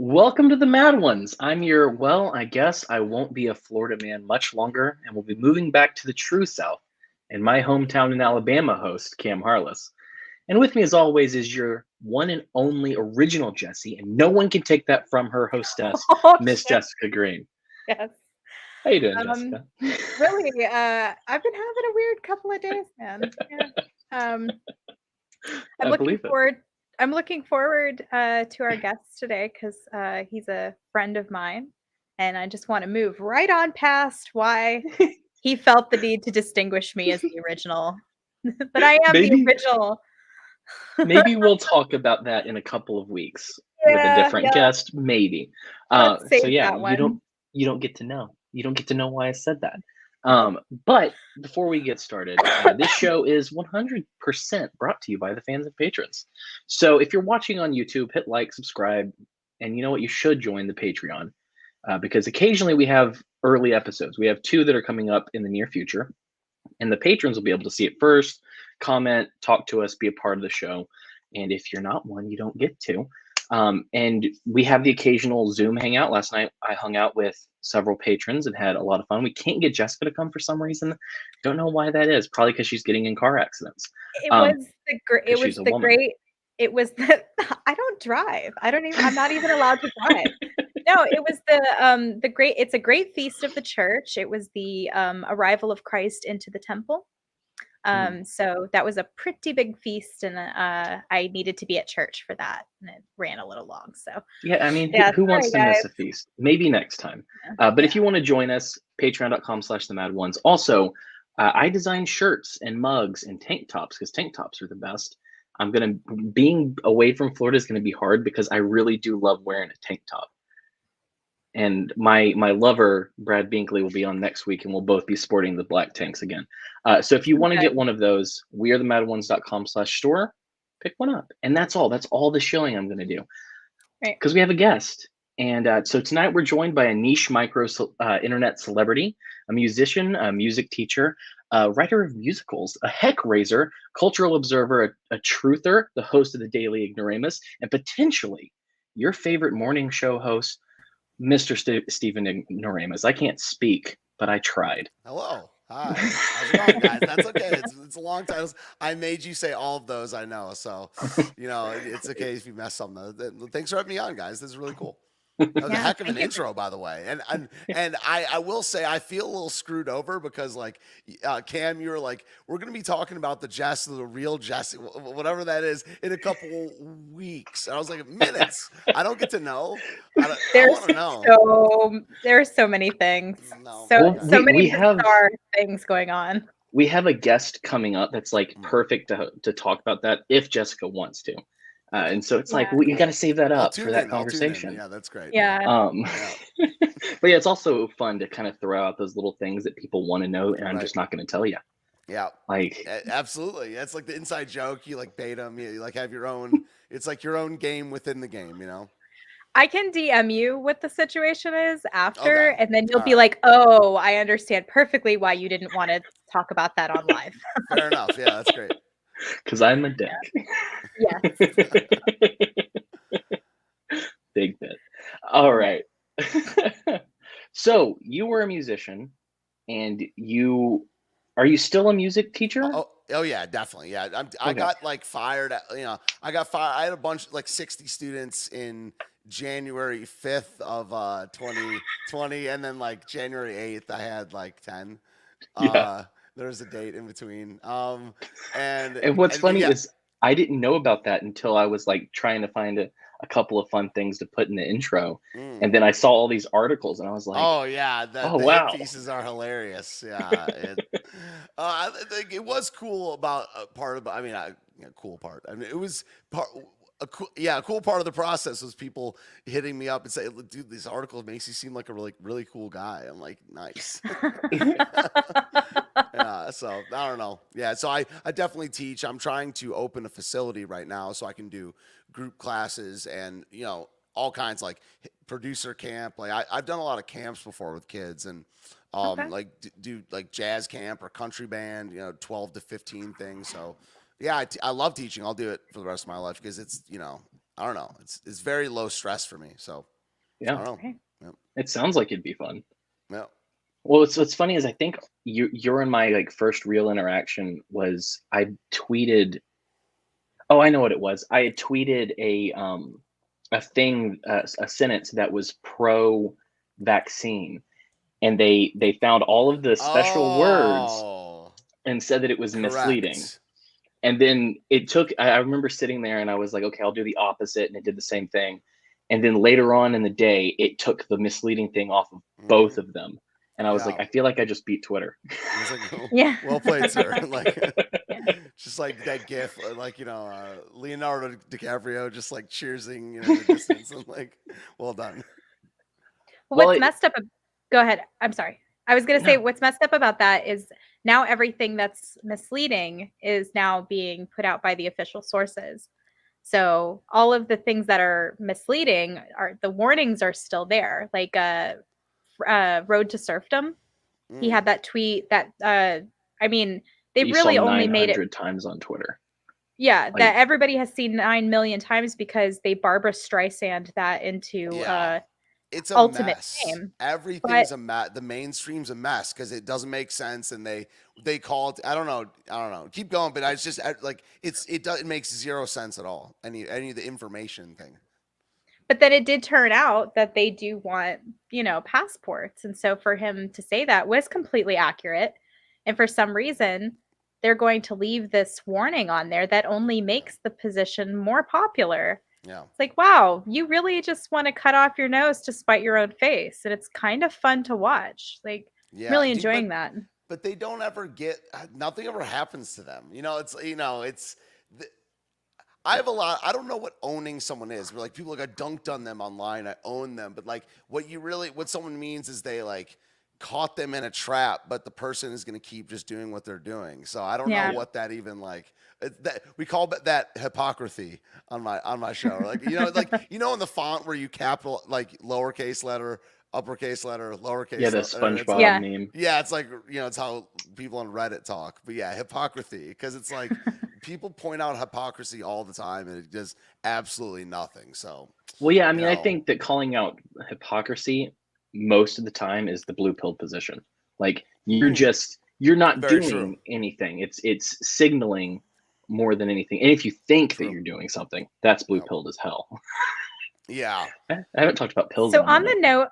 Welcome to the Mad Ones. I guess I won't be a Florida man much longer and will be moving back to the true South and my hometown in Alabama host, Cam Harless. And with me, as always, is your one and only original Jesse, and no one can take that from her hostess, Oh, Miss shit. Jessica Green. Yes. How you doing, Um, Jessica? really, I've been having a weird couple of days, man. Yeah. Um, I'm I looking believe it. forward. I'm looking forward to our guest today because he's a friend of mine, and I just want to move right on past why he felt the need to distinguish me as the original. But I am the maybe original. maybe we'll talk about that in a couple of weeks with a Yeah, different yeah. guest, maybe. Let's So save yeah, that one. you don't get to know. You don't get to know why I said that. But before we get started, this show is 100% brought to you by the fans and patrons. So if you're watching on YouTube, hit like, subscribe, and you know what? You should join the Patreon because occasionally we have early episodes. We have two that are coming up in the near future, and the patrons will be able to see it first, comment, talk to us, be a part of the show. And if you're not one, you don't get to. And we have the occasional Zoom hangout. Last night, I hung out with several patrons and had a lot of fun. We can't get Jessica to come for some reason. Don't know why that is. Probably because she's getting in car accidents. It was the great. It Because was she's a the woman. great. It was the. I don't drive. I don't even. I'm not even allowed to drive. No, it was the great. It's a great feast of the church. It was the arrival of Christ into the temple. So that was a pretty big feast, and I needed to be at church for that, and it ran a little long. So Yeah, I mean, yeah, who sorry wants to guys. miss a feast? Maybe next time. Yeah, But if yeah. you want to join us, patreon.com/the mad ones. Also, I design shirts and mugs and tank tops because tank tops are the best. Being away from Florida is gonna be hard because I really do love wearing a tank top. And my lover, Brad Binkley, will be on next week and we'll both be sporting the black tanks again. So if you want to Okay. get one of those, wearethemadOnes.com/store, pick one up. And that's all. That's all the shilling I'm gonna do Right. because we have a guest. And so tonight we're joined by a niche internet celebrity, a musician, a music teacher, a writer of musicals, a heck raiser, cultural observer, a truther, the host of the Daily Ignoramus, and potentially your favorite morning show host, Mr. Stephen Ignoramus. I can't speak, but I tried. Hello. Hi. How's it going, guys? That's okay. It's a long time. I made you say all of those, I know. So, it's okay if you mess something up. Thanks for having me on, guys. This is really cool. That was a Yeah. heck of an Thank you. intro, by the way. And I will say I feel a little screwed over because Cam, you were like, we're gonna be talking about the real Jesse, whatever that is, in a couple weeks. And I was like, minutes. I don't get to know. I There's want to know. there's so many things. No. Well, Okay. So many we have bizarre things going on. we have a guest coming up that's like Mm, perfect to talk about that if Jessica wants to. okay. And so it's like Yeah. we got to Cool. save that I'll up for tune that in. I'll tune in. conversation. Yeah, that's great. Yeah. Um, Yeah. but yeah, it's also fun to kind of throw out those little things that people want to know, and I'm Right. just not going to tell you. Yeah. Like, Absolutely. That's like the inside joke. You like bait them. You like have your own. It's like your own game within the game. I can DM you what the situation is Okay. after, and then you'll All be right. like, "Oh, I understand perfectly why you didn't want to talk about that on live." Fair enough. Yeah, that's great. because I'm a dick. Yes. Big bit. All right. So you were a musician, and are you still a music teacher? Oh yeah, definitely. Yeah, I Okay. got like fired. I got fired. I had a bunch, like 60 students in January 5th of 2020, and then like January 8th, I had like 10. Yeah. There was a date in between. And And what's and funny yeah. is I didn't know about that until I was like trying to find a couple of fun things to put in the intro. Mm. And then I saw all these articles and I was like, Oh yeah, oh, the hit wow. pieces are hilarious. Yeah, I think it was cool about part of. I mean, cool part. I mean, it was part. A cool part of the process was people hitting me up and say, "Dude, this article makes you seem like a really cool guy." I'm like, nice. Yeah, so I don't know. Yeah, so I definitely teach. I'm trying to open a facility right now so I can do group classes and all kinds like producer camp. Like I've done a lot of camps before with kids and Okay. like do like jazz camp or country band. 12 to 15 things. So yeah, I love teaching. I'll do it for the rest of my life because it's I don't know. It's very low stress for me. So I Yeah, don't know. Right. Yep. it sounds like it'd be fun. Yep. Well, what's funny is I think you're in my like first real interaction was I tweeted. Oh, I know what it was. I had tweeted a thing, a sentence that was pro vaccine, and they found all of the special words Oh, and said that it was misleading. correct. And then it took, I remember sitting there and I was like, okay, I'll do the opposite. And it did the same thing. And then later on in the day, it took the misleading thing off of both of them. And I was like, Yeah. I feel like I just beat Twitter. It's like, oh, Yeah. well played, sir. Like, Yeah. just like that gif, like, Leonardo DiCaprio just like cheersing, in the distance. And like, well done. Well, What's messed up? Go ahead. I'm sorry. I was going to say No. what's messed up about that is now everything that's misleading is now being put out by the official sources. So all of the things that are misleading are the warnings are still there. Like Road to Serfdom. He had that tweet that I mean, they you really saw only made it 900 times on Twitter. Yeah, Like, that everybody has seen 9 million times because they Barbara Streisand that into Yeah. It's a Ultimate mess. Game. Everything's a mess. The mainstream's a mess because it doesn't make sense, and they call it. I don't know. Keep going, but it's just like it makes zero sense at all. Any of the information thing. But then it did turn out that they do want, passports. And so for him to say that was completely accurate. And for some reason, they're going to leave this warning on there that only makes the position more popular. Yeah. It's like, wow, you really just want to cut off your nose to spite your own face. And it's kind of fun to watch. Like, Yeah. really enjoying that. But they don't ever nothing ever happens to them. I have a lot. I don't know what owning someone is. But like people like I dunked on them online. I own them. But like what someone means is they like caught them in a trap, but the person is going to keep just doing what they're doing. So I don't know what that even like. That we call that hypocrisy on my show. Like in the font where you capital like lowercase letter, uppercase letter, lowercase. Yeah, the letter, SpongeBob meme. Yeah, it's like it's how people on Reddit talk. But yeah, hypocrisy because it's like people point out hypocrisy all the time and it does absolutely nothing. So well, yeah, I mean, I think that calling out hypocrisy most of the time is the blue pill position. Like you're not doing anything. It's signaling more than anything. And if you think that you're doing something, that's blue pilled as hell. Yeah. I haven't talked about pills. So on the note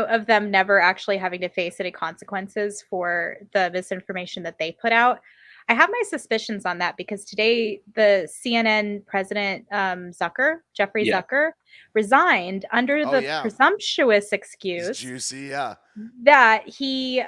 of them never actually having to face any consequences for the misinformation that they put out, I have my suspicions on that because today the CNN president, Jeffrey Zucker, resigned under the presumptuous excuse that he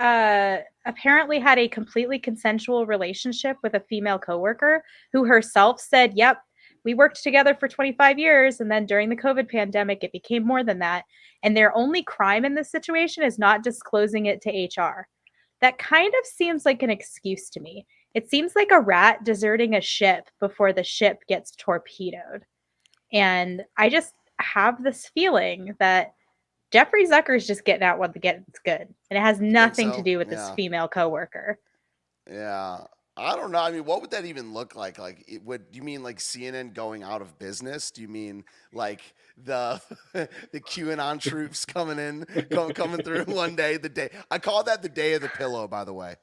apparently had a completely consensual relationship with a female coworker who herself said, yep, we worked together for 25 years. And then during the COVID pandemic, it became more than that. And their only crime in this situation is not disclosing it to HR. That kind of seems like an excuse to me. It seems like a rat deserting a ship before the ship gets torpedoed. And I just have this feeling that Jeffrey Zucker is just getting out what gets good. And it has nothing to do with this female coworker. Yeah. I don't know. I mean, what would that even look like? Like, do you mean like CNN going out of business? Do you mean like the QAnon troops coming through one day? I call that the day of the pillow, by the way.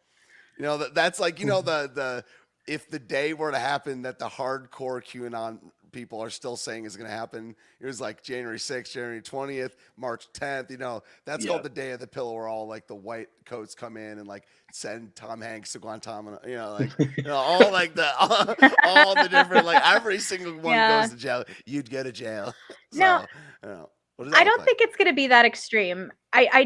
That's like the if the day were to happen that the hardcore QAnon people are still saying is going to happen. It was like January 6th, January 20th, March 10th. That's called the day of the pillow, where all like the white coats come in and like send Tom Hanks to Guantanamo. All like all the different like every single one goes to jail. You'd go to jail. So, no. I don't think it's going to be that extreme. I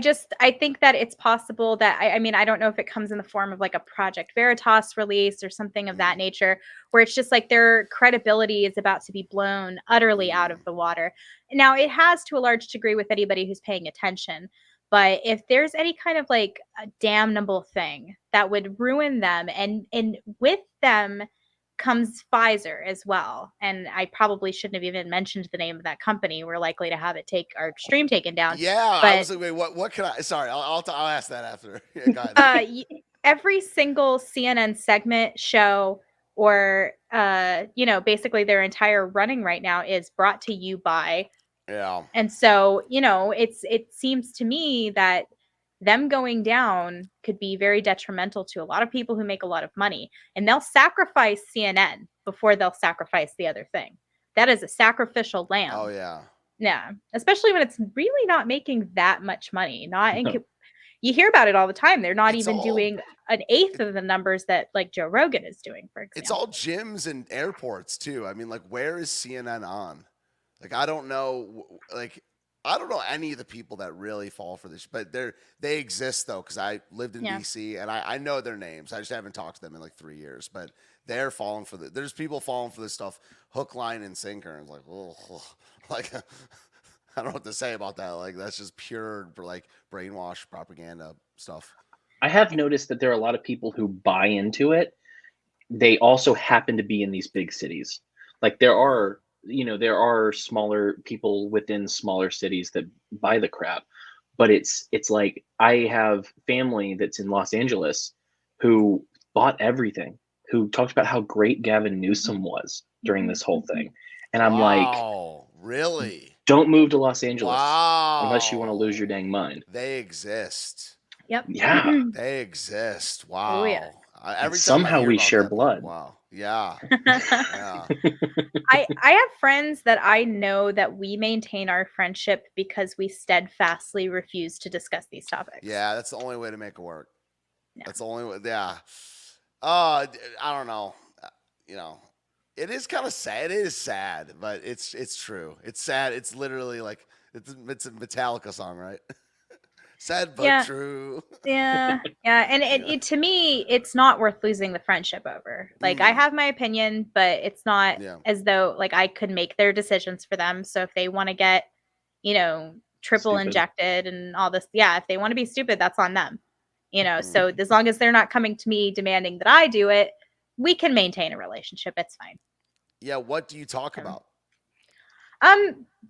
think that it's possible that, I mean, I don't know if it comes in the form of like a Project Veritas release or something of that nature, where it's just like their credibility is about to be blown utterly out of the water. Now, it has to a large degree with anybody who's paying attention. But if there's any kind of like a damnable thing that would ruin them, and with them comes Pfizer as well. And I probably shouldn't have even mentioned the name of that company. We're likely to have it take our stream taken down. Yeah, but, I was like, wait, what can I? Sorry, I'll ask that after. Yeah, go ahead. Every single CNN segment, show, or basically their entire running right now is brought to you by. Yeah. And so, it seems to me that them going down could be very detrimental to a lot of people who make a lot of money, and they'll sacrifice CNN before they'll sacrifice the other thing. That is a sacrificial lamb. Oh yeah. Yeah, especially when it's really not making that much money. Not in No. You hear about it all the time. They're not It's even all- doing an eighth of the numbers that like Joe Rogan is doing, for example. It's all gyms and airports too. I mean, like, where is CNN on? Like, I don't know. Like, I don't know any of the people that really fall for this, but they exist though, because I lived in Yeah. DC and I know their names. I just haven't talked to them in like 3 years, but they're falling for the. There's people falling for this stuff, hook, line, and sinker. And it's like, oh, like. I don't know what to say about that. Like, that's just pure like brainwash propaganda stuff. I have noticed that there are a lot of people who buy into it. They also happen to be in these big cities. Like there are smaller people within smaller cities that buy the crap, but it's like I have family that's in Los Angeles who bought everything, who talked about how great Gavin Newsom was during this whole thing. And I'm like, wow, really? don't move to Los Angeles Wow. unless you want to lose your dang mind. They exist. Yep. Yeah. They exist. Wow. Oh, yeah. Every time I Somehow hear we about share that, blood. Wow. Yeah. Yeah. I have friends that I know that we maintain our friendship because we steadfastly refuse to discuss these topics. Yeah, that's the only way to make it work. Yeah. That's the only way. Yeah. I don't know. It is kind of sad. It is sad, but it's true. It's sad. It's literally like it's a Metallica song, right? Sad but Yeah. true. Yeah. And it to me, it's not worth losing the friendship over. Like I have my opinion, but it's not as though like I could make their decisions for them. So if they want to get, triple Stupid. injected and all this, if they want to be stupid, that's on them. So as long as they're not coming to me demanding that I do it, we can maintain a relationship. It's fine. Yeah, what do you talk about?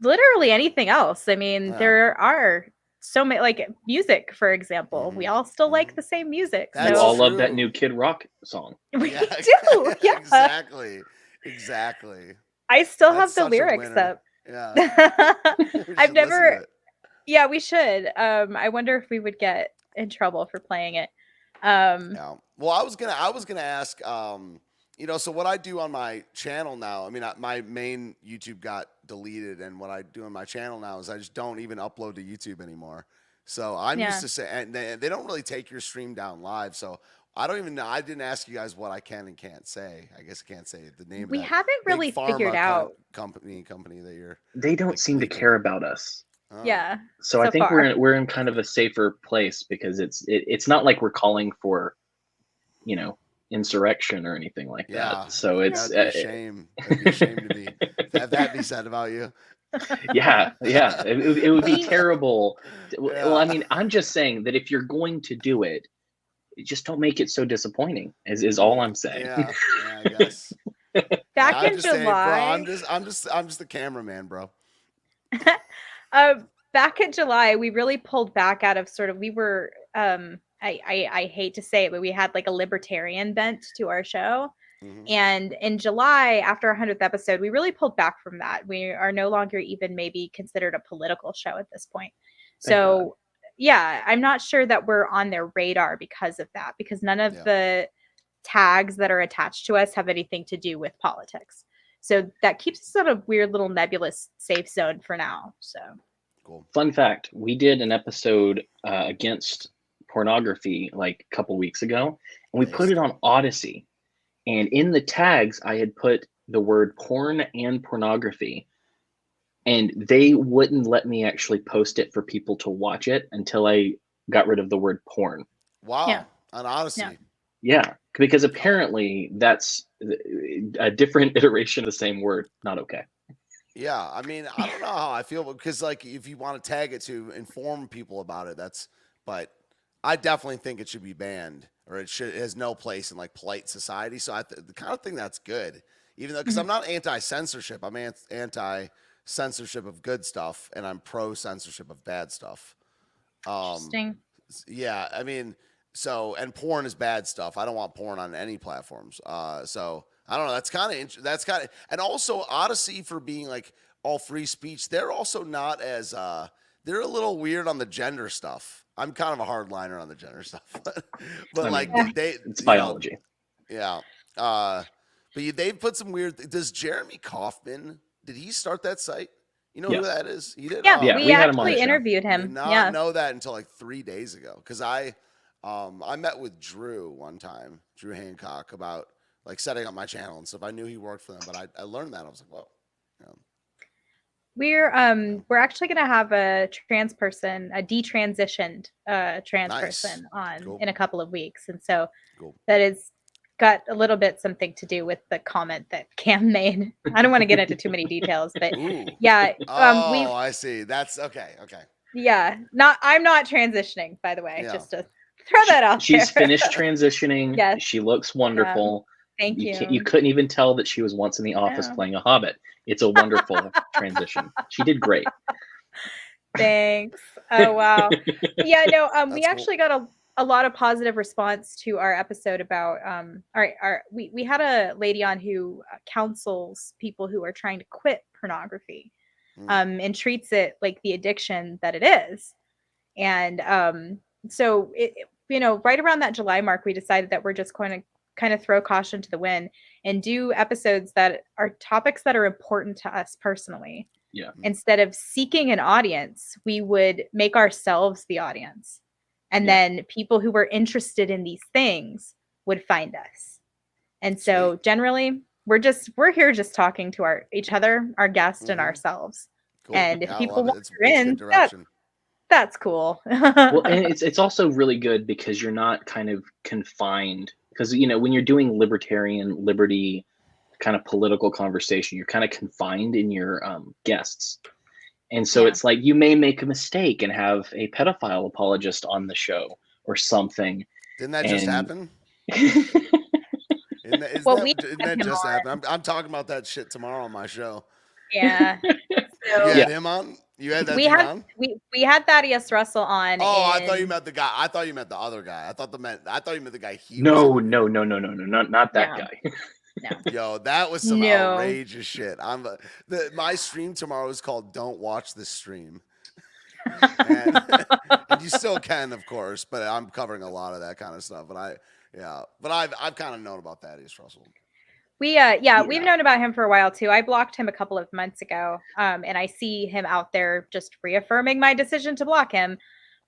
Literally anything else. I mean, Yeah. there are so many, like music, for example. We all still like the same music. That's You all love true. that new Kid Rock song. We Yeah, do. Yeah. Exactly. I still That's have the such a lyrics winner. up. Yeah. We I've should listen never. to it. Yeah, we should. I wonder if we would get in trouble for playing it. Yeah. Well, I was gonna ask. So what I do on my channel now. I mean, my main YouTube got deleted, and what I do on my channel now is I just don't even upload to YouTube anymore. So I'm used to say, and they don't really take your stream down live. So I don't even know. I didn't ask you guys what I can and can't say. I guess I can't say the name. We of that haven't big really pharma figured out. company that you're. They don't like, seem to leaking. care about us. Oh. Yeah. So I So think far. we're in kind of a safer place because it's not like we're calling for, insurrection or anything like Yeah. that. So it's That'd be a shame. That'd be a shame to have that be said about you. yeah. It would be terrible. Well, Yeah. I mean, I'm just saying that if you're going to do it, just don't make it so disappointing. Is all I'm saying. Yeah, I guess. Back I'm in just saying, bro, July. I'm just the cameraman, bro. Back in July, we really pulled back out of sort of, we were, I hate to say it, but we had like a libertarian bent to our show. Mhm. And in July, after our 100th episode, we really pulled back from that. We are no longer even maybe considered a political show at this point. So yeah, I'm not sure that we're on their radar because of that, because none of the tags that are attached to us have anything to do with politics. So that keeps us in a weird little nebulous safe zone for now. So Cool. Fun fact: we did an episode against pornography like a couple weeks ago, and we put it on Odyssey. And in the tags, I had put the word porn and pornography, and they wouldn't let me actually post it for people to watch it until I got rid of the word porn. Wow. Yeah. On Odyssey. Yeah. Yeah, because apparently that's a different iteration of the same word. Not okay. Yeah, I mean, I don't know how I feel because, like, if you want to tag it to inform people about it, but I definitely think it should be banned, or it has no place in like polite society. So I kind of think that's good, even though because I'm not anti-censorship, I'm anti-censorship of good stuff, and I'm pro-censorship of bad stuff. interesting. Yeah, I mean, and porn is bad stuff. I don't want porn on any platforms. So I don't know. That's kind of, and also Odyssey for being like all free speech. They're also not as they're a little weird on the gender stuff. I'm kind of a hardliner on the gender stuff, but I like mean, they, it's you know, biology. yeah. They've put some weird. Does Jeremy Kaufman? Did he start that site? You know Yeah. who that is? He did. Yeah, Oh, Yeah, we we had him on the actually show. interviewed I did him. not Yeah. know that until like 3 days ago because I met with Drew one time, Drew Hancock, about like setting up my channel and stuff. I knew he worked for them, but I learned that. I was like, whoa. We're actually going to have a trans person, a detransitioned trans Nice. person on Cool. in a couple of weeks, and so Cool. that is got a little bit something to do with the comment that Cam made. I don't want to get into too many details, but Ooh. yeah, Oh, I see. That's okay. Okay. yeah, I'm not transitioning, by the way, Yeah. just to throw that out She's there. finished transitioning. Yes. She looks wonderful. Thank you. You couldn't even tell that she was once in the office No. playing a hobbit. It's a wonderful transition. She did great. Thanks. Oh wow. Yeah, no, we That's actually got a lot of positive response to our episode about we had a lady on who counsels people who are trying to quit pornography and treats it like the addiction that it is. And so right around that July mark, we decided that we're just going to kind of throw caution to the wind and do episodes that are topics that are important to us personally. Yeah. Instead of seeking an audience, we would make ourselves the audience. And then people who were interested in these things would find us. And so generally we're here just talking to each other, our guest and ourselves. Cool. And if Yeah, I people love it. want It's in, good direction. that's cool. Well, and it's also really good because you're not kind of confined. Because when you're doing libertarian liberty kind of political conversation, you're kind of confined in your guests. And so it's like you may make a mistake and have a pedophile apologist on the show or something. Didn't that just happen? Didn't that just happen? I'm talking about that shit tomorrow on my show. Yeah. So, you had him on? You had that dude on? We had Thaddeus Russell on. Oh, I thought you meant the guy. I thought you meant the other guy. I thought you meant the guy he No, was not that guy. No. Yo, that was some outrageous shit. My stream tomorrow is called "Don't Watch This Stream," and you still can, of course, but I'm covering a lot of that kind of stuff. But I've kind of known about Thaddeus Russell. We've known about him for a while too. I blocked him a couple of months ago, and I see him out there just reaffirming my decision to block him.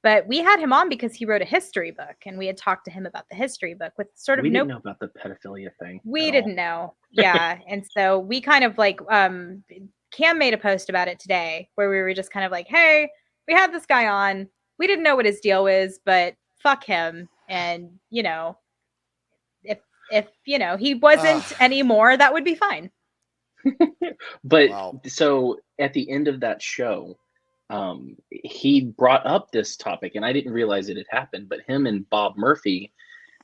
But we had him on because he wrote a history book, and we had talked to him about the history book with sort of we didn't know about the pedophilia thing. We didn't know, yeah, and so we kind of like Cam made a post about it today where we were just kind of like, hey, we had this guy on, we didn't know what his deal was, but fuck him, and if he wasn't anymore, that would be fine. But so at the end of that show, he brought up this topic, and I didn't realize it had happened, but him and Bob Murphy,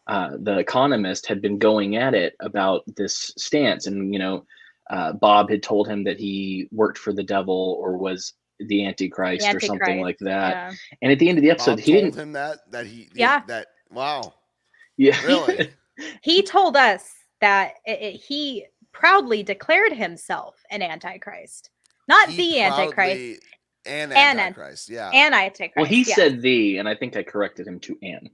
the economist, had been going at it about this stance. And, Bob had told him that he worked for the devil or was the Antichrist or something like that. Yeah. And at the end of the episode, Bob told him that wow. Yeah. Really? He told us that he proudly declared himself an Antichrist. Not the Antichrist. An Antichrist, yeah. An Antichrist. Well, he said the, and I think I corrected him to an.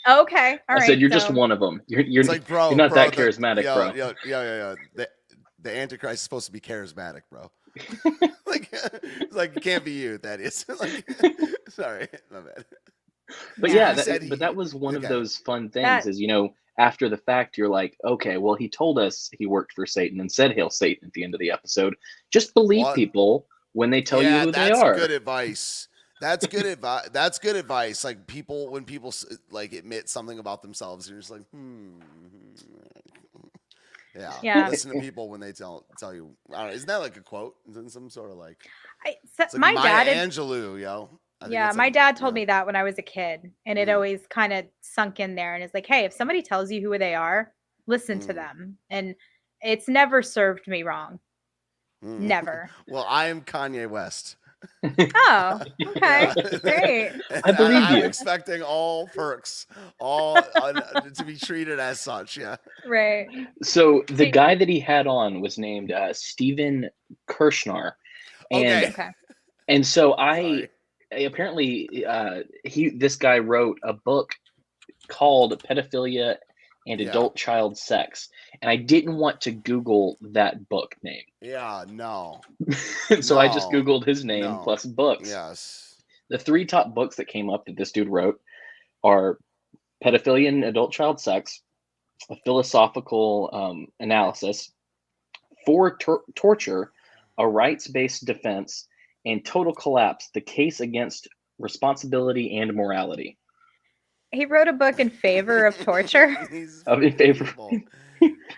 Okay, all right. I said you're just one of them. You're like, bro, you're not that charismatic, bro. Yo. The Antichrist is supposed to be charismatic, bro. Like it can't be you. That is. Sorry, my bad. But but that was one of those fun things. Is after the fact, you're like, okay, well, he told us he worked for Satan and said hail Satan at the end of the episode. Just believe people when they tell you who they are. That's good advice. That's good advice. That's good advice. Like when people like admit something about themselves, you're just like, Yeah. Listen to people when they tell you. I don't know, isn't that like a quote? Isn't some sort of like? My dad, Angelou, yo. My dad told me that when I was a kid, and it always kind of sunk in there. And it's like, hey, if somebody tells you who they are, listen to them. And it's never served me wrong. Never. Well, I am Kanye West. Oh, okay. Great. I believe I'm you. expecting all perks, all to be treated as such. Yeah. Right. So the See- guy that he had on was named Stephen Kirshner, and Okay. Okay. and so Sorry. apparently this guy wrote a book called Pedophilia and Yeah. Adult Child Sex, and I didn't want to Google that book name, Yeah. No. so I just No. Googled his name No. plus books. Yes. The 3 top books that came up that this dude wrote are Pedophilia and Adult Child Sex, a philosophical analysis, For Torture, a rights-based defense, and Total Collapse, the case against responsibility and morality. He wrote a book in favor of torture. In favor.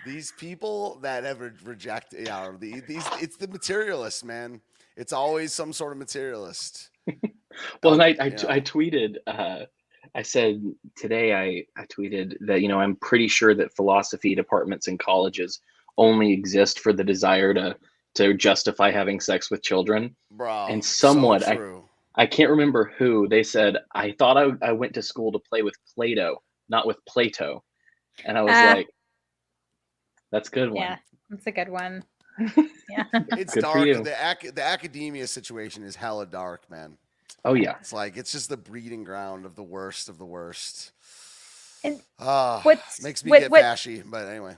These people that have rejected, yeah, it's the materialist, man. It's always some sort of materialist. Well, and I tweeted, I said today, I tweeted that, I'm pretty sure that philosophy departments in colleges only exist for the desire to justify having sex with children. Bro, And somewhat, so true. I can't remember who, they said, I thought I went to school to play with Play-Doh, not with Plato. And I was like, that's a good one. Yeah, that's a good one. Yeah. It's Good for dark. you. The academia situation is hella dark, man. Oh, yeah. It's like, it's just the breeding ground of the worst of the worst. And makes me get fashy, but anyway.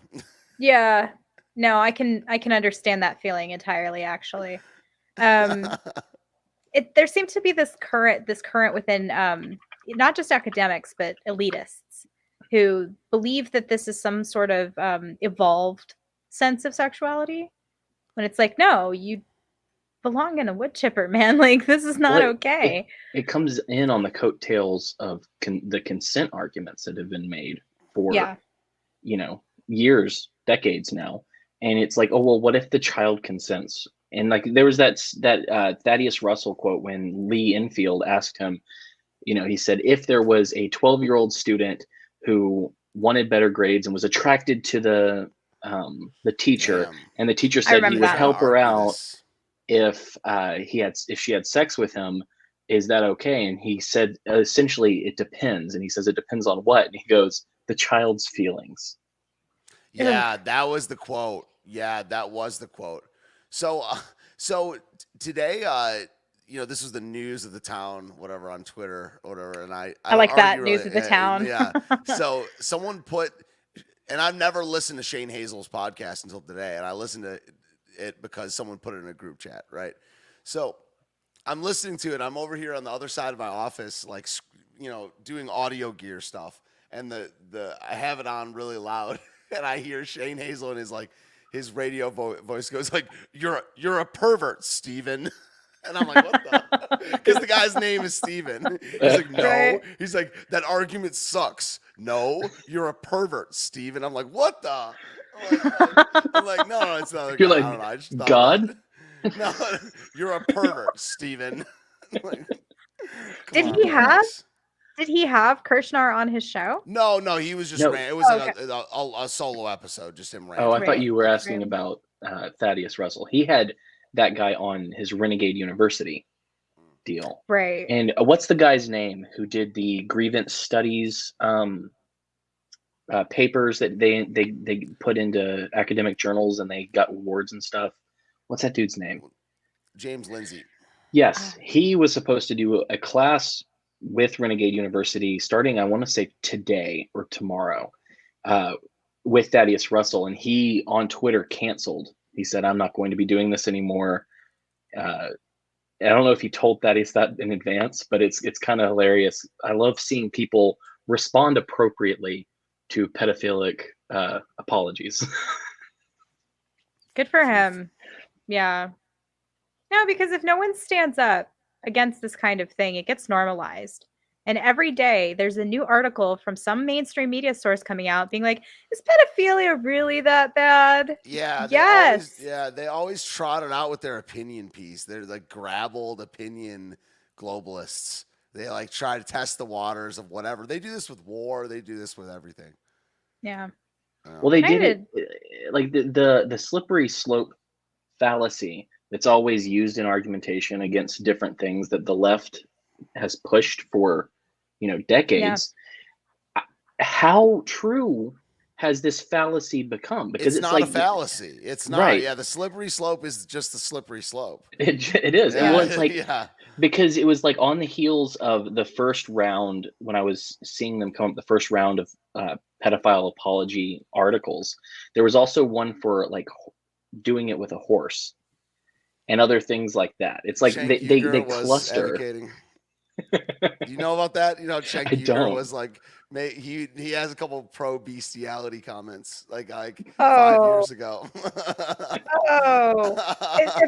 Yeah. No, I can understand that feeling entirely, actually. There seems to be this current within not just academics but elitists who believe that this is some sort of evolved sense of sexuality, when it's like, no, you belong in a wood chipper, man. Like, this is not okay. It comes in on the coattails of the consent arguments that have been made for years, decades now. And it's like, oh, well, what if the child consents? And like, there was that Thaddeus Russell quote when Lee Enfield asked him, he said, if there was a 12-year-old student who wanted better grades and was attracted to the teacher, and the teacher said he would help her out if she had sex with him, is that okay? And he said, essentially, it depends. And he says, it depends on what? And he goes, the child's feelings. Yeah, that was the quote. So today, this was the news of the town, whatever, on Twitter or whatever. And I like that, news of the town. Yeah. So someone put, and I've never listened to Shane Hazel's podcast until today, and I listened to it because someone put it in a group chat, right? So I'm listening to it. I'm over here on the other side of my office, like, doing audio gear stuff, and I have it on really loud, and I hear Shane Hazel and his radio voice goes like, "You're a pervert, Stephen." And I'm like, what the? Because the guy's name is Stephen. He's like, no. Right. He's like, that argument sucks. No, you're a pervert, Stephen. I'm like, what the? I'm like, no, it's not. You're like, I don't know. I just God? No, you're a pervert, Stephen. Did he have Kirshner on his show? No, he was just ran. It was a solo episode, just him ranting. Oh, I thought you were asking about Thaddeus Russell. He had that guy on his Renegade University deal. Right. And what's the guy's name who did the grievance studies papers that they put into academic journals and they got awards and stuff? What's that dude's name? James Lindsay. Yes, he was supposed to do a class with Renegade University starting, I want to say today or tomorrow, with Thaddeus Russell, and he on Twitter canceled. He said, I'm not going to be doing this anymore. I don't know if he told Thaddeus that in advance, but it's kind of hilarious. I love seeing people respond appropriately to pedophilic apologies. Good for him. Yeah. No, because if no one stands up against this kind of thing, it gets normalized. And every day there's a new article from some mainstream media source coming out being like, is pedophilia really that bad? Yeah. Yes. They always trot it out with their opinion piece. They're like grabbled opinion globalists. They like try to test the waters of whatever. They do this with war. They do this with everything. Yeah. Well, they did it like the slippery slope fallacy It's always used in argumentation against different things that the left has pushed for, decades. How true has this fallacy become? Because It's not a fallacy. It's not. Right. Yeah, the slippery slope is just the slippery slope. It is. Yeah. Well, it's like, yeah. because it was like on the heels of the first round, when I was seeing them come up, the first round of pedophile apology articles, there was also one for like doing it with a horse and other things like that. It's like Cenk they Uygur was cluster. advocating. You know about that? Cenk I Uygur don't. was like, he has a couple pro bestiality comments like 5 Oh. years ago. If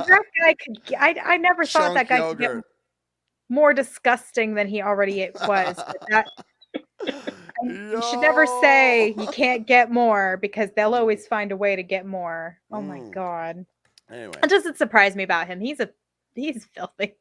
that guy could, I never thought that guy could get more disgusting than he already was. But you should never say you can't get more, because they'll always find a way to get more. Oh my God. Anyway, It doesn't surprise me about him. He's filthy.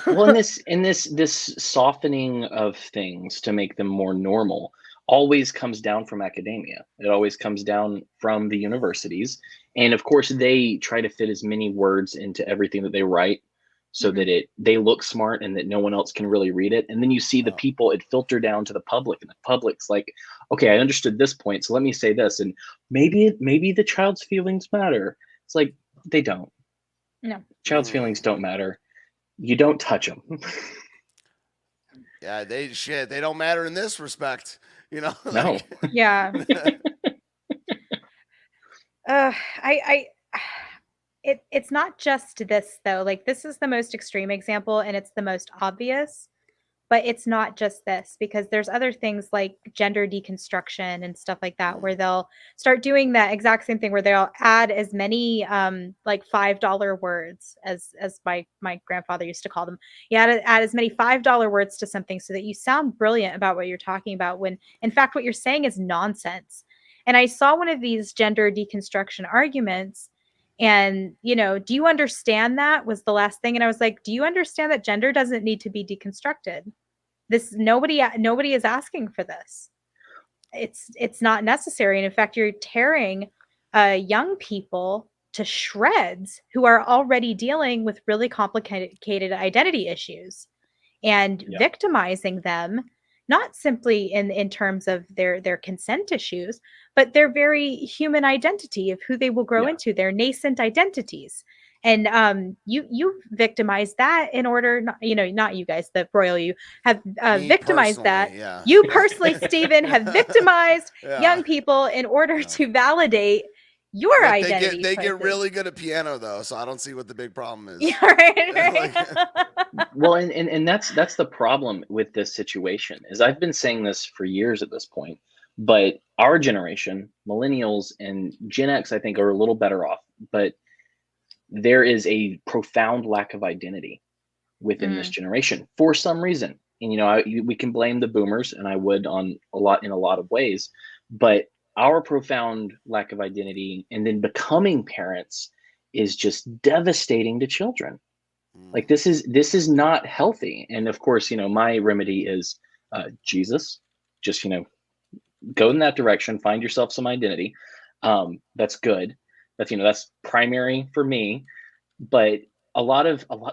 Well, in this softening of things to make them more normal always comes down from academia. It always comes down from the universities, and of course they try to fit as many words into everything that they write, so that they look smart and that no one else can really read it. And then you see the people, it filter down to the public, and the public's like, okay, I understood this point, so let me say this, and maybe the child's feelings matter. It's like, they don't. No. Child's feelings don't matter. You don't touch them. Yeah, they don't matter in this respect, No. Yeah. It's not just this though. Like, this is the most extreme example and it's the most obvious, but it's not just this, because there's other things like gender deconstruction and stuff like that, where they'll start doing that exact same thing, where they'll add as many like $5 words, as my grandfather used to call them. You add as many $5 words to something so that you sound brilliant about what you're talking about, when in fact what you're saying is nonsense. And I saw one of these gender deconstruction arguments, and, do you understand that, was the last thing. And I was like, do you understand that gender doesn't need to be deconstructed? Nobody is asking for this. It's not necessary. And in fact, you're tearing young people to shreds who are already dealing with really complicated identity issues, and victimizing them, not simply in terms of their consent issues, but their very human identity of who they will grow into, their nascent identities. And you victimize that in order, not you guys, the royal you, have victimized that. Yeah. You personally, Stephen, have victimized young people in order to validate your identity. They get really good at piano though, so I don't see what the big problem is. Yeah, right. Well, and that's the problem with this situation. Is I've been saying this for years at this point, but our generation, millennials and Gen X, I think, are a little better off, but there is a profound lack of identity within this generation for some reason. And we can blame the boomers, and I would in a lot of ways, but our profound lack of identity and then becoming parents is just devastating to children. Like, this is not healthy. And of course, my remedy is Jesus. Just go in that direction, find yourself some identity. That's good. That's primary for me. But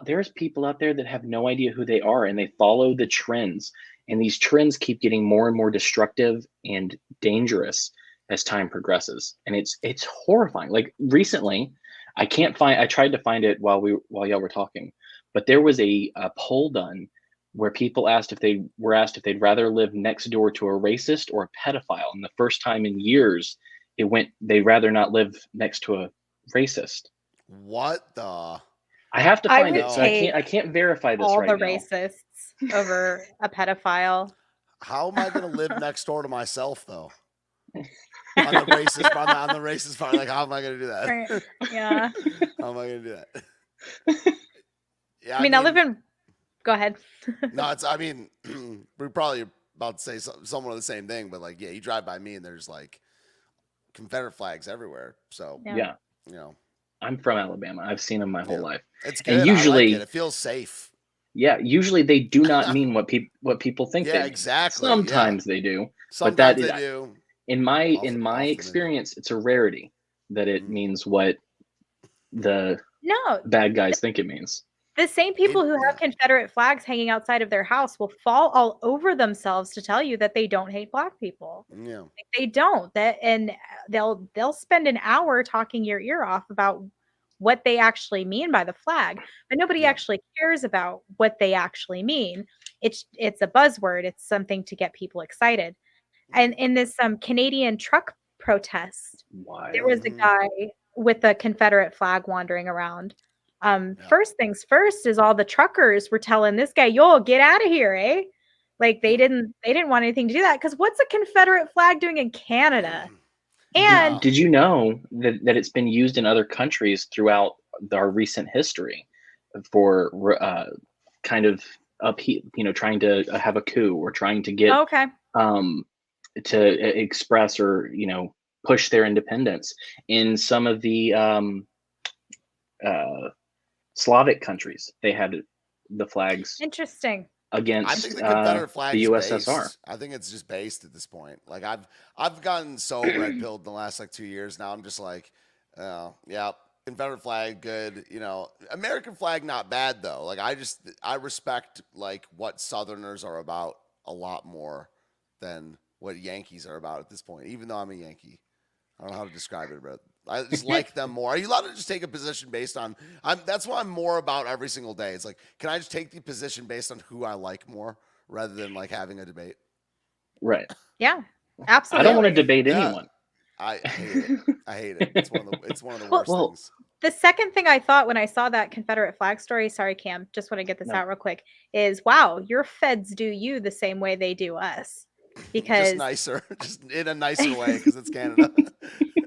there's people out there that have no idea who they are, and they follow the trends, and these trends keep getting more and more destructive and dangerous as time progresses. And it's horrifying. Like, recently, I tried to find it while y'all were talking, but there was a poll done where people asked if they'd rather live next door to a racist or a pedophile. And the first time in years they'd rather not live next to a racist. What the? I have to find it, so I can't verify this right now. All the racists over a pedophile. How am I going to live next door to myself though? on the racist part, like, how am I going to do that? Right. Yeah. How am I going to do that? Yeah, I mean, I live in. Go ahead. No, we're probably about to say somewhat of the same thing, but like, yeah, you drive by me and there's like Confederate flags everywhere. So yeah. I'm from Alabama. I've seen them my whole life. It's good. And usually, I like it. It feels safe. Yeah, usually they do not mean what people think. Yeah, exactly. Sometimes they do. Sometimes they do. In my experience, it's a rarity that it means what the No, bad guys think it means. the same people who have Confederate flags hanging outside of their house will fall all over themselves to tell you that they don't hate Black people. Yeah. Like, they don't. And they'll spend an hour talking your ear off about what they actually mean by the flag, but nobody actually cares about what they actually mean. It's a buzzword. It's something to get people excited. And in this Canadian truck protest, there was a guy with a Confederate flag wandering around. First things first is all the truckers were telling this guy, "Yo, get out of here, eh?" Like they didn't want anything to do that, because what's a Confederate flag doing in Canada? And Did you know that it's been used in other countries throughout our recent history for kind of trying to have a coup, or trying to get okay, to express, or push their independence in some of the Slavic countries? They had the flags interesting. I against think the Confederate flag the is USSR. based. I think it's just based at this point. Like I've gotten so red pilled in the last like 2 years now. I'm just like, yeah, Confederate flag good. American flag not bad though. Like I respect like what Southerners are about a lot more than what Yankees are about at this point. Even though I'm a Yankee, I don't know how to describe it, but I just like them more. Are you allowed to just take a position based on? That's what I'm more about every single day. It's like, can I just take the position based on who I like more, rather than like having a debate? Right. Yeah, I absolutely. don't want to debate anyone. I hate it. I hate it. It's one of the worst Well, things. The second thing I thought when I saw that Confederate flag story, sorry, Cam, just want to get this No. out real quick, is wow, your feds do you the same way they do us. Because Just nicer, just in a nicer way, because it's Canada.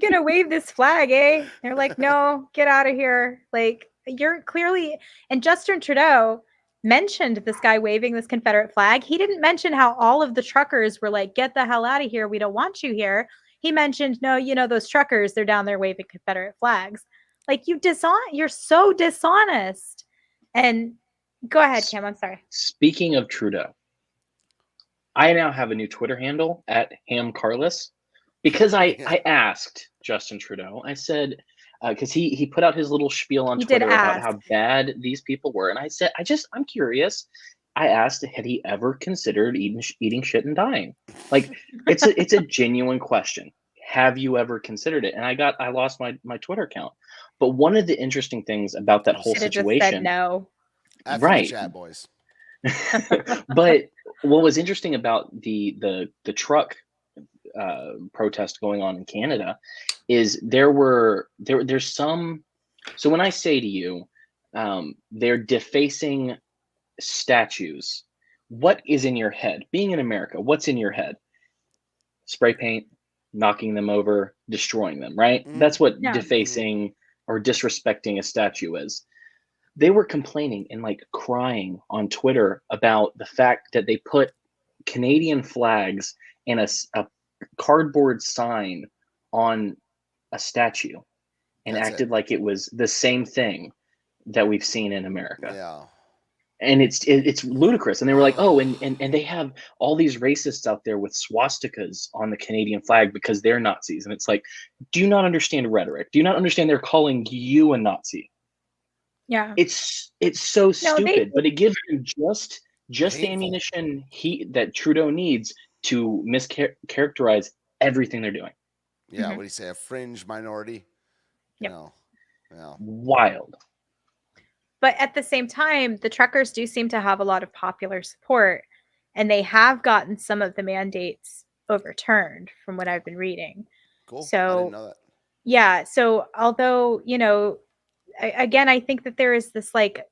you're gonna wave this flag, eh? They're like, no, get out of here. Like, you're clearly, and Justin Trudeau mentioned this guy waving this Confederate flag. He didn't mention how all of the truckers were like, get the hell out of here. We don't want you here. He mentioned, no, those truckers, they're down there waving Confederate flags. Like, you're so dishonest. And go ahead, Cam. I'm sorry. Speaking of Trudeau, I now have a new Twitter handle at HamCarlos, because I asked Justin Trudeau. I said, because he put out his little spiel on Twitter about how bad these people were, and I said, I'm curious. I asked, had he ever considered eating shit and dying? Like, it's a genuine question. Have you ever considered it? And I lost my Twitter account. But one of the interesting things about that whole situation, just said no. After right? the chat, boys. But what was interesting about the truck protest going on in Canada is there's some. So when I say to you, they're defacing statues, what is in your head? Being in America, what's in your head? Spray paint, knocking them over, destroying them, right? That's what defacing or disrespecting a statue is. They were complaining and like crying on Twitter about the fact that they put Canadian flags and a cardboard sign on a statue and acted like it was the same thing that we've seen in America. Yeah. And it's ludicrous. And they were like, oh, and they have all these racists out there with swastikas on the Canadian flag because they're Nazis. And it's like, do you not understand rhetoric? Do you not understand they're calling you a Nazi? Yeah. It's so stupid, but it gives them just the ammunition that Trudeau needs to mischaracterize everything they're doing. Yeah, what do you say? A fringe minority? Yeah. Wild. But at the same time, the truckers do seem to have a lot of popular support, and they have gotten some of the mandates overturned from what I've been reading. Cool. So, I didn't know that. Yeah. So although, again, I think that there is this like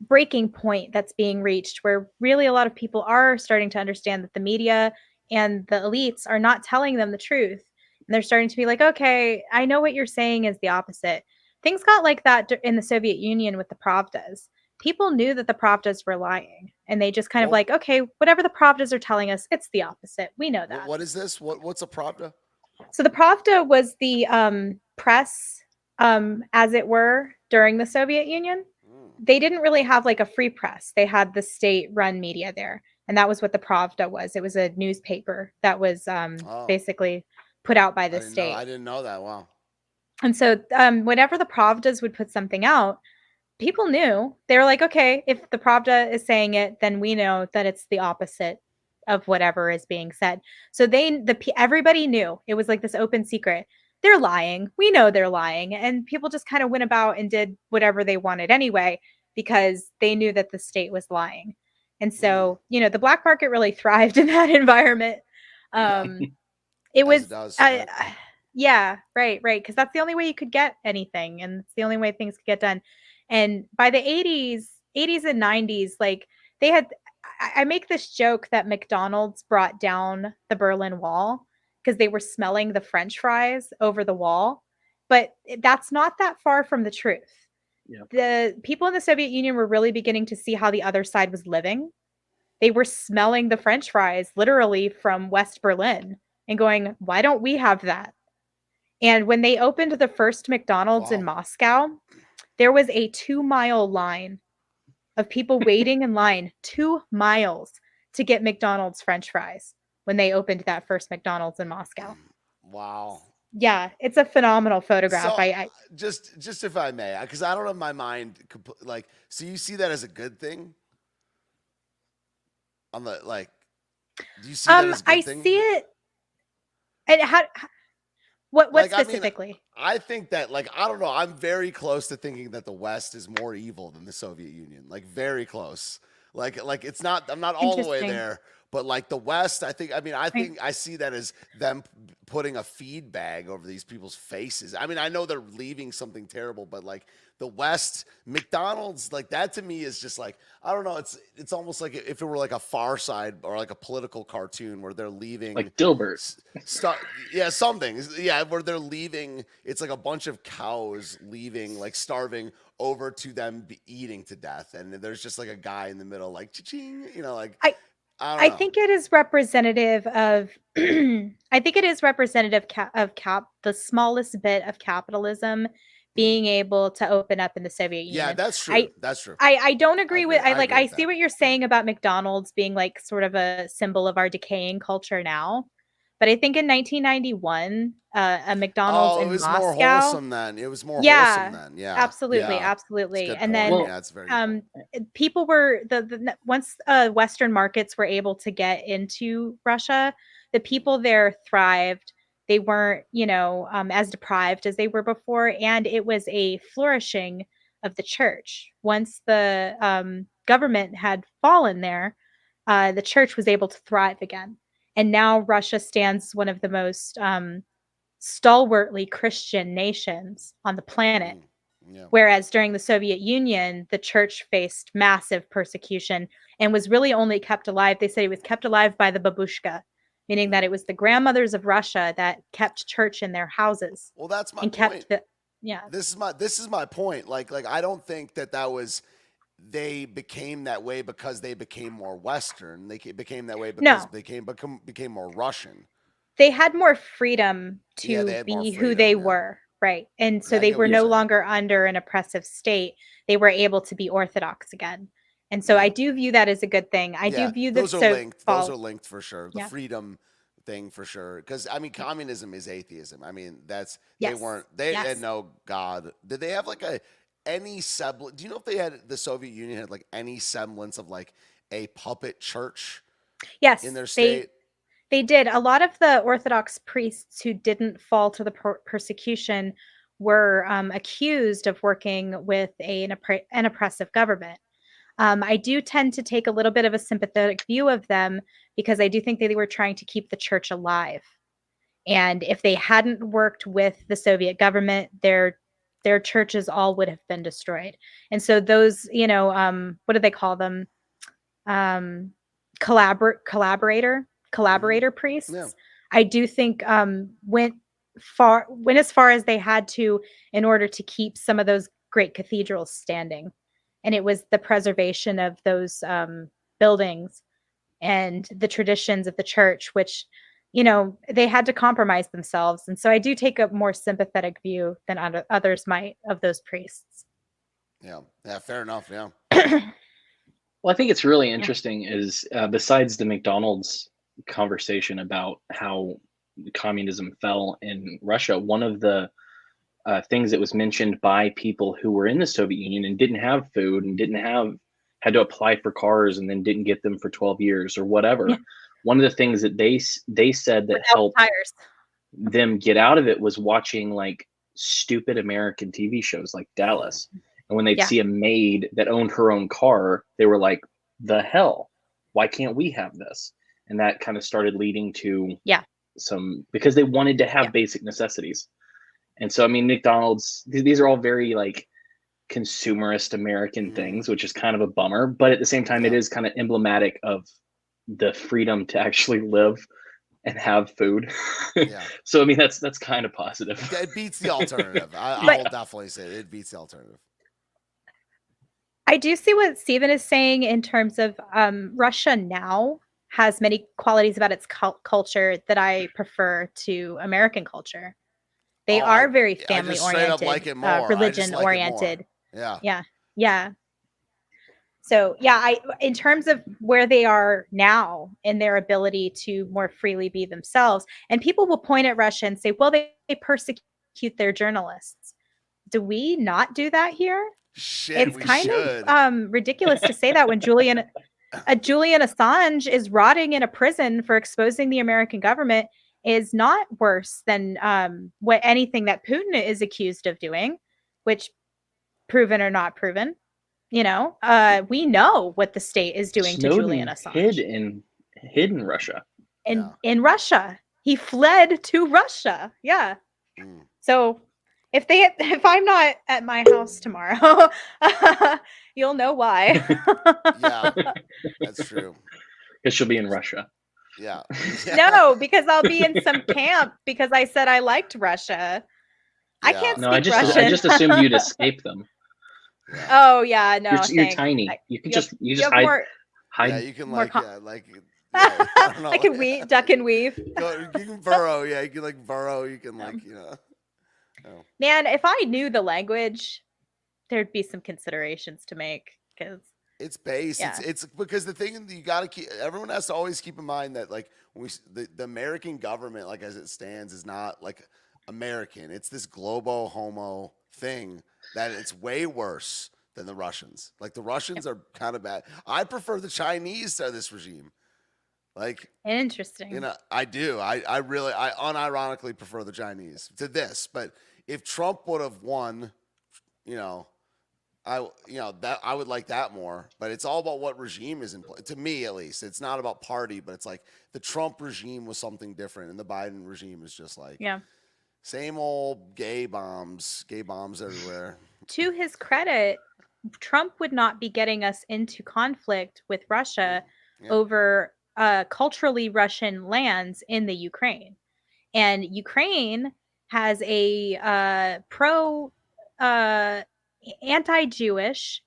breaking point that's being reached where really a lot of people are starting to understand that the media and the elites are not telling them the truth. And they're starting to be like, okay, I know what you're saying is the opposite. Things got like that in the Soviet Union with the Pravdas. People knew that the Pravdas were lying, and they just kind of like, okay, whatever the Pravdas are telling us, it's the opposite. We know that. What is this? What's a Pravda? So the Pravda was the press, as it were, during the Soviet Union. They didn't really have like a free press. They had the state-run media there, and that was what the Pravda was. It was a newspaper that was basically put out by the state. I didn't know that. Wow. And so whenever the Pravdas would put something out, people knew. They were like, okay, if the Pravda is saying it, then we know that it's the opposite of whatever is being said. So everybody knew. It was like this open secret. They're lying. We know they're lying. And people just kind of went about and did whatever they wanted anyway, because they knew that the state was lying. And so, the black market really thrived in that environment. It As was, it does, right? yeah, right, because that's the only way you could get anything, and it's the only way things could get done. And by the 80s and 90s, like they had, I make this joke that McDonald's brought down the Berlin Wall because they were smelling the French fries over the wall, but that's not that far from the truth. Yeah. The people in the Soviet Union were really beginning to see how the other side was living. They were smelling the French fries literally from West Berlin and going, why don't we have that? And when they opened the first McDonald's in Moscow, there was a 2-mile line of people waiting in line 2 miles to get McDonald's French fries when they opened that first McDonald's in Moscow. Wow. Yeah, it's a phenomenal photograph. So, I just if I may, because I don't have my mind like. So you see that as a good thing? On the do you see that as a good thing? see it. And what Like, specifically? I think that I don't know. I'm very close to thinking that the West is more evil than the Soviet Union. Like very close. Like it's not. I'm not all the way Interesting. there. But the West, I think I see that as them putting a feed bag over these people's faces. I mean, I know they're leaving something terrible, but the West, McDonald's, that to me is just I don't know. It's almost like if it were a Far Side or a political cartoon where they're leaving Dilbert. Yeah, something. Yeah, where they're leaving. It's like a bunch of cows leaving, starving over to them eating to death, and there's just a guy in the middle, cha-ching, I think it is representative of I think it is representative of the smallest bit of capitalism being able to open up in the Soviet Union. Yeah, that's true. That's true. I don't agree with I see that. what you're saying about McDonald's being sort of a symbol of our decaying culture now. But I think in 1991, a McDonald's in Moscow. More wholesome then. It was more wholesome then. Yeah, absolutely, yeah. absolutely. And then that's very people were once Western markets were able to get into Russia, the people there thrived. They weren't, as deprived as they were before, and it was a flourishing of the church. Once the government had fallen there, the church was able to thrive again. And now Russia stands one of the most stalwartly Christian nations on the planet. Yeah. Whereas during the Soviet Union, the church faced massive persecution and was really only kept alive. They say it was kept alive by the babushka, meaning that it was the grandmothers of Russia that kept church in their houses. Well, that's my and point. This is my point. I don't think that was. They became that way because they became more Western. They became that way because they became more Russian. They had more freedom to be who they were, right? And so they were no longer under an oppressive state. They were able to be Orthodox again. And so I do view that as a good thing. I do view this. Those are linked for sure. The freedom thing for sure. Because communism is atheism. They had no God. Did they have any semblance? Do you know if they had the Soviet Union had any semblance of a puppet church? Yes, in their state. They did. A lot of the Orthodox priests who didn't fall to the persecution were accused of working with an oppressive government. I do tend to take a little bit of a sympathetic view of them because I do think they were trying to keep the church alive. And if they hadn't worked with the Soviet government, their churches all would have been destroyed. And so those, what do they call them? Collaborator priests. Yeah. I do think went as far as they had to in order to keep some of those great cathedrals standing. And it was the preservation of those buildings and the traditions of the church, which they had to compromise themselves. And so I do take a more sympathetic view than others might of those priests. Yeah, fair enough. Yeah. Well, I think it's really interesting is besides the McDonald's conversation about how communism fell in Russia, one of the things that was mentioned by people who were in the Soviet Union and didn't have food and had to apply for cars and then didn't get them for 12 years or Yeah. whatever. One of the things that they said that Without helped tires. them get out of it was watching like stupid American TV shows like Dallas. And when they'd Yeah. see a maid that owned her own car, they were like, the hell? Why can't we have this? And that kind of started leading to Yeah. because they wanted to have Yeah. basic necessities. And so, I mean, McDonald's, these are all very like consumerist American things, which is kind of a bummer. But at the same time, it is kind of emblematic of the freedom to actually live and have food. Yeah. So, I mean, that's kind of positive. It beats the alternative. I will definitely say it beats the alternative. I do see what Stephen is saying in terms of Russia now has many qualities about its culture that I prefer to American culture. They are very family oriented, religion oriented. Yeah. Yeah. So yeah, in terms of where they are now in their ability to more freely be themselves, and people will point at Russia and say, well, they persecute their journalists. Do we not do that here? Shit, it's kind of ridiculous to say that when Julian Assange is rotting in a prison for exposing the American government is not worse than what anything that Putin is accused of doing, which proven or not proven, we know what the state is doing to Julian Assange. Hid in Russia. In Russia. He fled to Russia. Yeah. So if I'm not at my house tomorrow, you'll know why. Yeah, that's true. Because she'll be in Russia. Yeah. No, because I'll be in some camp because I said I liked Russia. I can't speak Russian. I just assumed you'd escape them. Yeah. Oh yeah, no. You're tiny. You can just hide. Yeah, you can I can duck and weave. You can burrow. Yeah, you can burrow. You can Oh. Man, if I knew the language, there'd be some considerations to make because it's base. Yeah. It's because the thing that you got to keep. Everyone has to always keep in mind that when the American government, as it stands, is not American. It's this globo homo thing that it's way worse than the Russians. The Russians are kind of bad. I prefer the Chinese to this regime. Interesting. I do. I really unironically prefer the Chinese to this. But if Trump would have won, I would like that more. But it's all about what regime is in place. To me, at least, it's not about party. But it's the Trump regime was something different, and the Biden regime is just same old gay bombs everywhere. To his credit, Trump would not be getting us into conflict with Russia over culturally Russian lands in the Ukraine. And Ukraine has a anti-Jewish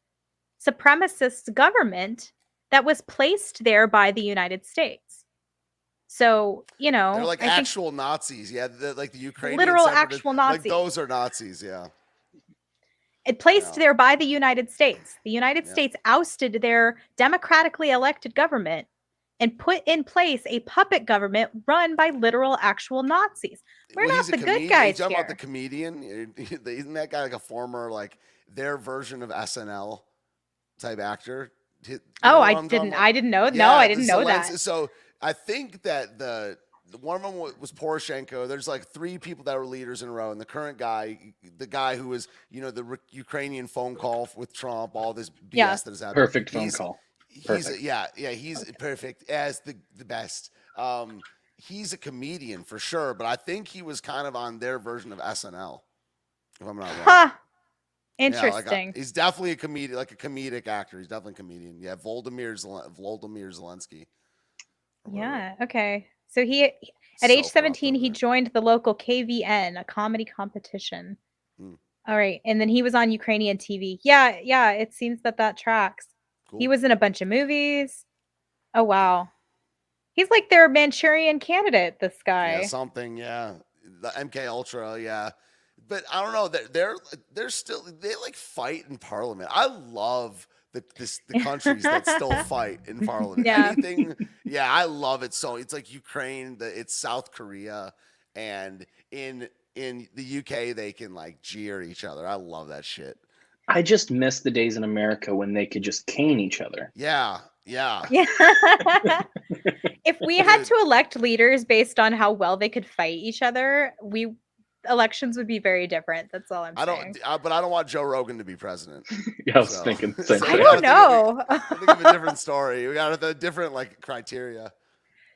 supremacist government that was placed there by the United States. So, they're actual Nazis. Yeah, the Ukrainian literal actual Nazis. Those are Nazis, yeah. It placed there by the United States. The United States ousted their democratically elected government and put in place a puppet government run by literal actual Nazis. We're not the good guys here. You talking about the comedian? Isn't that guy a former their version of SNL type actor? I didn't know. No, I didn't know that. So I think that one of them was Poroshenko. There's three people that were leaders in a row, and the current guy, the guy who was the Ukrainian phone call with Trump, all this BS that has happened. Perfect phone call. Perfect. He's perfect as the best. He's a comedian for sure, but I think he was kind of on their version of SNL. If I'm not wrong. Huh. Interesting. He's definitely a comedian, a comedic actor. He's definitely a comedian. Yeah, Volodymyr Zelensky. Yeah. Okay. So at age 17, he joined the local KVN, a comedy competition. All right, and then he was on Ukrainian TV. Yeah. It seems that tracks. Cool. He was in a bunch of movies. Oh wow, he's their Manchurian Candidate. This guy. Yeah, something. Yeah, the MK Ultra. Yeah, but I don't know. They're still they fight in Parliament. I love the countries that still fight in Parliament. I love it. So it's Ukraine, it's South Korea, and in in the UK they can like jeer each other. I love that shit. I just miss the days in America when they could just cane each other. Yeah. Yeah. If we had Dude. to elect leaders based on how well they could fight each other, elections would be very different. That's all I'm saying. But I don't want Joe Rogan to be president. Yeah, I was thinking the same so I thing. don't know. I think of a different story. We got a different like criteria.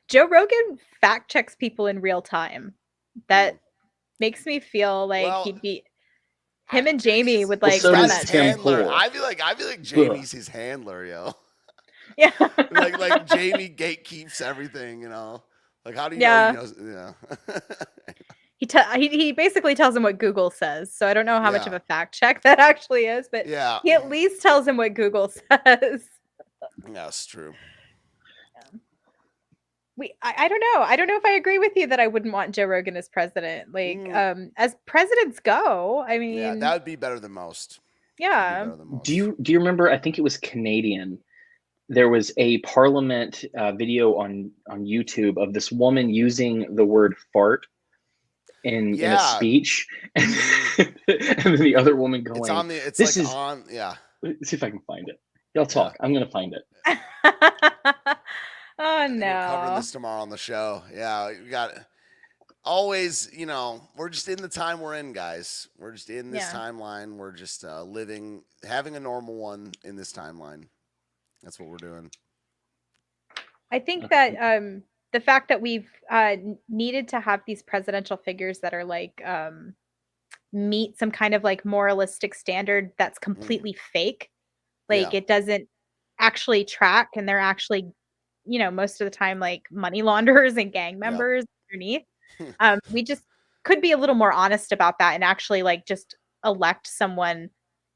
Joe Rogan fact checks people in real time. That makes me feel like Well, he'd be him and Jamie would Well, like so run does that. Tim handler. Pool. I feel like Jamie's his handler, yo. Yeah. like Jamie gatekeeps everything, you know. Like how do you Yeah. know he knows? He he basically tells him what Google says. So I don't know how much of Yeah. a fact check that actually is, but Yeah. he at least tells him what Google says. That's true. I don't know. I don't know if I agree with you that I wouldn't want Joe Rogan as president. Like, as presidents go, I mean, Yeah, that would be better than most. yeah. Do you remember? I think it was Canadian. There was a Parliament video on YouTube of this woman using the word fart in a speech, and then the other woman going, It's on the. It's "This like is on. Yeah. Let's see if I can find it. Y'all talk. I'm gonna find it." Oh I think we're covering no. this tomorrow on the show. Yeah, we got always. You know, we're just in the time we're in, guys. We're just in this timeline. We're just living, having a normal one in this timeline. That's what we're doing. I think that the fact that we've needed to have these presidential figures that are like meet some kind of like moralistic standard that's completely fake. Like it doesn't actually track, and they're actually, you know, most of the time like money launderers and gang members underneath. We just could be a little more honest about that and actually like just elect someone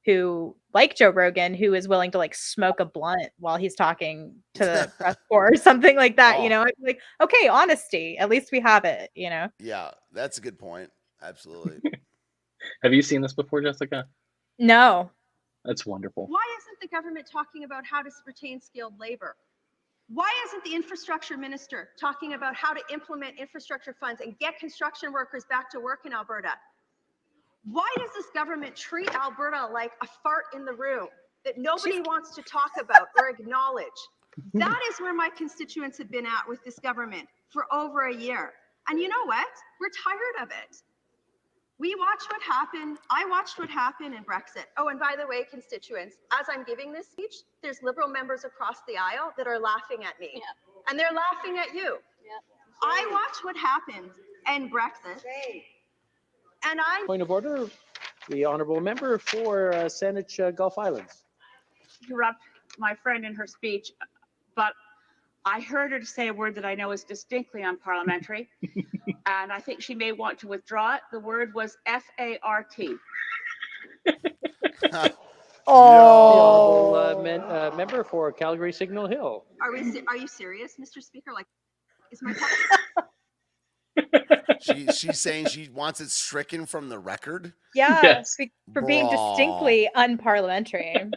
who, like Joe Rogan, who is willing to like smoke a blunt while he's talking to the press corps or something like that. You know, I'd be like, okay, honesty. At least we have it, you know? Yeah, that's a good point. Absolutely. Have you seen this before, Jessica? No. That's wonderful. Why isn't the government talking about how to retain skilled labor? Why isn't the infrastructure minister talking about how to implement infrastructure funds and get construction workers back to work in Alberta? Why does this government treat Alberta like a fart in the room that nobody wants to talk about or acknowledge? That is where my constituents have been at with this government for over a year. And you know what? We're tired of it. We watched what happened. I watched what happened in Brexit. Oh, and by the way, constituents, as I'm giving this speech, there's Liberal members across the aisle that are laughing at me. And they're laughing at you. I watched what happened in Brexit. And I... Point of order, the honourable member for Saanich Gulf Islands. Interrupt my friend in her speech, but I heard her say a word that I know is distinctly unparliamentary, and I think she may want to withdraw it. The word was F-A-R-T. Oh. The honourable member for Calgary Signal Hill. Are you serious, Mr. Speaker? Like, is my She's saying she wants it stricken from the record. Yeah, Yes. for being distinctly unparliamentary.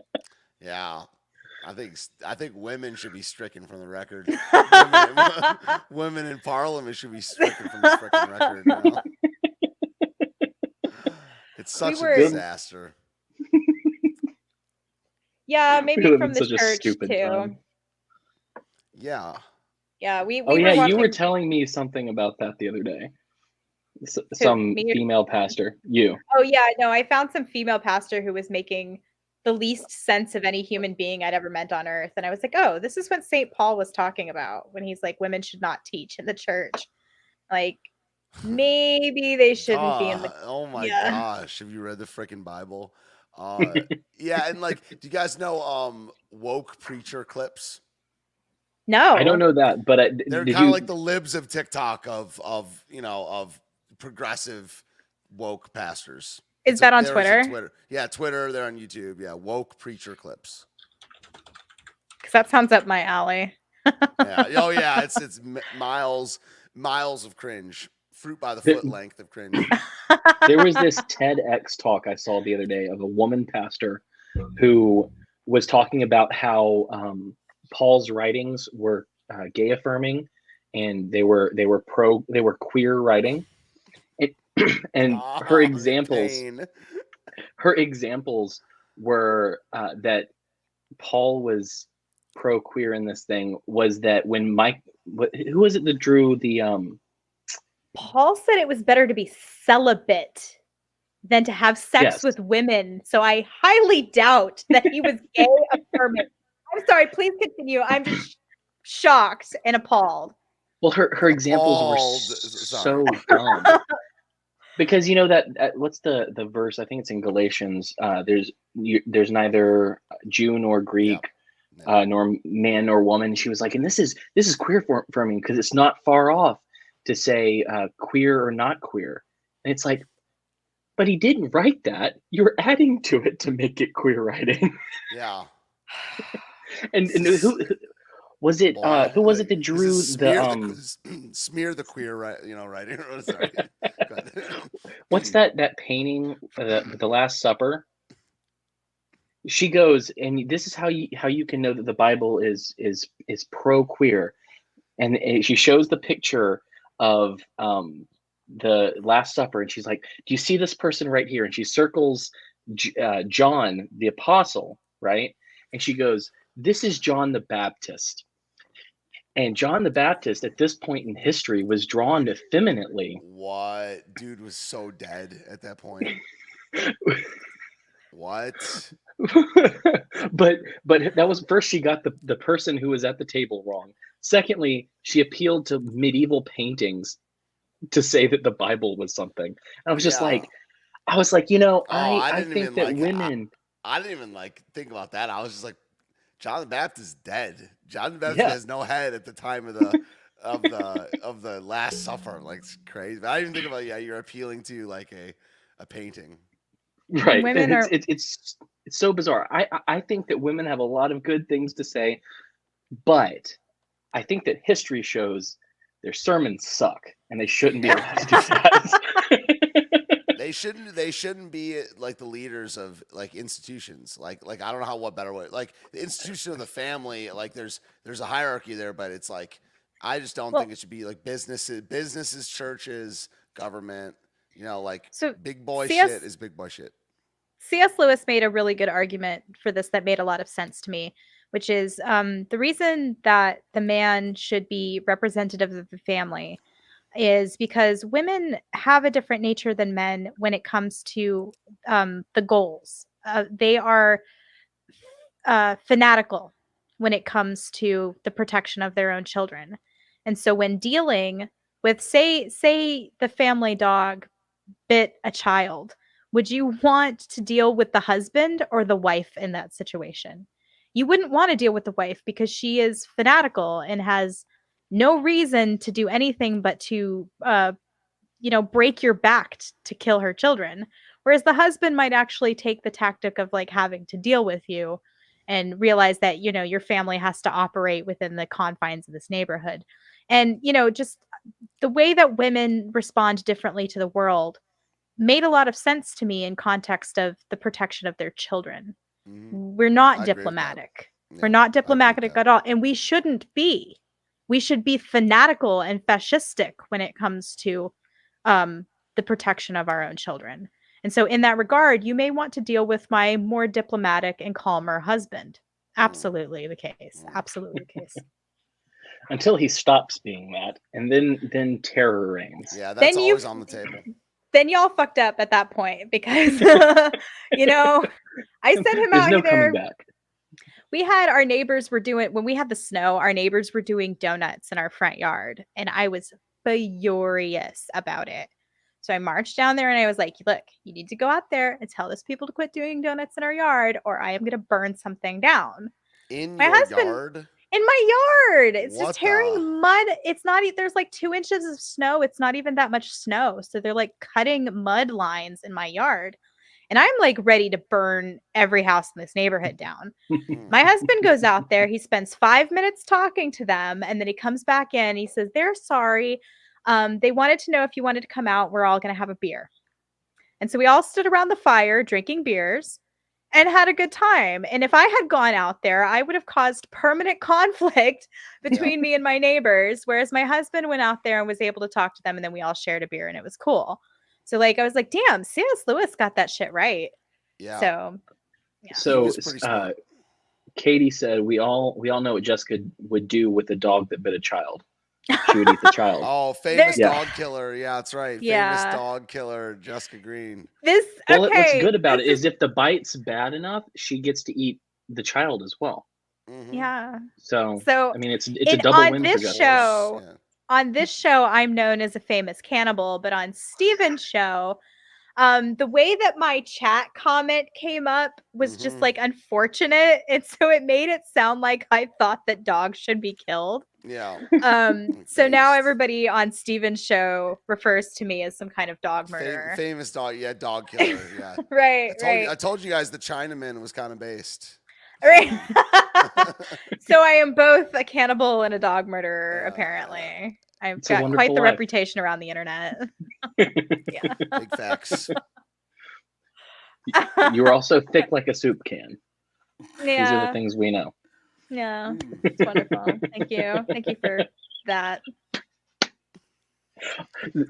Yeah. I think women should be stricken from the record. Women in Parliament should be stricken from the freaking record. You know? It's such a disaster. Yeah, maybe We live from in the such a church stupid too. time. Yeah. Yeah, we Oh were yeah, you watching- were telling me something about that the other day. Who, Some me? female pastor. You. Oh yeah, no, I found some female pastor who was making the least sense of any human being I'd ever met on earth. And I was like, oh, this is what St. Paul was talking about when he's like, women should not teach in the church. Like, maybe they shouldn't be in the... Oh my gosh. Have you read the freaking Bible? Yeah, and like, do you guys know woke preacher clips? No. I don't know that, but They're did kind you... of like the libs of TikTok of you know, of progressive woke pastors. Is that on Twitter? Twitter? Yeah, Twitter. They're on YouTube. Yeah, woke preacher clips. Because that sounds up my alley. Yeah. Oh yeah, it's miles of cringe. Fruit by the foot length of cringe. There was this TEDx talk I saw the other day of a woman pastor who was talking about how Paul's writings were gay affirming, and they were queer writing. And Oh, her the examples pain. were that Paul was pro queer in this thing, was that when who was it that drew the Paul said it was better to be celibate than to have sex yes. with women. So I highly doubt that he was gay affirming. I'm sorry, please continue. I'm just shocked and appalled. Well, her examples Appalled. were Sorry. so dumb. Because you know that what's the verse? I think it's in Galatians. There's neither Jew nor Greek, nor man nor woman. She was like, and this is queer for me, because it's not far off to say queer or not queer. And it's like, but he didn't write that. You're adding to it to make it queer writing. Yeah. and who was it? Boy, Who was like, it that drew smear the queer writing? Sorry. Go ahead. What's that painting, the Last Supper? She goes, and this is how you can know that the Bible is pro queer, and she shows the picture of the Last Supper, and she's like, "Do you see this person right here?" And she circles John the Apostle, right? And she goes, "This is John the Baptist." And John the Baptist at this point in history was drawn effeminately. What? Dude was so dead at that point. What? but that was first, she got the person who was at the table wrong. Secondly, she appealed to medieval paintings to say that the Bible was something. And I was just like, you know, I think that women. I didn't even think about that. I was just like, John the Baptist is dead. John the Baptist has no head at the time of the of the Last Supper. Like, it's crazy. But I didn't think about you're appealing to like a painting. Right. Women it's so bizarre. I think that women have a lot of good things to say, but I think that history shows their sermons suck, and they shouldn't be allowed to do that. They shouldn't be like the leaders of like institutions. Like I don't know what better way. Like the institution of the family. Like there's a hierarchy there, but it's like I just don't think it should be like businesses, churches, government. You know, like big boy shit is big boy shit. C.S. Lewis made a really good argument for this that made a lot of sense to me, which is the reason that the man should be representative of the family is because women have a different nature than men when it comes to the goals. They are fanatical when it comes to the protection of their own children. And so when dealing with, say the family dog bit a child, would you want to deal with the husband or the wife in that situation? You wouldn't want to deal with the wife because she is fanatical and has no reason to do anything but to break your back to kill her children. Whereas the husband might actually take the tactic of like having to deal with you and realize that, your family has to operate within the confines of this neighborhood. And, just the way that women respond differently to the world made a lot of sense to me in context of the protection of their children. Mm-hmm. We're not diplomatic. We're not diplomatic at all. And we shouldn't be. We should be fanatical and fascistic when it comes to the protection of our own children. And so in that regard, you may want to deal with my more diplomatic and calmer husband. Absolutely the case. Absolutely the case. Until he stops being that, and then terror reigns. Yeah, that's always on the table. Then y'all fucked up at that point because, I sent him There's out no there. coming back. We had our neighbors were doing, when we had the snow, our neighbors were doing donuts in our front yard. And I was furious about it. So I marched down there and I was like, look, you need to go out there and tell those people to quit doing donuts in our yard or I am going to burn something down. In my your husband, yard? In my yard. It's What just tearing mud. It's not, there's like 2 inches of snow. It's not even that much snow. So they're like cutting mud lines in my yard. And I'm like ready to burn every house in this neighborhood down. My husband goes out there. He spends 5 minutes talking to them. And then he comes back in. He says, they're sorry. They wanted to know if you wanted to come out. We're all going to have a beer. And so we all stood around the fire drinking beers and had a good time. And if I had gone out there, I would have caused permanent conflict between me and my neighbors. Whereas my husband went out there and was able to talk to them. And then we all shared a beer and it was cool. So like I was like, damn, C.S. Lewis got that shit right. Yeah. So yeah. So was pretty smart. Katie said we all know what Jessica would do with a dog that bit a child. She would eat the child. Oh, famous Yeah. dog killer. Yeah, that's right. Yeah. Famous dog killer, Jessica Green. This Well, okay. what's good about it is if the bite's bad enough, she gets to eat the child as well. Mhm. Yeah. So So I mean, it's a double on win for this Jessica. show, Yeah. on this show, I'm known as a famous cannibal, but on Stephen's show, the way that my chat comment came up was just Mhm. like unfortunate, and so it made it sound like I thought that dogs should be killed. Yeah. So now Based. everybody on Stephen's show refers to me as some kind of dog murderer. Famous dog. Yeah, dog killer. Yeah. Right, I told you guys the Chinaman was kind of based. right. So I am both a cannibal and a dog murderer, apparently. I've It's a got quite wonderful the life. reputation around the internet. Yeah. Big facts. You were also thick like a soup can. These are the Yeah. things we know. Yeah. Mm. It's wonderful. Thank you. Thank you for that.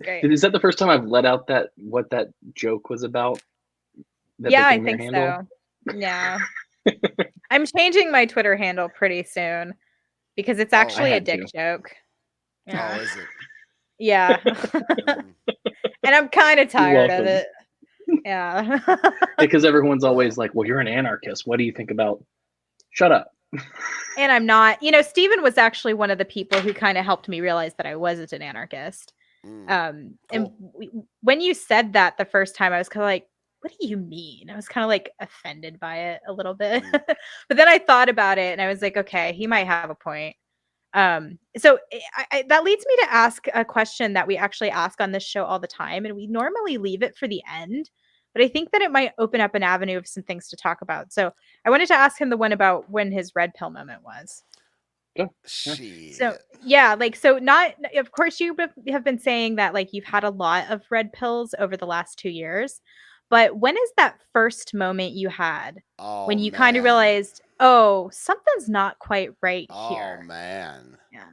Great. Is that the first time I've let out what that joke was about? That Yeah, I became your think handle? so. Yeah. I'm changing my Twitter handle pretty soon because it's Oh, I actually a had dick to. joke. Oh, Yeah. is it? Yeah. Mm. And I'm kind of tired of welcome. it. Yeah. Because everyone's always like, well, you're an anarchist. What do you think about? Shut up. And I'm not. You know, Stephen was actually one of the people who kind of helped me realize that I wasn't an anarchist. Mm. And Cool. when you said that the first time, I was kind of like, what do you mean? I was kind of like offended by it a little bit. But then I thought about it and I was like, okay, he might have a point. So that leads me to ask a question that we actually ask on this show all the time. And we normally leave it for the end, but I think that it might open up an avenue of some things to talk about. So I wanted to ask him the one about when his red pill moment was. Shit. So yeah, like, so not, of course you have been saying that like you've had a lot of red pills over the last 2 years, but when is that first moment you had Oh, when you kind of man. realized, oh, something's not quite right Oh, here? man. Yeah.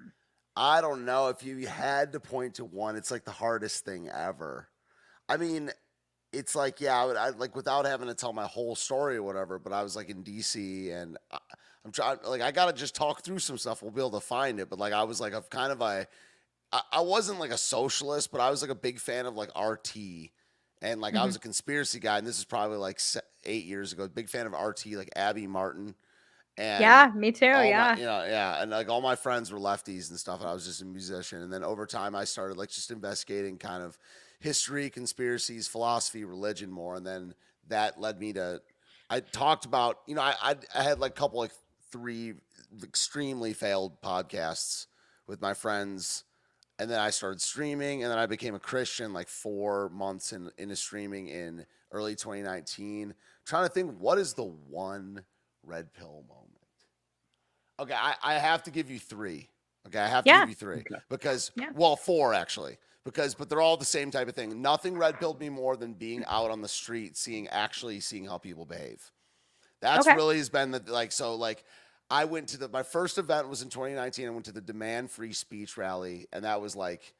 I don't know if you had to point to one. It's like the hardest thing ever. I mean, it's like, yeah, I like without having to tell my whole story or whatever, but I was like in DC and I'm trying, like, I got to just talk through some stuff. We'll be able to find it. But like, I was like a kind of I wasn't like a socialist, but I was like a big fan of like RT. And like, I was a conspiracy guy. And this is probably like 8 years ago. Big fan of RT, like Abby Martin. And Yeah, me too. all Yeah. yeah. And like all my friends were lefties and stuff. And I was just a musician. And then over time, I started like just investigating kind of history, conspiracies, philosophy, religion more. And then that led me to, I talked about, I had like a couple, like 3 extremely failed podcasts with my friends. And then I started streaming, and then I became a Christian like 4 months into streaming in early 2019. Trying to think, what is the one red pill moment? Okay, I have to give you 3. Okay, I have to give you 3 because, well, 4 actually, but they're all the same type of thing. Nothing red pilled me more than being out on the street, seeing how people behave. That's really has been the like. So like, I went to my first event was in 2019. I went to the Demand Free Speech rally, and that was like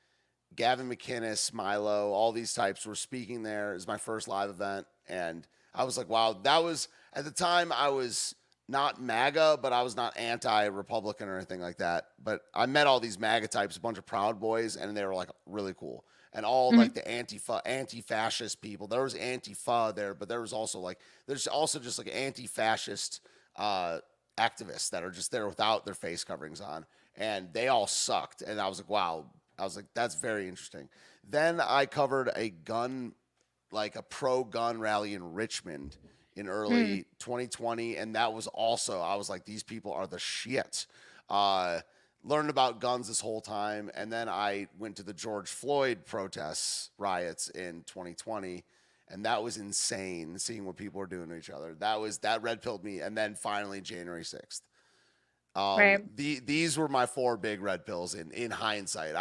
Gavin McInnes, Milo, all these types were speaking there. It was my first live event, and I was like, wow, that was at the time I was not MAGA, but I was not anti-Republican or anything like that. But I met all these MAGA types, a bunch of Proud Boys, and they were like really cool. And all like the anti-fascist people. There was Antifa there, but there's also just like anti-fascist activists that are just there without their face coverings on, and they all sucked. And I was like, wow. I was like, that's very interesting. Then I covered a pro-gun rally in Richmond in early 2020, and that was also, I was like, these people are the shit. Learned about guns this whole time, and then I went to the George Floyd protests, riots in 2020, and that was insane, seeing what people were doing to each other. That red pilled me, and then finally January 6th. These were my 4 big red pills in hindsight.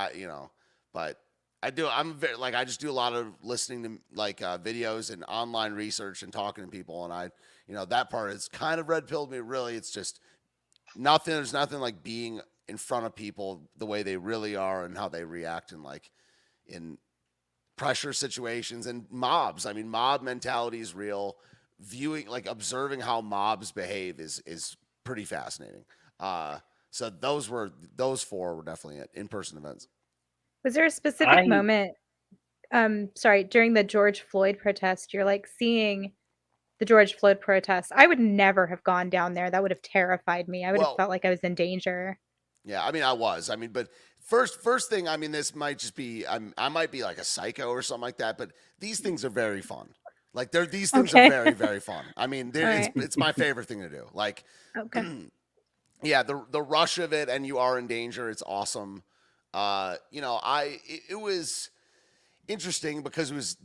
But I just do a lot of listening to like videos and online research and talking to people, and that part is kind of red pilled me. Really, it's just nothing. There's nothing like being in front of people the way they really are and how they react in pressure situations and mobs. I mean, mob mentality is real. Viewing, like observing how mobs behave is pretty fascinating. So those 4 were definitely in-person events. Was there a specific I moment, sorry, during the George Floyd protest, you're like seeing the George Floyd protest? I would never have gone down there. That would have terrified me. I would have Well, felt like I was in danger. yeah, I mean, I was. I mean, but first thing, I mean, this might just be I might be like a psycho or something like that, but these things are very fun. Like these things are Okay. very, very fun. I mean, All right. it's my favorite thing to do. Like, Okay. yeah, the rush of it, and you are in danger. It's awesome. You know, it was interesting because it was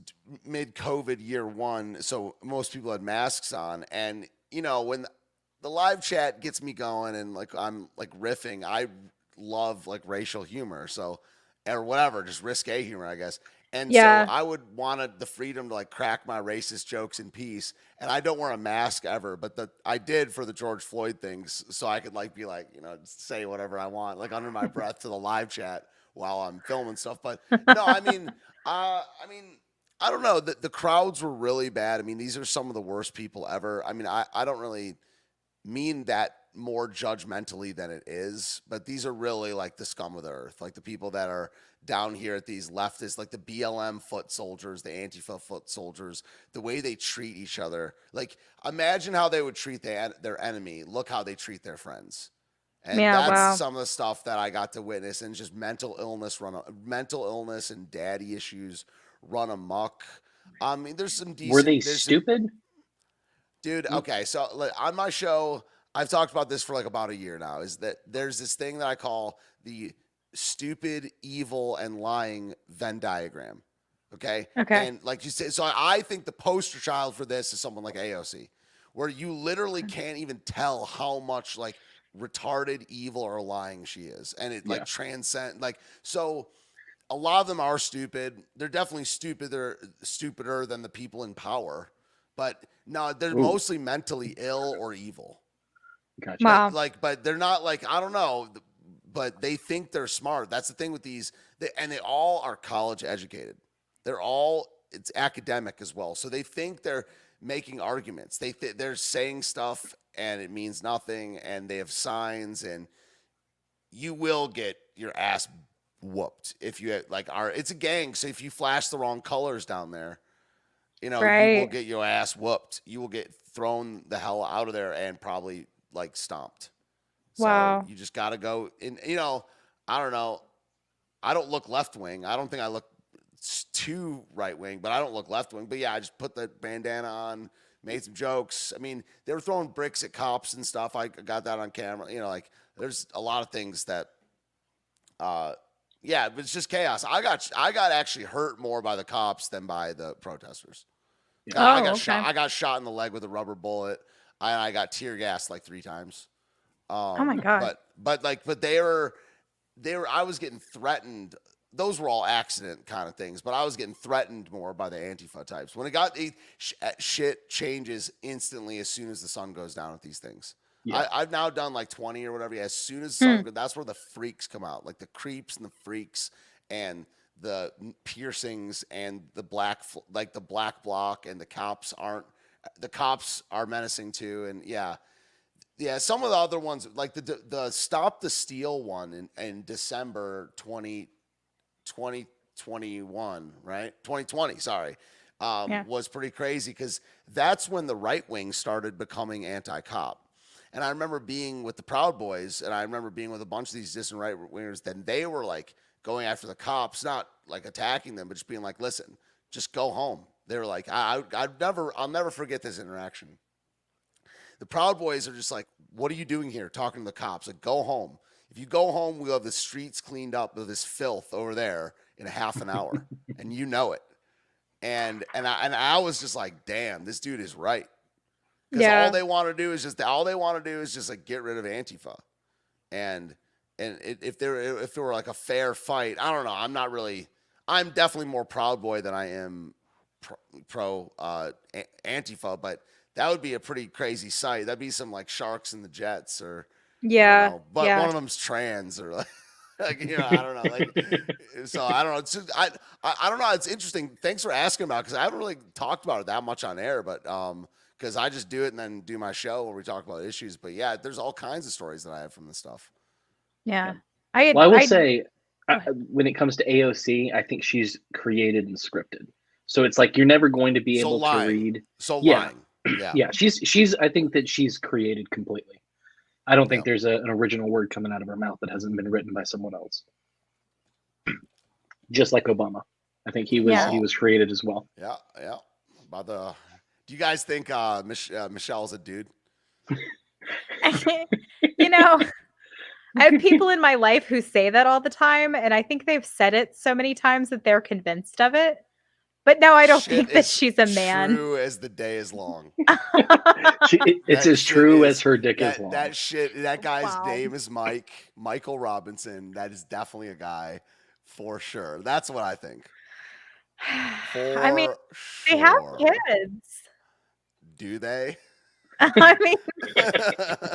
mid-COVID year 1, so most people had masks on, and you know, when the live chat gets me going and like I'm like riffing, I love like racial humor, so or whatever, just risque humor, I guess. And Yeah. so I would wanted the freedom to like crack my racist jokes in peace. And I don't wear a mask ever, but I did for the George Floyd things, so I could like be like, you know, say whatever I want, like under my breath to the live chat while I'm filming stuff. But no, I mean, I don't know. The crowds were really bad. I mean, these are some of the worst people ever. I mean, I don't really mean that more judgmentally than it is, but these are really like the scum of the earth, like the people that are down here at these leftists, like the BLM foot soldiers, the Antifa foot soldiers, the way they treat each other. Like, imagine how they would treat their enemy. Look how they treat their friends. And Yeah, that's wow. some of the stuff that I got to witness, and just mental illness and daddy issues run amok. I mean, there's some decent. Were they stupid? Dude, okay, so on my show, I've talked about this for like about a year now, is that there's this thing that I call the stupid, evil, and lying Venn diagram. Okay? Okay. And like you said, so I think the poster child for this is someone like AOC, where you literally can't even tell how much like retarded, evil, or lying she is. And it like transcend, like, so a lot of them are stupid. They're definitely stupider than the people in power. But no, they're mostly mentally ill or evil. Gotcha. Wow. But they're not like, I don't know, but they think they're smart. That's the thing with these, and they all are college educated. It's academic as well. So they think they're making arguments. They're saying stuff and it means nothing, and they have signs, and you will get your ass whooped if you like it's a gang. So if you flash the wrong colors down there, you know, you will get your ass whooped. You will get thrown the hell out of there and probably like stomped. So Wow. you just got to go in, you know, I don't know. I don't look left wing. I don't think I look too right wing, but I don't look left wing. But yeah, I just put the bandana on, made some jokes. I mean, they were throwing bricks at cops and stuff. I got that on camera. You know, like there's a lot of things that, yeah, it's just chaos. I got actually hurt more by the cops than by the protesters. I got shot in the leg with a rubber bullet. I got tear gassed like 3 times. Oh my God. But they were I was getting threatened. Those were all accident kind of things, but I was getting threatened more by the Antifa types. When it got shit changes instantly as soon as the sun goes down with these things. Yeah. I've now done like 20 or whatever. As soon as the sun goes, that's where the freaks come out, like the creeps and the freaks and the piercings and the black bloc, and the cops are menacing too. And yeah, some of the other ones, like the Stop the Steal one in December 2021, right? 2020, sorry, was pretty crazy because that's when the right wing started becoming anti-cop. And I remember being with the Proud Boys, and I remember being with a bunch of these distant right wingers. Then they were like going after the cops, not like attacking them, but just being like, "Listen, just go home." They were like, I'll never forget this interaction. The Proud Boys are just like, "What are you doing here? Talking to the cops? Like, go home. If you go home, we'll have the streets cleaned up of this filth over there in a half an hour, and you know it." And I was just like, "Damn, this dude is right." Because all they want to do is just like get rid of Antifa, and if it were like a fair fight, I don't know. I'm definitely more Proud Boy than I am pro Antifa, but that would be a pretty crazy sight. That'd be some like Sharks in the Jets, or but one of them's trans, or like Like, I don't know. Like, so I don't know. It's just, I don't know. It's interesting. Thanks for asking about it, because I haven't really talked about it that much on air, but because I just do it and then do my show where we talk about issues. But yeah, there's all kinds of stories that I have from this stuff. Yeah. Well, I will say, when it comes to AOC, I think she's created and scripted. So it's like you're never going to be able to read. So Yeah. lying. Yeah. Yeah, she's. I think that she's created completely. I don't think there's an original word coming out of her mouth that hasn't been written by someone else. Just like Obama, I think he was created as well. Yeah, yeah. Do you guys think Michelle's a dude? I have people in my life who say that all the time, and I think they've said it so many times that they're convinced of it. But no, I don't think that she's a man. True as the day is long. It's as true as her dick is long. That guy's name is Michael Robinson. That is definitely a guy for sure. That's what I think. I mean, they have kids. Do they? I mean,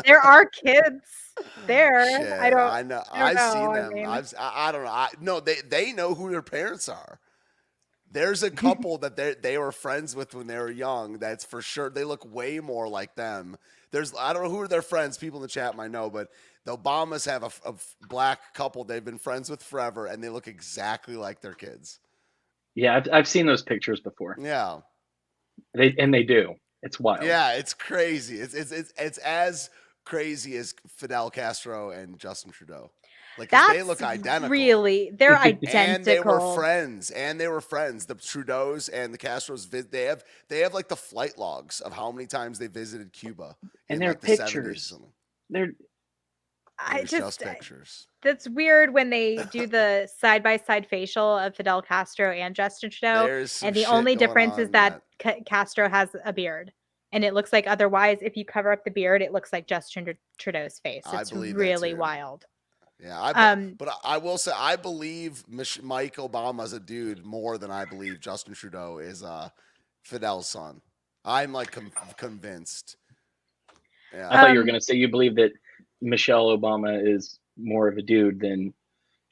there are kids there. Shit, I know. I've seen them. I mean, I don't know. No, they know who their parents are. There's a couple that they were friends with when they were young. That's for sure. They look way more like them. I don't know who are their friends. People in the chat might know, but the Obamas have a black couple they've been friends with forever, and they look exactly like their kids. Yeah, I've seen those pictures before. Yeah, they do. It's wild. Yeah, it's crazy. It's as crazy as Fidel Castro and Justin Trudeau. Like, they look identical. Really, they're identical. And they were friends. The Trudeaus and the Castros, they have like the flight logs of how many times they visited Cuba. And their pictures. They're just pictures. That's weird when they do the side-by-side facial of Fidel Castro and Justin Trudeau. And the only difference is that Castro has a beard. And it looks like otherwise, if you cover up the beard, it looks like Justin Trudeau's face. It's really wild. Yeah, but I will say I believe Mike Obama's a dude more than I believe Justin Trudeau is Fidel's son. I'm like convinced. Yeah. I thought you were going to say you believe that Michelle Obama is more of a dude than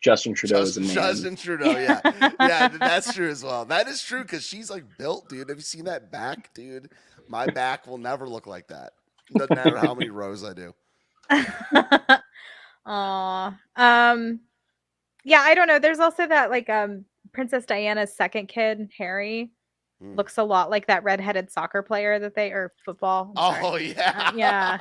Justin Trudeau is a man. Justin Trudeau, yeah. Yeah, that's true as well. That is true because she's like built, dude. Have you seen that back, dude? My back will never look like that. Doesn't matter how many rows I do. Yeah, I don't know. There's also that like Princess Diana's second kid, Harry, looks a lot like that redheaded soccer player or football. Oh yeah. Yeah.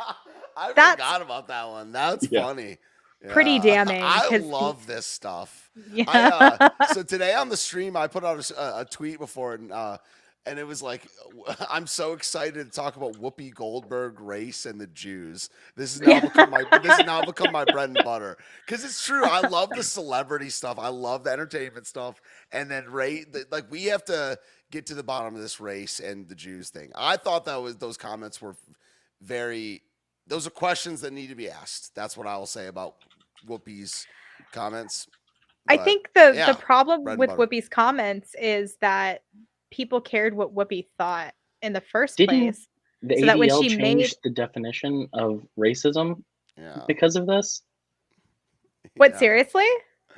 I forgot about that one. That's funny. Yeah. Pretty damning. I love this stuff. Yeah. So today on the stream, I put out a tweet before and it was like, I'm so excited to talk about Whoopi Goldberg, race, and the Jews. This has now become my bread and butter. Because it's true. I love the celebrity stuff. I love the entertainment stuff. And then we have to get to the bottom of this race and the Jews thing. I thought those comments were those are questions that need to be asked. That's what I will say about Whoopi's comments. But I think the problem with Whoopi's comments is that people cared what Whoopi thought in the first place. The ADL changed the definition of racism because of this? What, seriously?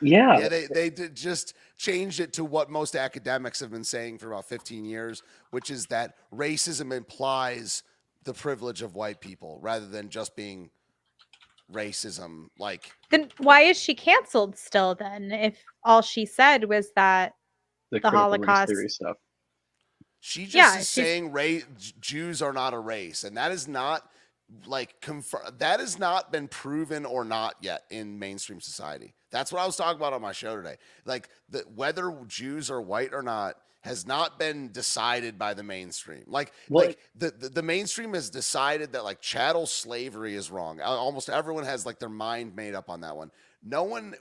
Yeah. Yeah, they did just changed it to what most academics have been saying for about 15 years, which is that racism implies the privilege of white people rather than just being racism. Then why is she canceled still then if all she said was that the Holocaust theory stuff? She just is saying Jews are not a race, and that is not that has not been proven or not yet in mainstream society. That's what I was talking about on my show today. Whether Jews are white or not has not been decided by the mainstream. The mainstream has decided that chattel slavery is wrong. Almost everyone has their mind made up on that one.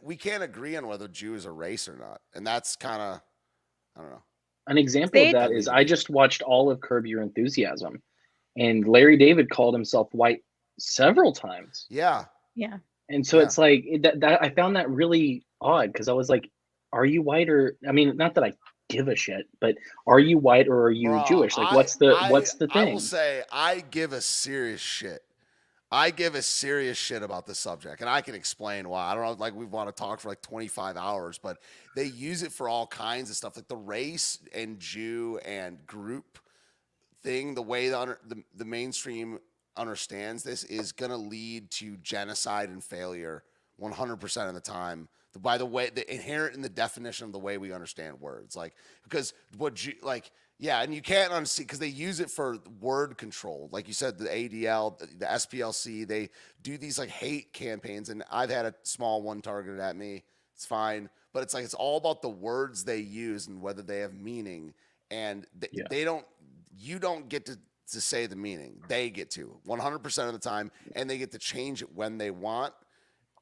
We can't agree on whether Jew is a race or not, and that's kind of, I don't know. An example of that is I just watched all of Curb Your Enthusiasm, and Larry David called himself white several times. Yeah. Yeah. And so it's like that I found that really odd because I was like, are you white or, I mean, not that I give a shit, but are you white or are you Jewish? What's the thing? I will say I give a serious shit I give a serious shit about this subject, and I can explain why. I don't know, like we want to talk for like 25 hours, but they use it for all kinds of stuff, like the race and Jew and group thing. The way the mainstream understands this is going to lead to genocide and failure 100% of the time. By the way, the inherent in the definition of the way we understand words, like because yeah, and you can't unsee because they use it for word control. Like you said, the ADL, the SPLC, they do these like hate campaigns, and I've had a small one targeted at me. It's fine, but it's like it's all about the words they use and whether they have meaning, and they don't. You don't get to say the meaning. They get to 100% of the time, and they get to change it when they want.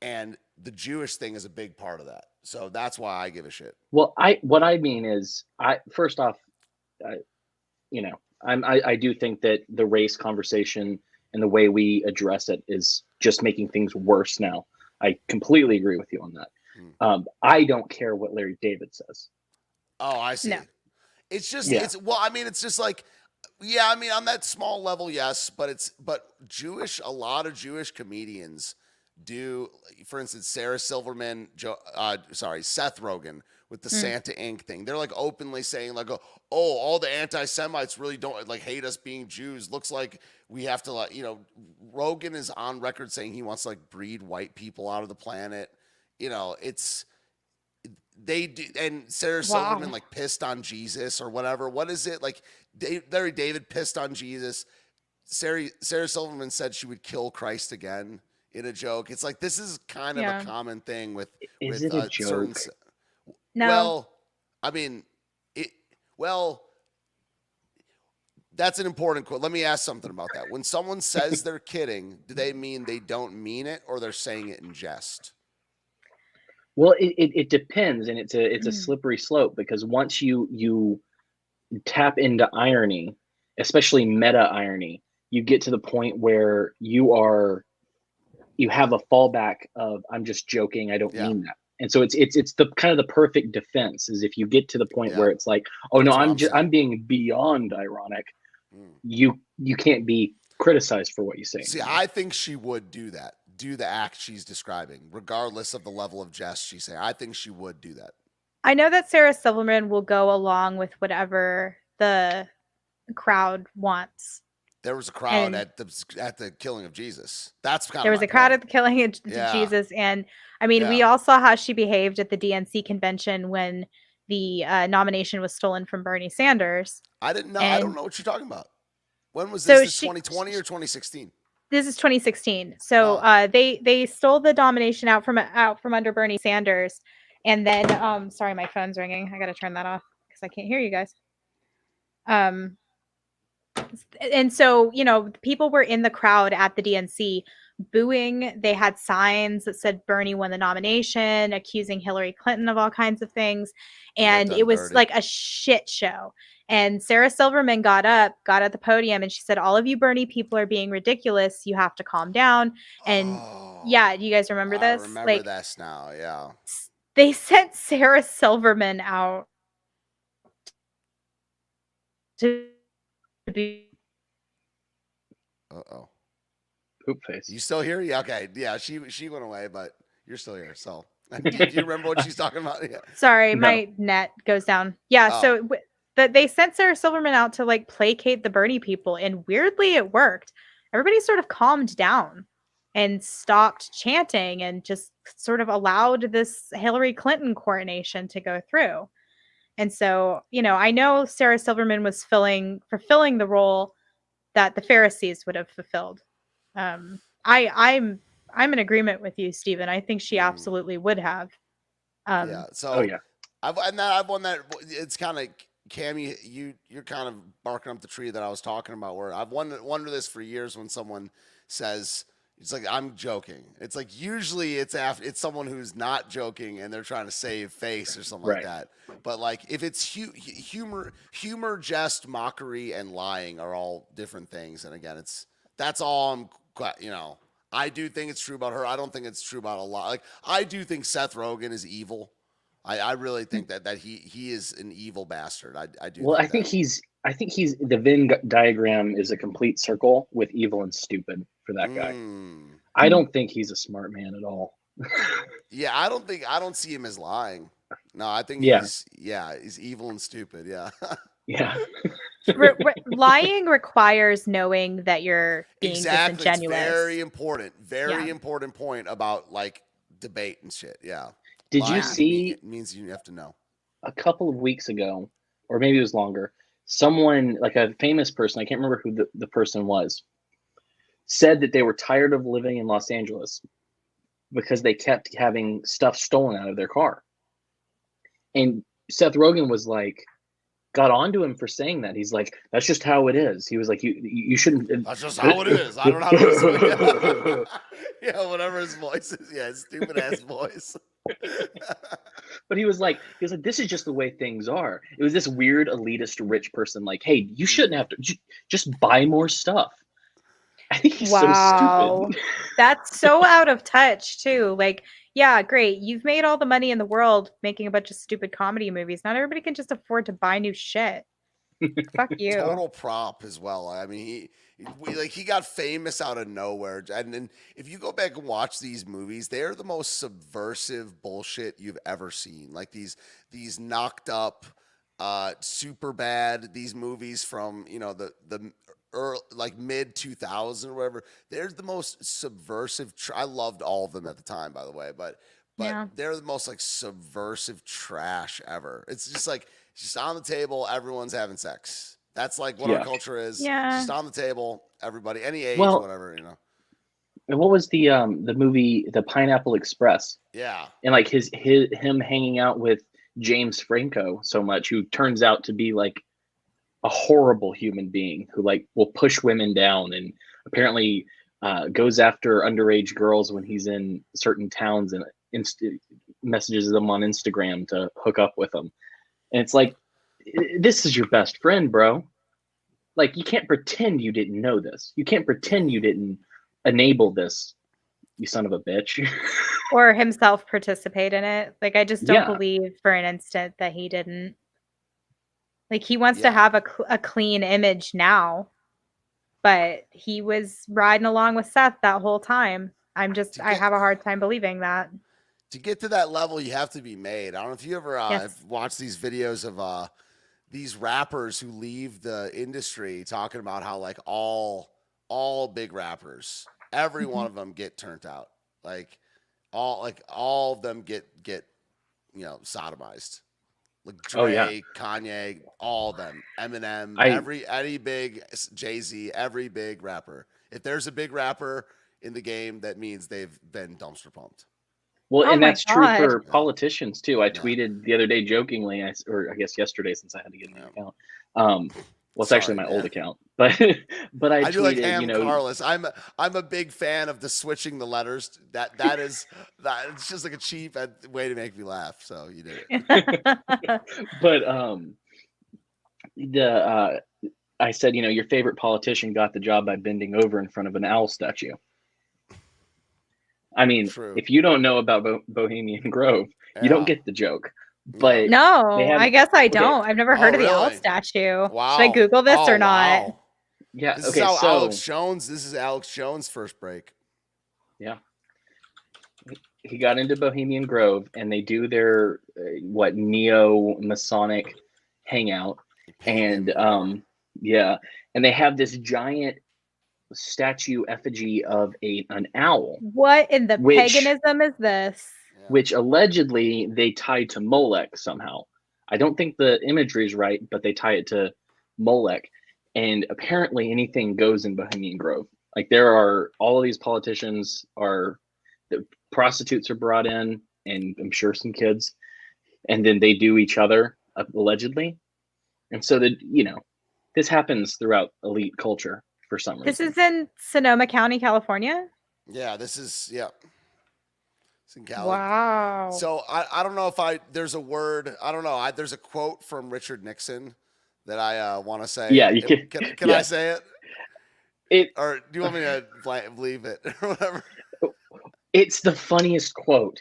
And the Jewish thing is a big part of that. So that's why I give a shit. Well, what I mean is, first off, you know, I do think that the race conversation and the way we address it is just making things worse now. I completely agree with you on that. I don't care what Larry David says. Oh, I see. No. It's just, it's just like, yeah, I mean, on that small level, yes, but a lot of Jewish comedians do, for instance, Sarah Silverman, Seth Rogen with the Santa Inc. thing. They're like openly saying like, oh, all the anti-Semites really don't like hate us being Jews. Looks like we have to like, Rogan is on record saying he wants to like breed white people out of the planet. They do, and Sarah Silverman like pissed on Jesus or whatever. What is it like? Larry David pissed on Jesus. Sarah Silverman said she would kill Christ again in a joke. It's like this is kind of a common thing with Is it a joke? No. Well, I mean, that's an important quote. Let me ask something about that. When someone says they're kidding, do they mean they don't mean it, or they're saying it in jest? Well, it depends, and it's a slippery slope, because once you tap into irony, especially meta irony, you get to the point where you have a fallback of I'm just joking, I don't mean that. And so it's the kind of the perfect defense is if you get to the point where it's like, oh no, I'm being beyond ironic. You can't be criticized for what you say. See, I think she would do that. Do the act she's describing, regardless of the level of jest she's saying. I think she would do that. I know that Sarah Silverman will go along with whatever the crowd wants. There was a crowd at the killing of Jesus. That's kind of there was a crowd at the killing of Jesus, and I mean, we all saw how she behaved at the DNC convention when the nomination was stolen from Bernie Sanders. I didn't know. I don't know what you're talking about. When was this? 2020 or 2016? This is 2016. So they stole the nomination out from under Bernie Sanders, and then sorry, my phone's ringing. I got to turn that off because I can't hear you guys. And so people were in the crowd at the DNC booing. They had signs that said Bernie won the nomination, accusing Hillary Clinton of all kinds of things, and it was like a shit show. And Sarah Silverman got at the podium and she said, all of you Bernie people are being ridiculous. You have to calm down. And do you guys remember this? I remember this now, yeah. They sent Sarah Silverman out to be... Uh-oh. Poop face. You still here? Yeah, okay. Yeah, she went away, but you're still here, so... Do you remember what she's talking about? Yeah. Sorry, my net goes down. Yeah, so... they sent Sarah Silverman out to like placate the Bernie people, and weirdly it worked. Everybody sort of calmed down and stopped chanting and just sort of allowed this Hillary Clinton coronation to go through. And so, I know Sarah Silverman was fulfilling the role that the Pharisees would have fulfilled. I'm in agreement with you, Stephen. I think she absolutely would have. I've won that. It's kind of... Cam, you're kind of barking up the tree that I was talking about, where I've wondered this for years when someone says, it's like, I'm joking. It's like, usually it's someone who's not joking and they're trying to save face or something like that. But like, if it's humor, jest, mockery, and lying are all different things. And again, that's all I do think it's true about her. I don't think it's true about a lot. Like, I do think Seth Rogen is evil. I really think that he is an evil bastard. I do. Well, I think he's the Venn diagram is a complete circle with evil and stupid. for that guy. Mm. I don't think he's a smart man at all. Yeah, I don't see him as lying. No, I think Yeah. he's evil and stupid. Yeah. Yeah. Lying requires knowing that you're being Exactly. It's disingenuous. very important. Very Yeah. important point about like debate and shit. Yeah. Did you Lying see it means you have to know. a couple of weeks ago, or maybe it was longer, someone, like a famous person, I can't remember who the person was, said that they were tired of living in Los Angeles because they kept having stuff stolen out of their car. And Seth Rogen was like, got onto him for saying that. He's like, that's just how it is. He was like, you shouldn't. That's just how it is. I don't know how to yeah, whatever his voice is. Yeah, his stupid ass voice. But he was like, this is just the way things are. It was this weird elitist rich person like, hey, you shouldn't have to just buy more stuff. I think he's so stupid. That's so out of touch too. Like, yeah, great. You've made all the money in the world making a bunch of stupid comedy movies. Not everybody can just afford to buy new shit. Fuck you. Total prop as well. I mean, he got famous out of nowhere. And then if you go back and watch these movies, they're the most subversive bullshit you've ever seen. Like these knocked up, super bad, these movies from, the early, like mid 2000 or whatever. They're the most subversive. I loved all of them at the time, by the way, but Yeah. they're the most like subversive trash ever. It's just like, it's just on the table, everyone's having sex. That's like what our culture is. Yeah. Just on the table, everybody, any age, Well, whatever, And what was the movie, The Pineapple Express? Yeah. And like him hanging out with James Franco so much, who turns out to be like a horrible human being who like will push women down and apparently goes after underage girls when he's in certain towns and messages them on Instagram to hook up with them. And it's like, this is your best friend, bro. Like, you can't pretend you didn't know this. You can't pretend you didn't enable this, you son of a bitch. Or himself participate in it. Like, I just don't Yeah. believe for an instant that he didn't. Like, he wants to have a clean image now, but he was riding along with Seth that whole time. I have a hard time believing that. To get to that level, you have to be made. I don't know if you ever Yes. watched these videos of these rappers who leave the industry talking about how like all big rappers, every one of them get turned out. Like all of them get sodomized. Like Dre, Kanye, all of them, Eminem, any big Jay-Z, every big rapper. If there's a big rapper in the game, that means they've been dumpster pumped. Well, Oh and my that's true God. for politicians too. I tweeted the other day jokingly, or I guess yesterday since I had to get a new account. Well, it's actually my old account, but I tweeted, do like Ham Carlos. I'm a big fan of the switching the letters. That it's just like a cheap way to make me laugh. So you did it. But I said, your favorite politician got the job by bending over in front of an owl statue. I mean, if you don't know about Bohemian Grove, you don't get the joke. But no, I guess I don't. I've never heard of the owl really? statue. Wow. Should I Google this or not? Wow. Yeah. This is Alex Jones. This is Alex Jones' first break. Yeah. He got into Bohemian Grove, and they do their neo-Masonic hangout, and and they have this giant statue effigy of an owl. What in the paganism is this? Which allegedly they tied to Molech somehow. I don't think the imagery is right, but they tie it to Molech. And apparently anything goes in Bohemian Grove. Like there are all of these politicians the prostitutes are brought in, and I'm sure some kids, and then they do each other allegedly. And so this happens throughout elite culture for some reason. This is in Sonoma County, California? Yeah, this is It's in Cali. Wow. So I don't know if there's a word, I don't know. There's a quote from Richard Nixon that I want to say. Yeah, you can. Can I say it? Or do you want me to leave it or whatever? It's the funniest quote.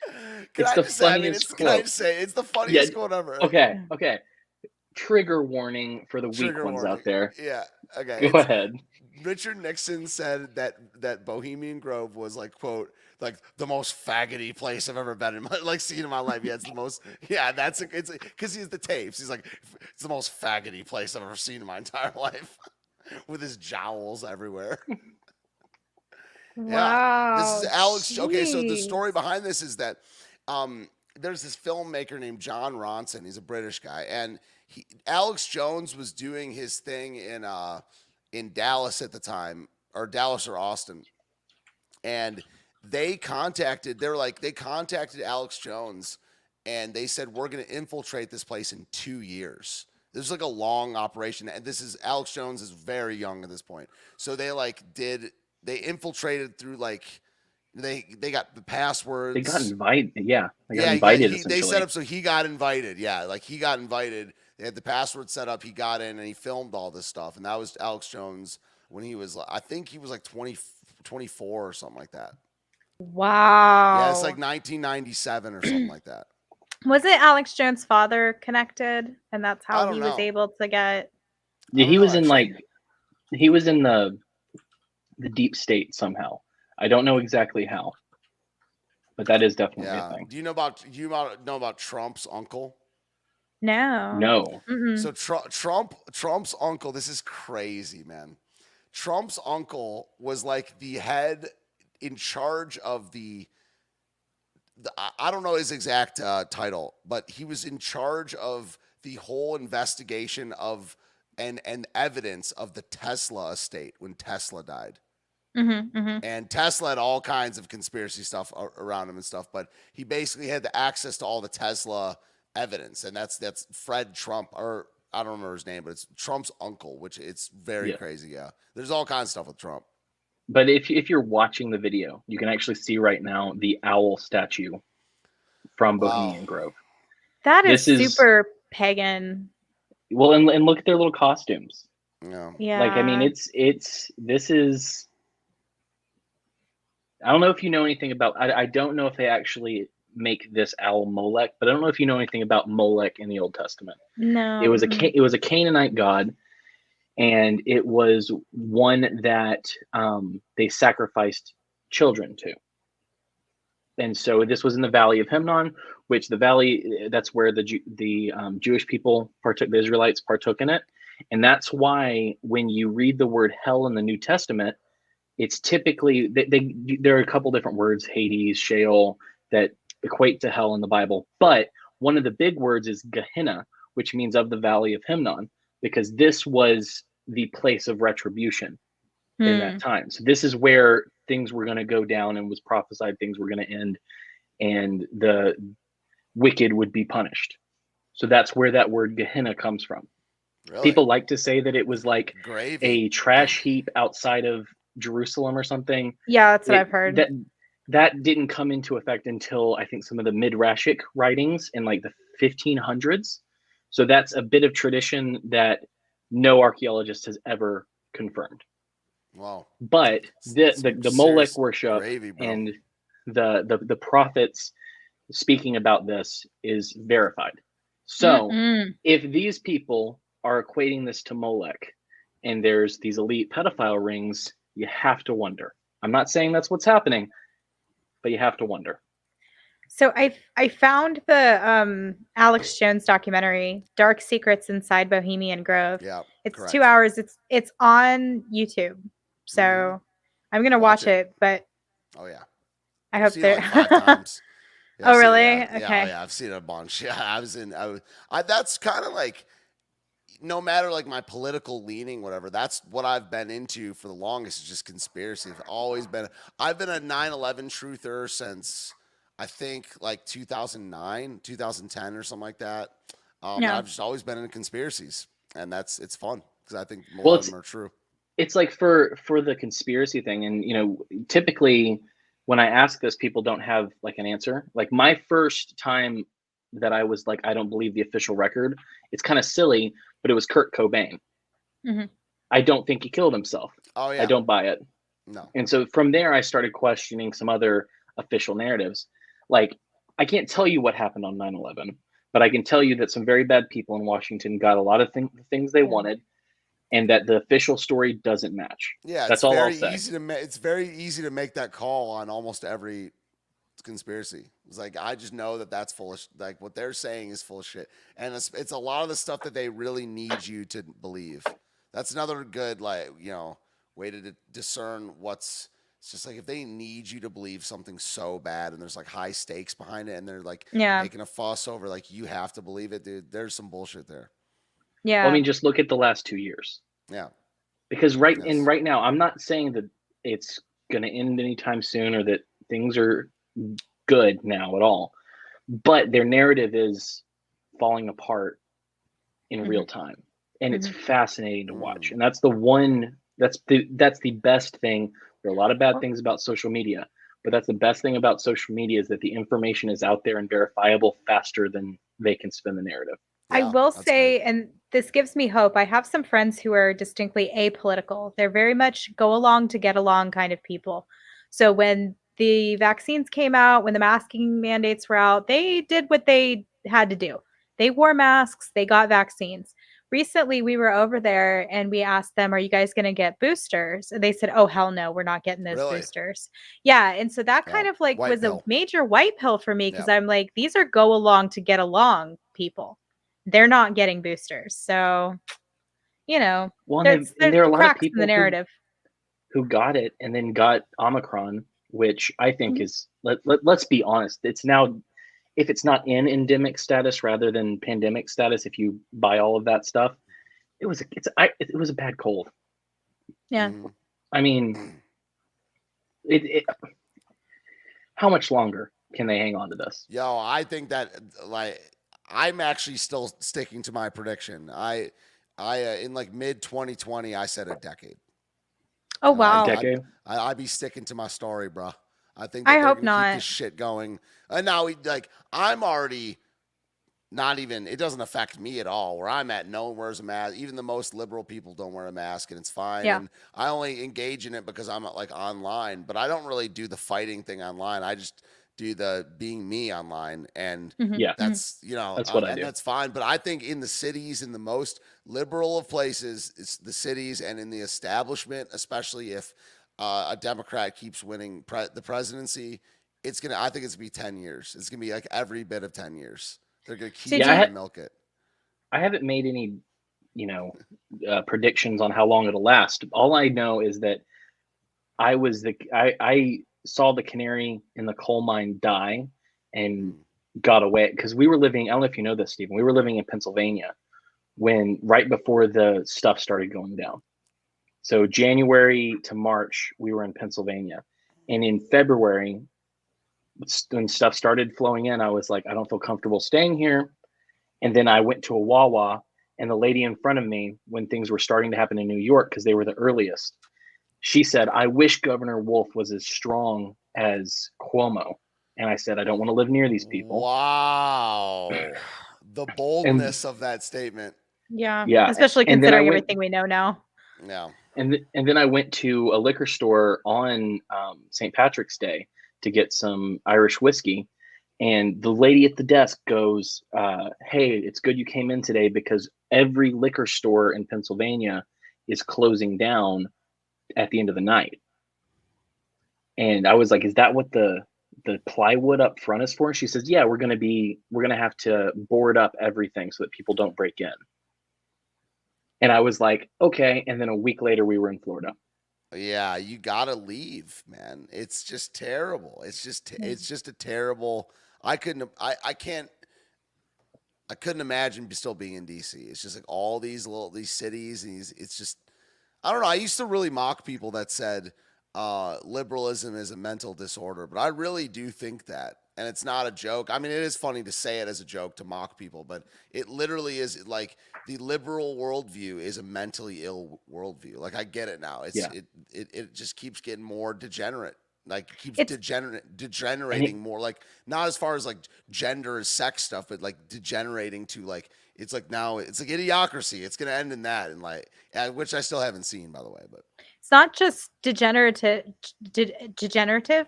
Can I just say it's the funniest quote ever? Okay. Trigger warning for the weak ones out there. Yeah. Okay. Go ahead. Richard Nixon said that Bohemian Grove was like, quote, like the most faggoty place I've ever been in my seen in my life. Yeah, it's the most. Yeah, it's because he's the tapes. He's like, it's the most faggoty place I've ever seen in my entire life, with his jowls everywhere. Yeah, this is Alex. Okay, so the story behind this is that there's this filmmaker named John Ronson. He's a British guy, and Alex Jones was doing his thing in Dallas at the time, or Dallas or Austin, and they contacted Alex Jones, and they said, we're going to infiltrate this place in 2 years. This is like a long operation, and Alex Jones is very young at this point, so they infiltrated through they got the passwords. They got invited. Yeah, they got invited. They set up so he got invited. Yeah, like he got invited. They had the password set up. He got in and he filmed all this stuff. And that was Alex Jones when he was, I think he was like 24 or something like that. Wow. Yeah, it's like 1997 or something like that. Wasn't Alex Jones' father connected, and that's how he was able to get? Yeah, he was in the deep state somehow. I don't know exactly how, but that is definitely a thing. Do you know about Trump's uncle? No. Mm-mm. So Trump's uncle, this is crazy, man. Trump's uncle was like the head in charge of the I don't know his exact title, but he was in charge of the whole investigation of and evidence of the Tesla estate when Tesla died. Mm-hmm, mm-hmm. And Tesla had all kinds of conspiracy stuff around him and stuff, but he basically had the access to all the Tesla evidence, and that's Fred Trump, or I don't remember his name, but it's Trump's uncle, which it's very crazy. Yeah, there's all kinds of stuff with Trump. But if you're watching the video, you can actually see right now the owl statue from Bohemian Grove. That is super pagan. Well, and look at their little costumes. Yeah. Like, I mean, this is. I don't know if you know anything about. I don't know if they actually make this owl Molech, but I don't know if you know anything about Molech in the Old Testament. No. It was a Canaanite god, and it was one that they sacrificed children to. And so this was in the Valley of Hinnom, which that's where the Jewish people partook, the Israelites partook in it. And that's why when you read the word hell in the New Testament, it's typically, there are a couple different words, Hades, Sheol, that equate to hell in the Bible. But one of the big words is Gehenna, which means of the Valley of Hinnom, because this was the place of retribution in that time. So this is where things were going to go down, and was prophesied things were going to end, and the wicked would be punished. So that's where that word Gehenna comes from. Really? People like to say that it was like Gravy. A trash heap outside of Jerusalem or something. Yeah, that's what I've heard. That didn't come into effect until I think some of the Midrashic writings in like the 1500s. So that's a bit of tradition that no archaeologist has ever confirmed. Wow. But the Molech worship and the prophets speaking about this is verified. So if these people are equating this to Molech, and there's these elite pedophile rings, you have to wonder. I'm not saying that's what's happening, but you have to wonder. So I found the Alex Jones documentary, Dark Secrets Inside Bohemian Grove. Yeah, it's correct. 2 hours. It's on YouTube. So I'm gonna watch it, but oh yeah, I hope they're like 5 times. Yeah, oh really? Okay. Yeah, I've seen it a bunch. Yeah, that's kind of like, no matter like my political leaning, whatever, that's what I've been into for the longest, is just conspiracy. I've been a 9/11 truther since I think like 2009, 2010 or something like that. I've just always been into conspiracies, and it's fun because I think more of them are true. It's like for the conspiracy thing, and typically when I ask this, people don't have like an answer. Like my first time that I was like, I don't believe the official record. It's kind of silly, but it was Kurt Cobain. Mm-hmm. I don't think he killed himself. Oh yeah, I don't buy it. No. And so from there, I started questioning some other official narratives. Like, I can't tell you what happened on 9/11, but I can tell you that some very bad people in Washington got a lot of things they wanted. and that the official story doesn't match. Yeah, That's it's all I'll very say. easy to it's very easy to make that call on almost every conspiracy. It's like, I just know that that's full of like what they're saying is full of shit, and it's a lot of the stuff that they really need you to believe. That's another good, like, way to discern what's. It's just like, if they need you to believe something so bad and there's like high stakes behind it and they're like Yeah. making a fuss over like you have to believe it, dude. There's some bullshit there. Yeah. Well, I mean, just look at the last 2 years. Yeah. Because right Yes. now, I'm not saying that it's going to end anytime soon or that things are good now at all, but their narrative is falling apart in Mhm. real time, and it's fascinating to watch. Mm. And that's the best thing. There are a lot of bad things about social media, but that's the best thing about social media, is that the information is out there and verifiable faster than they can spin the narrative. I Yeah, will that's say, great. and this gives me hope. I have some friends who are distinctly apolitical. They're very much go along to get along kind of people. So when the vaccines came out, when the masking mandates were out, they did what they had to do. They wore masks, they got vaccines. Recently, we were over there and we asked them, "Are you guys going to get boosters?" And they said, "Oh, hell no, we're not getting those Really? boosters." Yeah. And so that Yeah. kind of like White was pill. a major white pill for me, because Yeah. I'm like, these are go along to get along people. They're not getting boosters. So, Well, there's and there are a lot of cracks in the people narrative. who got it and then got Omicron, which I think Mhm. is, let's be honest, it's now, if it's not in endemic status rather than pandemic status, if you buy all of that stuff, it was a bad cold. Yeah. Mhm. I mean, how much longer can they hang on to this? Yo, I think that, like, I'm actually still sticking to my prediction. I in like mid 2020, I said a decade. Oh, And wow. Decade? I'd be sticking to my story, bro. I think I that they're hope gonna keep not. this shit going. And now, I'm already not even. It doesn't affect me at all. Where I'm at, no one wears a mask. Even the most liberal people don't wear a mask, and it's fine. Yeah. And I only engage in it because I'm like online, but I don't really do the fighting thing online. I just do the being me online, and Mhm. Yeah, that's that's what I and do. that's fine. But I think in the cities, in the most liberal of places, it's the cities, and in the establishment, especially if a Democrat keeps winning the presidency, I think it's gonna be 10 years. It's gonna be like every bit of 10 years. They're gonna keep Did trying you? to milk it. I haven't made any, predictions on how long it'll last. All I know is that I saw the canary in the coal mine die and got away, because we were living. I don't know if you know this, Stephen. We were living in Pennsylvania right before the stuff started going down. So January to March, we were in Pennsylvania, and in February, when stuff started flowing in, I was like, I don't feel comfortable staying here. And then I went to a Wawa, and the lady in front of me, when things were starting to happen in New York, because they were the earliest, she said, "I wish Governor Wolf was as strong as Cuomo." And I said, "I don't want to live near these people." Wow, the And boldness of that statement. Yeah. yeah, Especially and then I considering went, everything we know now. Yeah. and then I went to a liquor store on St. Patrick's Day to get some Irish whiskey. And the lady at the desk goes, "Hey, it's good you came in today, because every liquor store in Pennsylvania is closing down at the end of the night." And I was like, "Is that what the plywood up front is for?" And she says, "Yeah, we're gonna have to board up everything so that people don't break in." And I was like, "Okay." And then a week later, we were in Florida. Yeah, you gotta leave, man. It's just terrible. It's just a terrible. I can't. I couldn't imagine still being in DC. It's just like all these cities, and it's just. I don't know. I used to really mock people that said liberalism is a mental disorder, but I really do think that, and it's not a joke. I mean, it is funny to say it as a joke to mock people, but it literally is. Like, the liberal worldview is a mentally ill worldview. Like, I get it now. Yeah. It just keeps getting more degenerate. Like, it keeps It's degenerating more. Like, not as far as like gender or sex stuff, but like degenerating to like, it's like now it's like idiocracy. It's gonna end in that, and like, which I still haven't seen, by the way. But it's not just degenerative.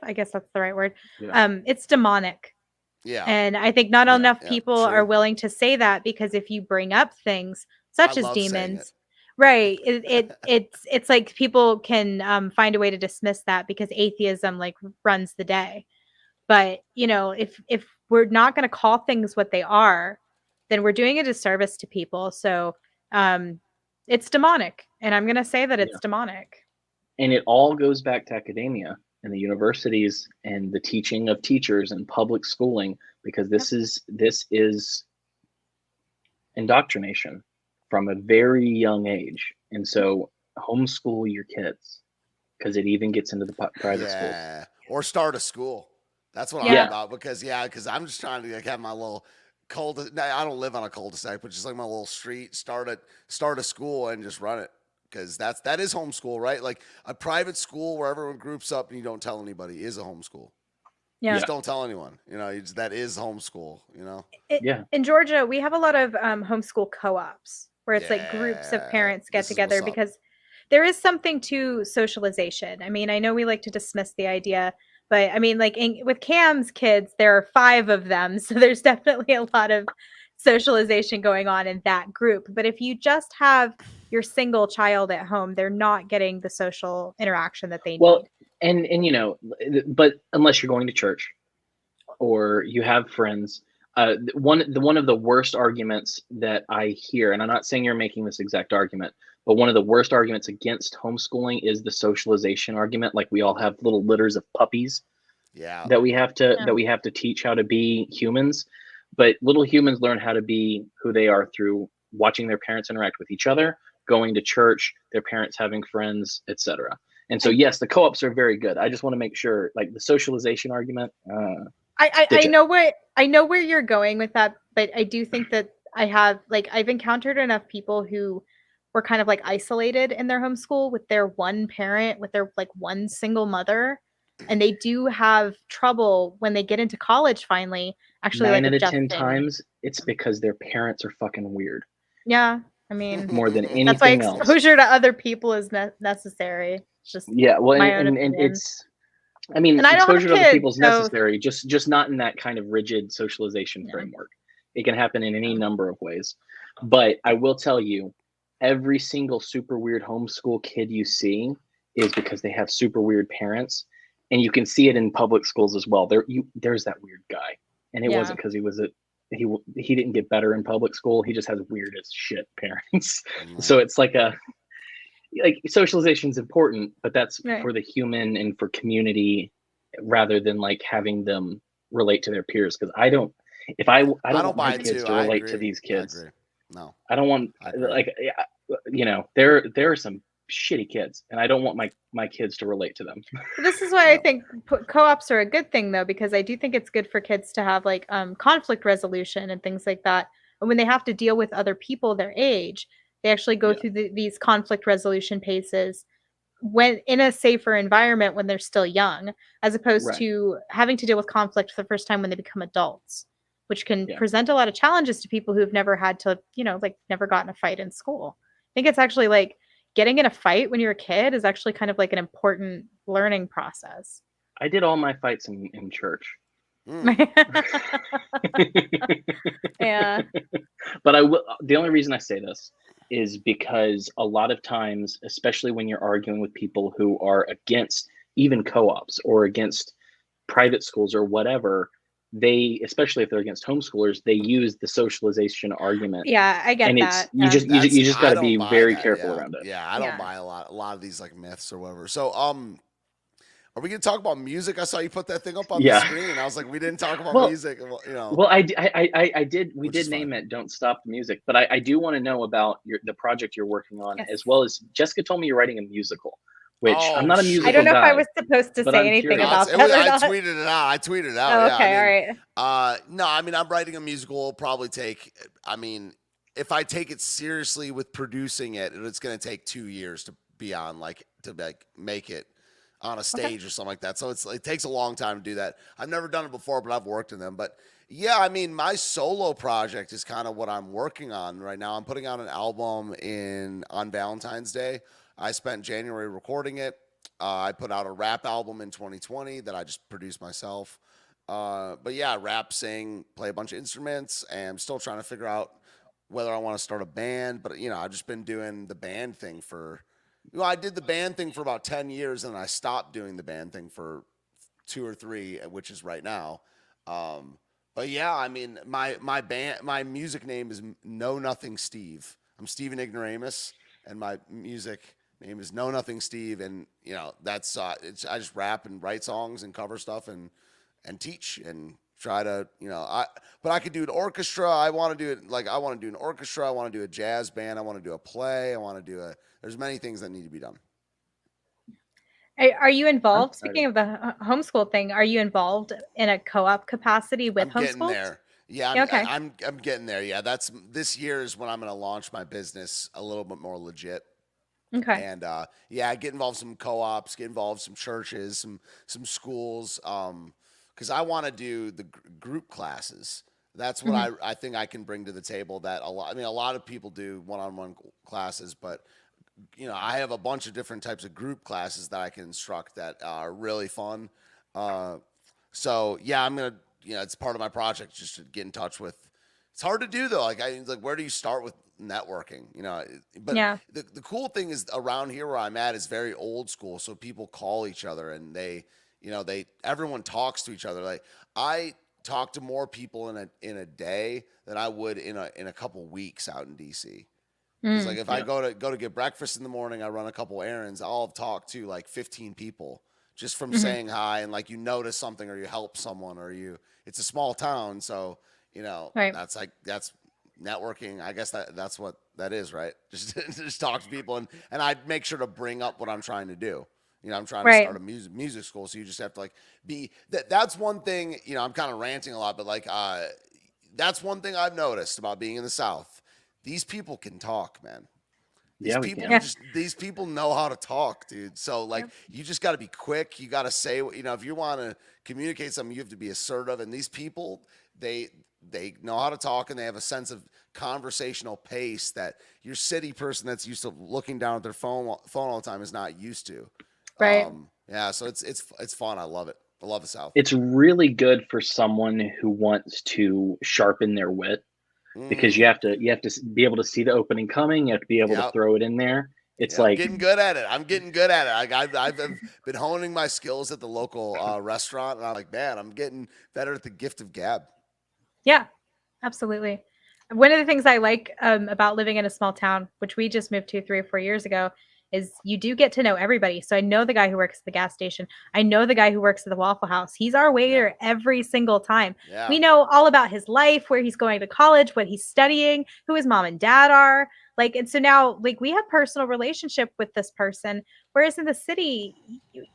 I guess that's the right word. Yeah. It's demonic. yeah, And I think not Yeah. enough yeah, people true. are willing to say that, because if you bring up things I such as love saying it. demons, Right. It's like people can find a way to dismiss that because atheism like runs the day. But, if we're not going to call things what they are, then we're doing a disservice to people. So, it's demonic, and I'm going to say that it's demonic. And it all goes back to academia and the universities and the teaching of teachers and public schooling, because this is indoctrination from a very young age. And so homeschool your kids, because it even gets into the private schools. Or start a school. That's what Yeah. I'm about, because I'm just trying to like have my little I don't live on a cul-de-sac, but just like my little street, start a school and just run it. Because that is homeschool, right? Like a private school where everyone groups up and you don't tell anybody is a homeschool. You Yeah. just don't tell anyone. That is homeschool. In Georgia, we have a lot of homeschool co-ops where it's like groups of parents get together because there is something to socialization. I mean, I know we like to dismiss the idea, but I mean, like with Cam's kids, there are 5 of them. So there's definitely a lot of socialization going on in that group. But if you just have your single child at home, they're not getting the social interaction that they need. And but unless you're going to church or you have friends, one of the worst arguments that I hear, and I'm not saying you're making this exact argument, but one of the worst arguments against homeschooling is the socialization argument. Like we all have little litters of puppies that we have to teach how to be humans. But little humans learn how to be who they are through watching their parents interact with each other, going to church, their parents having friends, etc. And so, yes, the co-ops are very good. I just want to make sure, like the socialization argument. I know where you're going with that, but I do think that I've encountered enough people who were kind of like isolated in their homeschool with their one parent, with their like one single mother, and they do have trouble when they get into college finally. Actually, 9 out of 10 times, it's because their parents are fucking weird. Yeah, I mean, more than anything that's why else. exposure to other people is necessary. It's just and it's. I mean, and exposure to other people is so... necessary, just not in that kind of rigid socialization framework. It can happen in any number of ways. But I will tell you, every single super weird homeschool kid you see is because they have super weird parents. And you can see it in public schools as well. There's that weird guy. And it wasn't because he didn't get better in public school. He just has weird as shit parents. So it's like socialization is important, but that's for the human and for community rather than like having them relate to their peers. Because I don't want my kids to relate to these kids. No, I don't want there are some shitty kids, and I don't want my kids to relate to them. This is why I think co-ops are a good thing, though, because I do think it's good for kids to have like conflict resolution and things like that. And when they have to deal with other people their age, they actually go through these conflict resolution paces when in a safer environment when they're still young, as opposed to having to deal with conflict for the first time when they become adults, which can present a lot of challenges to people who've never had to, never gotten a fight in school. I think it's actually like getting in a fight when you're a kid is actually kind of like an important learning process. I did all my fights in church. Yeah. But the only reason I say this is because a lot of times, especially when you're arguing with people who are against even co-ops or against private schools or whatever, especially if they're against homeschoolers, they use the socialization argument. Yeah, I get that. You just got to be very careful around it. Yeah, I don't buy a lot of these like myths or whatever. So, are we gonna talk about music? I saw you put that thing up on the screen. I was like, we didn't talk about music. Well, I did. We did name it "Don't Stop the Music," but I do want to know about the project you're working on, as well as Jessica told me you're writing a musical. Which I'm not a musical I don't know guy, if I was supposed to say anything about that. I tweeted it out. Oh, okay, all right. No, I mean, I'm writing a musical. It'll probably take. I mean, if I take it seriously with producing it, it's going to take 2 years to be on, to make it on a stage or something like that. So it takes a long time to do that. I've never done it before, but I've worked in them. But yeah, I mean, my solo project is kind of what I'm working on right now. I'm putting out an album on Valentine's Day. I spent January recording it. I put out a rap album in 2020 that I just produced myself. But yeah, rap, sing, play a bunch of instruments, and I'm still trying to figure out whether I want to start a band, but I've just been doing the band thing I did the band thing for about 10 years, and I stopped doing the band thing for 2 or 3, which is right now. But yeah, I mean, my music name is Know Nothing Steve. I'm Stephen Ignoramus, and my music name is Know Nothing Steve, and that's I just rap and write songs and cover stuff and teach and try to but I could do an orchestra. I want to do it I want to do an orchestra. I want to do a jazz band. I want to do a play. I want to do there's many things that need to be done. Are you involved? Speaking of the homeschool thing, are you involved in a co-op capacity with I'm homeschool? getting there. Yeah, okay. I'm getting there. Yeah, this year is when I'm going to launch my business a little bit more legit. Okay. And get involved in some co-ops, get involved in some churches, some schools, because I want to do the group classes. That's what I think I can bring to the table. That a lot of people do one-on-one classes, but I have a bunch of different types of group classes that I can instruct that are really fun. So yeah, I'm gonna, it's part of my project just to get in touch with. It's hard to do though. Like where do you start with networking? But yeah. The cool thing is around here where I'm at is very old school. So people call each other and everyone talks to each other. Like I talk to more people in a day than I would in a couple weeks out in DC. Because if I go to get breakfast in the morning, I run a couple errands, I'll talk to like 15 people just from saying hi, and you notice something or you help someone or it's a small town, so right. that's networking. I guess that's what that is, right? Just talk to people, and I make sure to bring up what I'm trying to do. I'm trying to start a music school, so you just have to be that's one thing. I'm kind of ranting a lot, but that's one thing I've noticed about being in the South. These people can talk, man. These people know how to talk, dude. So you just got to be quick. You got to say, if you want to communicate something, you have to be assertive. And these people, they know how to talk, and they have a sense of conversational pace that your city person that's used to looking down at their phone all the time is not used to. Right. Yeah. So it's fun. I love it. I love the South. It's really good for someone who wants to sharpen their wit. Because you have to be able to see the opening coming. You have to be able to throw it in there. It's I'm getting good at it. I'm getting good at it. I've been honing my skills at the local restaurant, and I'm like, man, I'm getting better at the gift of gab. Yeah, absolutely. One of the things I like about living in a small town, which we just moved to 3 or 4 years ago, is you do get to know everybody. So I know the guy who works at the gas station. I know the guy who works at the Waffle House. He's our waiter every single time. Yeah. We know all about his life, where he's going to college, what he's studying, who his mom and dad are. And so now we have personal relationship with this person. Whereas in the city,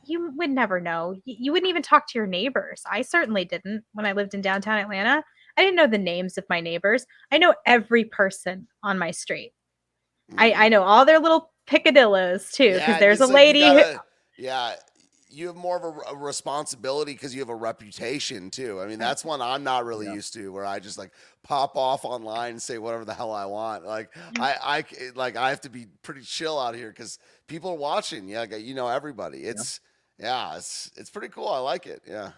you would never know. You wouldn't even talk to your neighbors. I certainly didn't when I lived in downtown Atlanta. I didn't know the names of my neighbors. I know every person on my street. I know all their little picadillos too, because there's a lady you have more of a responsibility because you have a reputation too. I mean, that's one I'm not really used to, where I just pop off online and say whatever the hell I want. I have to be pretty chill out here because people are watching. Everybody. It's pretty cool. I like it. Yeah.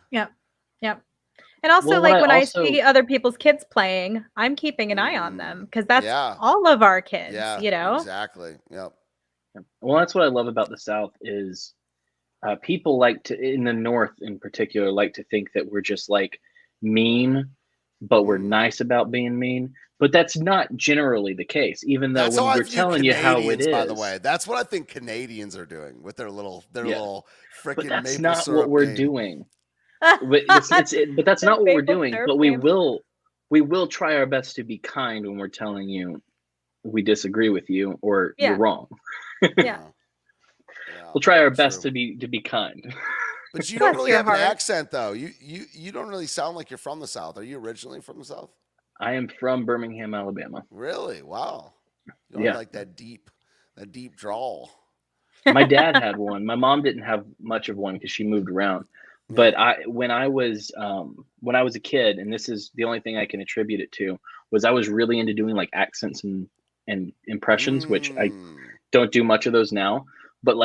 And also, when I see other people's kids playing, I'm keeping an eye on them because that's all of our kids. Yeah. Exactly. Yep. Well, that's what I love about the South is people like to, in the North in particular, like to think that we're just mean, but we're nice about being mean. But that's not generally the case, even though when we're telling you how it is. By the way, that's what I think Canadians are doing with their little freaking maple syrup. That's not what we're doing. But that's not what we're doing. But we will try our best to be kind when we're telling you we disagree with you or you're wrong. Yeah. We'll try our best to be kind. But you don't really have an accent, though. You don't really sound like you're from the South. Are you originally from the South? I am from Birmingham, Alabama. Really? Wow. You don't have that deep drawl. My dad had one. My mom didn't have much of one because she moved around. But when I was a kid, and this is the only thing I can attribute it to, was I was really into doing accents and impressions, which I don't do much of those now. But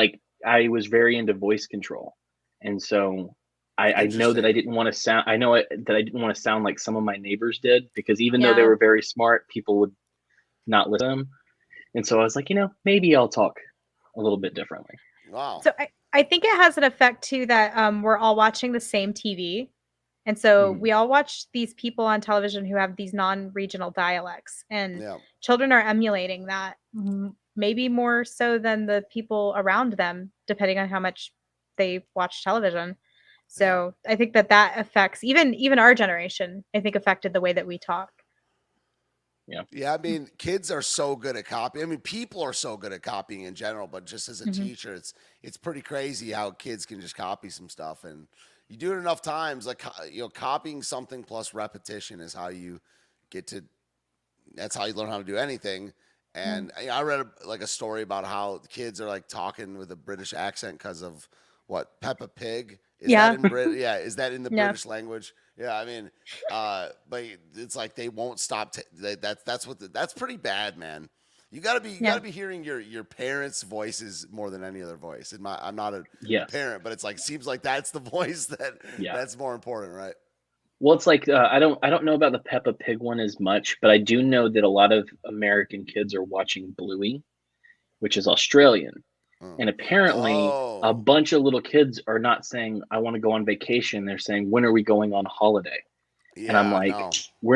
I was very into voice control, and so I know that I didn't want to sound. I know that I didn't want to sound like some of my neighbors did, because even though they were very smart, people would not listen to them. And so I was like, maybe I'll talk a little bit differently. Wow. So I think it has an effect too that we're all watching the same TV. And so we all watch these people on television who have these non-regional dialects, and children are emulating that maybe more so than the people around them, depending on how much they watch television. So I think that affects even our generation, I think affected the way that we talk. Yeah, I mean, kids are so good at copying. I mean, people are so good at copying in general, but just as a teacher, it's pretty crazy how kids can just copy some stuff. And you do it enough times, like, copying something plus repetition is how you that's how you learn how to do anything. And I read a story about how the kids are like talking with a British accent because of what, Peppa Pig? Is that in is that in the British language? Yeah, I mean, but it's like they won't stop. That's pretty bad, man. You gotta be hearing your parents' voices more than any other voice. I'm not a parent, but it's like seems like that's the voice that's more important, right? Well, it's like I don't know about the Peppa Pig one as much, but I do know that a lot of American kids are watching Bluey, which is Australian. And apparently a bunch of little kids are not saying, I want to go on vacation. They're saying, when are we going on holiday? Yeah, and I'm like,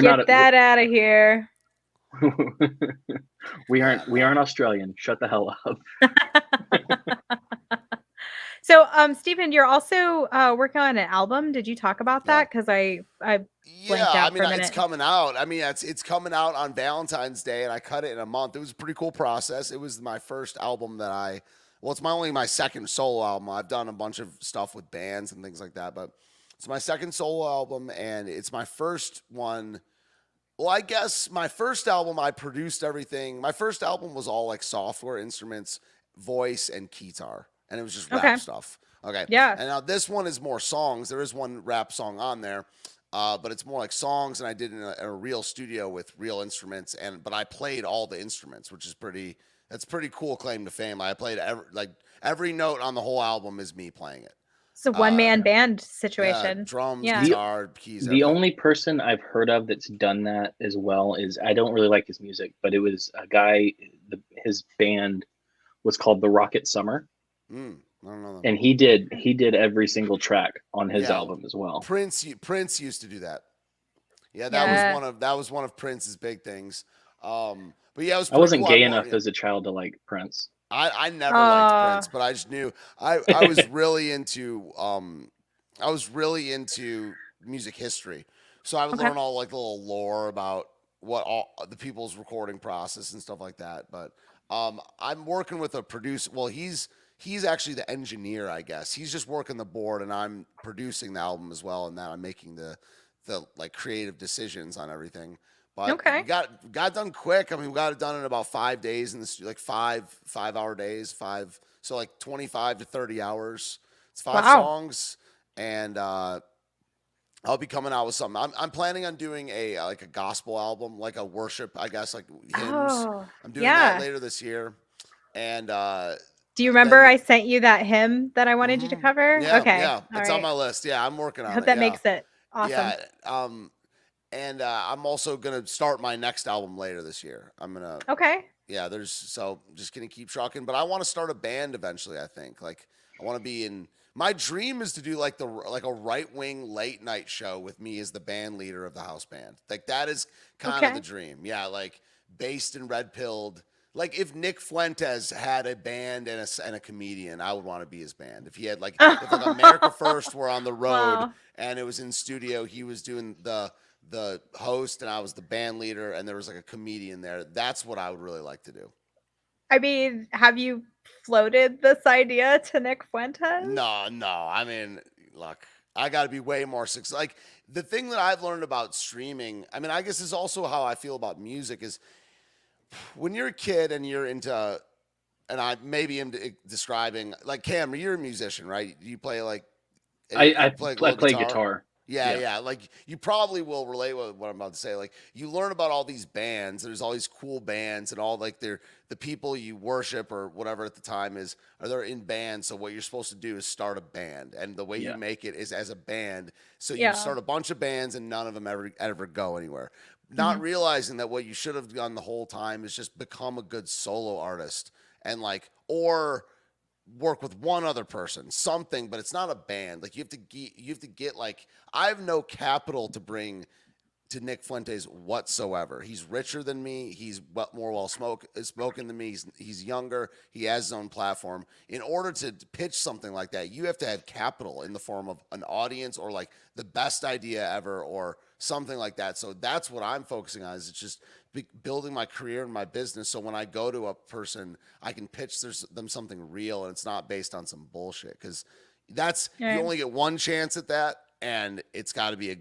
Get that out of here. we aren't Australian. Shut the hell up. So, Stephen, you're also working on an album. Did you talk about that? Because I blanked out for a minute. It's coming out. I mean, it's coming out on Valentine's Day, and I cut it in a month. It was a pretty cool process. It was my first album that it's only my second solo album. I've done a bunch of stuff with bands and things like that, but it's my second solo album, and it's my first one. Well, I guess my first album, I produced everything. My first album was all like software instruments, voice, and guitar. And it was just rap stuff. Okay. Yeah. And now this one is more songs. There is one rap song on there, but it's more like songs. And I did it in a real studio with real instruments. But I played all the instruments, which is that's pretty cool claim to fame. I played every note on the whole album is me playing it. It's a one-man band situation. Yeah, drums, guitar, keys. Everything. The only person I've heard of that's done that as well is, I don't really like his music, but it was a guy, his band was called The Rocket Summer. I don't know. And he did every single track on his album as well. Prince used to do that. Yeah, that was one of Prince's big things. But yeah, I wasn't gay enough as a child to like Prince. I never liked Prince, but I just knew I was really into music history. So I would learn all like the little lore about what all the people's recording process and stuff like that. But I'm working with a producer. Well, he's actually the engineer, I guess. He's just working the board, and I'm producing the album as well, and that I'm making the like creative decisions on everything. But we got done quick. I mean, we got it done in about 5 days in this, like 5-hour days, so like 25 to 30 hours. It's 5 songs, and I'll be coming out with something. I'm planning on doing a gospel album, like a worship, I guess, like hymns. I'm doing that later this year, and. Do you remember I sent you that hymn that I wanted you to cover? Yeah, okay. Yeah, it's on my list. Yeah, I'm working on it. I hope that makes it awesome. Yeah, and I'm also gonna start my next album later this year. Yeah, just gonna keep trucking, but I want to start a band eventually. I think I want to be in. My dream is to do like a right-wing late night show with me as the band leader of the house band. Like that is kind of the dream. Yeah, like based in Red Pilled. Like if Nick Fuentes had a band and a comedian, I would want to be his band. If he had if America First were on the road and it was in studio, he was doing the host and I was the band leader, and there was like a comedian there. That's what I would really like to do. I mean, have you floated this idea to Nick Fuentes? No. I mean, look, I got to be way more successful. Like the thing that I've learned about streaming, I mean, I guess is also how I feel about music is. When you're a kid and you're into, and I maybe am describing like Cam, you're a musician, right? You play like I play guitar. Yeah, Yeah. yeah. Like you probably will relate with what I'm about to say. Like you learn about all these bands. There's all these cool bands and all like they're the people you worship or whatever at the time are they're in bands. So what you're supposed to do is start a band. And the way you Yeah. make it is as a band. So you Yeah. start a bunch of bands and none of them ever go anywhere. Not Mhm. realizing that what you should have done the whole time is just become a good solo artist and like or work with one other person, something, but it's not a band. Like you have to get like I have no capital to bring to Nick Fuentes whatsoever. He's richer than me. He's more spoken than me. He's younger. He has his own platform. In order to pitch something like that, you have to have capital in the form of an audience or like the best idea ever or something like that. So that's what I'm focusing on. Is it's just building my career and my business. So when I go to a person, I can pitch them something real and it's not based on some bullshit. Because you only get one chance at that. And it's got to be you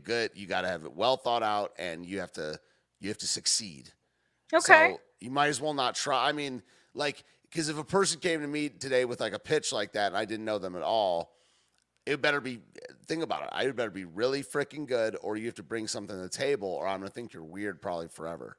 got to have it well thought out and you have to succeed. Okay. So you might as well not try. I mean, like, because if a person came to me today with like a pitch like that and I didn't know them at all, think about it. I better be really freaking good or you have to bring something to the table or I'm going to think you're weird probably forever.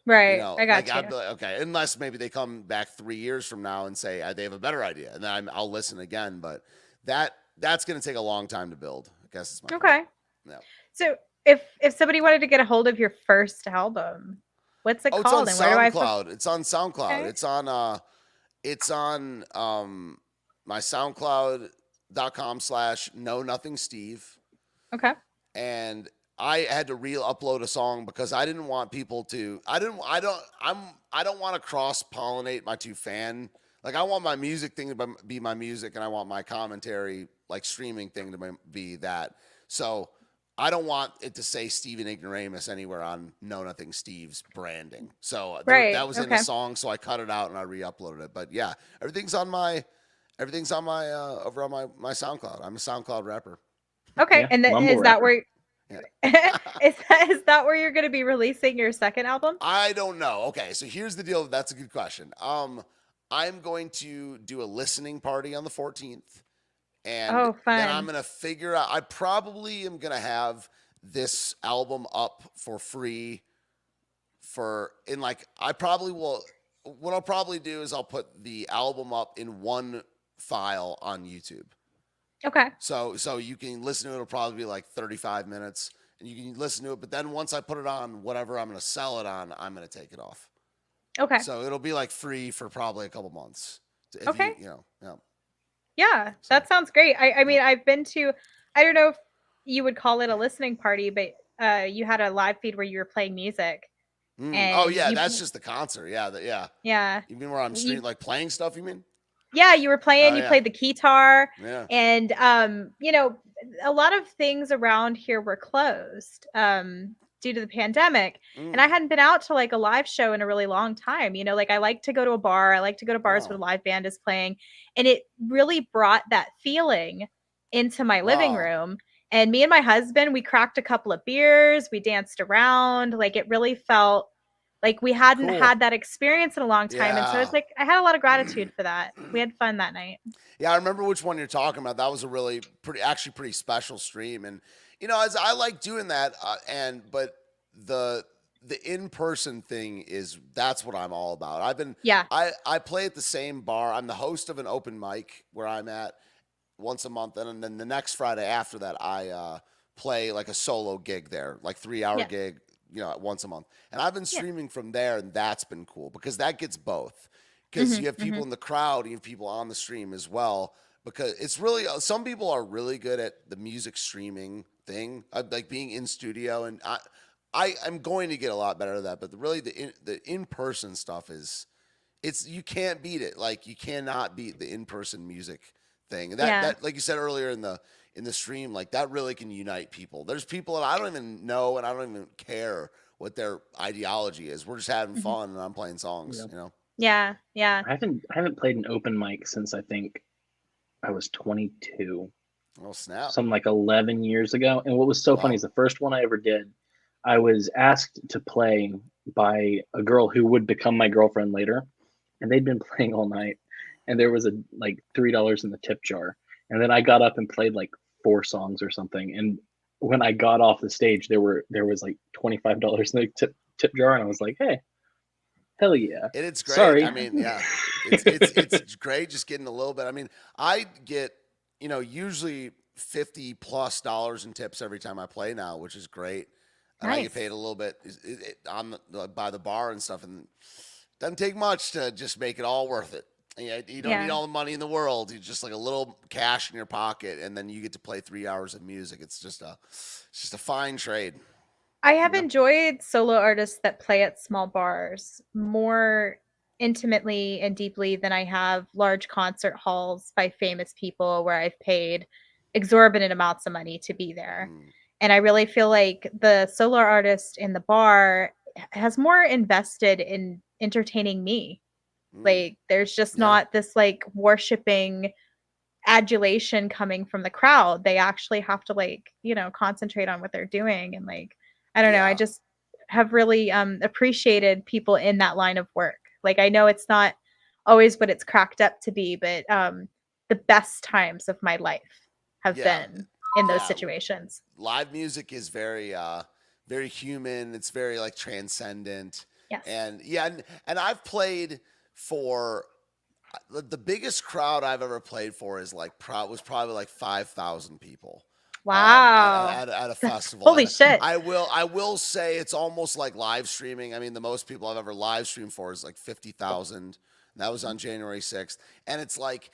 Right. You know, I got like, I'd be like, okay, unless maybe they come back 3 years from now and say they have a better idea and then I'll listen again. But that's going to take a long time to build. I guess it's my Okay. Yeah. So if somebody wanted to get a hold of your first album, what's it called? It's And on where do SoundCloud. It's on SoundCloud. Okay. It's on my SoundCloud.com/KnowNothingSteve. Okay. And I had to re-upload a song because I didn't want people to I don't want to cross-pollinate my two fan. Like I want my music thing to be my music and I want my commentary like streaming thing to be that. So I don't want it to say Stephen Ignoramus anywhere on Know Nothing Steve's branding. So that was in the song, so I cut it out and I re-uploaded it. But yeah, everything's on my over on my SoundCloud. I'm a SoundCloud rapper. Okay. Yeah, And is that where is that where you're going to be releasing your second album? I don't know. Okay, so here's the deal. That's a good question. I'm going to do a listening party on the 14th. And then I'm going to figure out, I probably am going to have this album up for free I probably will, what I'll probably do is I'll put the album up in one file on YouTube. Okay. So you can listen to it. It'll probably be like 35 minutes and you can listen to it. But then once I put it on whatever I'm going to sell it on, I'm going to take it off. Okay. So it'll be like free for probably a couple months. Okay. Yeah. Yeah, that sounds great. I mean, I've been to, I don't know if you would call it a listening party, but you had a live feed where you were playing music. Oh yeah, that's just the concert. Yeah, Yeah. You mean where I'm streaming, like playing stuff? You mean? Yeah, you were playing. You played the guitar. Yeah. And a lot of things around here were closed due to the pandemic, and I hadn't been out to like a live show in a really long time. Like I like to go to a bar. I like to go to bars where the live band is playing, and it really brought that feeling into my living room. And me and my husband, we cracked a couple of beers. We danced around. Like it really felt like we hadn't had that experience in a long time. And so it's like, I had a lot of gratitude for that. We had fun that night. Yeah. I remember which one you're talking about. That was a really pretty special stream. And, as I like doing that but the in-person thing that's what I'm all about. I play at the same bar. I'm the host of an open mic where I'm at once a month. And then the next Friday after that, I play like a solo gig there, like 3-hour gig, once a month. And I've been streaming from there, and that's been cool because that gets both. Because you have people in the crowd, you have people on the stream as well. Because it's really, some people are really good at the music streaming thing, like being in studio. And I'm going to get a lot better at that. But really, the in-person stuff you can't beat it. Like you cannot beat the in-person music thing. And that like you said earlier in the stream, like that really can unite people. There's people that I don't even know and I don't even care what their ideology is. We're just having fun and I'm playing songs, Yeah. I haven't played an open mic since I think I was 22. Oh snap! Something like 11 years ago. And what was so funny is the first one I ever did, I was asked to play by a girl who would become my girlfriend later, and they'd been playing all night, and there was $3 in the tip jar, and then I got up and played like 4 songs or something, and when I got off the stage, there was like $25 in the tip jar, and I was like, hey, hell yeah. And it's great. Sorry. I mean, yeah, it's great just getting a little bit. I mean, I get, usually $50+ in tips every time I play now, which is great. And I Nice. get paid a little bit by the bar and stuff, and it doesn't take much to just make it all worth it. And you don't need all the money in the world. You just like a little cash in your pocket, and then you get to play 3 hours of music. It's just a fine trade. I have enjoyed solo artists that play at small bars more intimately and deeply than I have large concert halls by famous people where I've paid exorbitant amounts of money to be there. And I really feel like the solo artist in the bar has more invested in entertaining me. Like there's just not this like worshiping adulation coming from the crowd. They actually have to like, concentrate on what they're doing. And like, I don't know, I just have really appreciated people in that line of work. Like I know it's not always what it's cracked up to be, but the best times of my life have been in those situations. Live music is very very human. It's very like transcendent. Yes. And I've played for the biggest crowd I've ever played for is was probably like 5,000 people. Wow. At a festival. Holy shit. I will say it's almost like live streaming. I mean, the most people I've ever live streamed for is like 50,000. And that was on January 6th. And it's like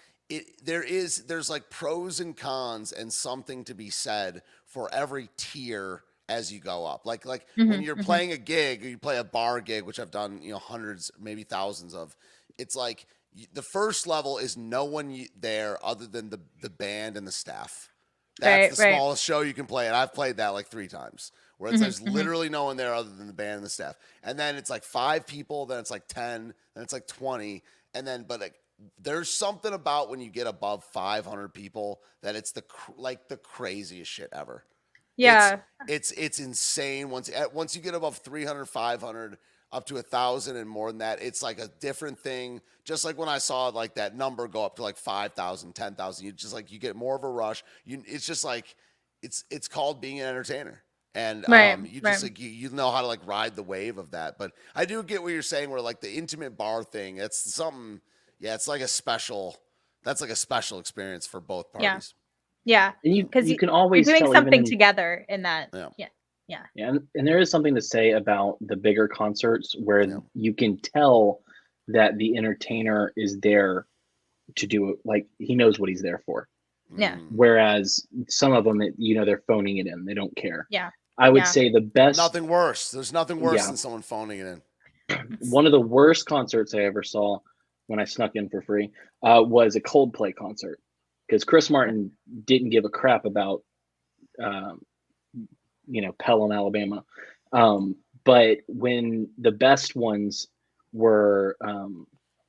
there's like pros and cons and something to be said for every tier as you go up. Like when you're playing a gig, or you play a bar gig, which I've done, hundreds, maybe thousands of, it's like the first level is no one there other than the band and the staff. That's the smallest show you can play, and I've played that like 3 times, where there's literally no one there other than the band and the staff. And then it's like 5 people, then it's like 10, then it's like 20, and then but there's something about when you get above 500 people that it's the craziest shit ever. Yeah, it's insane. Once you get above 300, 500, up to 1,000 and more than that, it's like a different thing. Just like when I saw like that number go up to like 5,000, 10,000, you just like you get more of a rush. It's just like it's called being an entertainer, and just like you know how to like ride the wave of that. But I do get what you're saying, where like the intimate bar thing, it's something. Yeah, it's like that's like a special experience for both parties. Yeah, because you can always you're doing tell something together in that. Yeah. And there is something to say about the bigger concerts where you can tell that the entertainer is there to do it. Like he knows what he's there for. Yeah. Whereas some of them, they're phoning it in. They don't care. Yeah. I would say the best. Nothing worse. There's nothing worse than someone phoning it in. One of the worst concerts I ever saw when I snuck in for free was a Coldplay concert, because Chris Martin didn't give a crap about Pelham, Alabama. But when the best ones were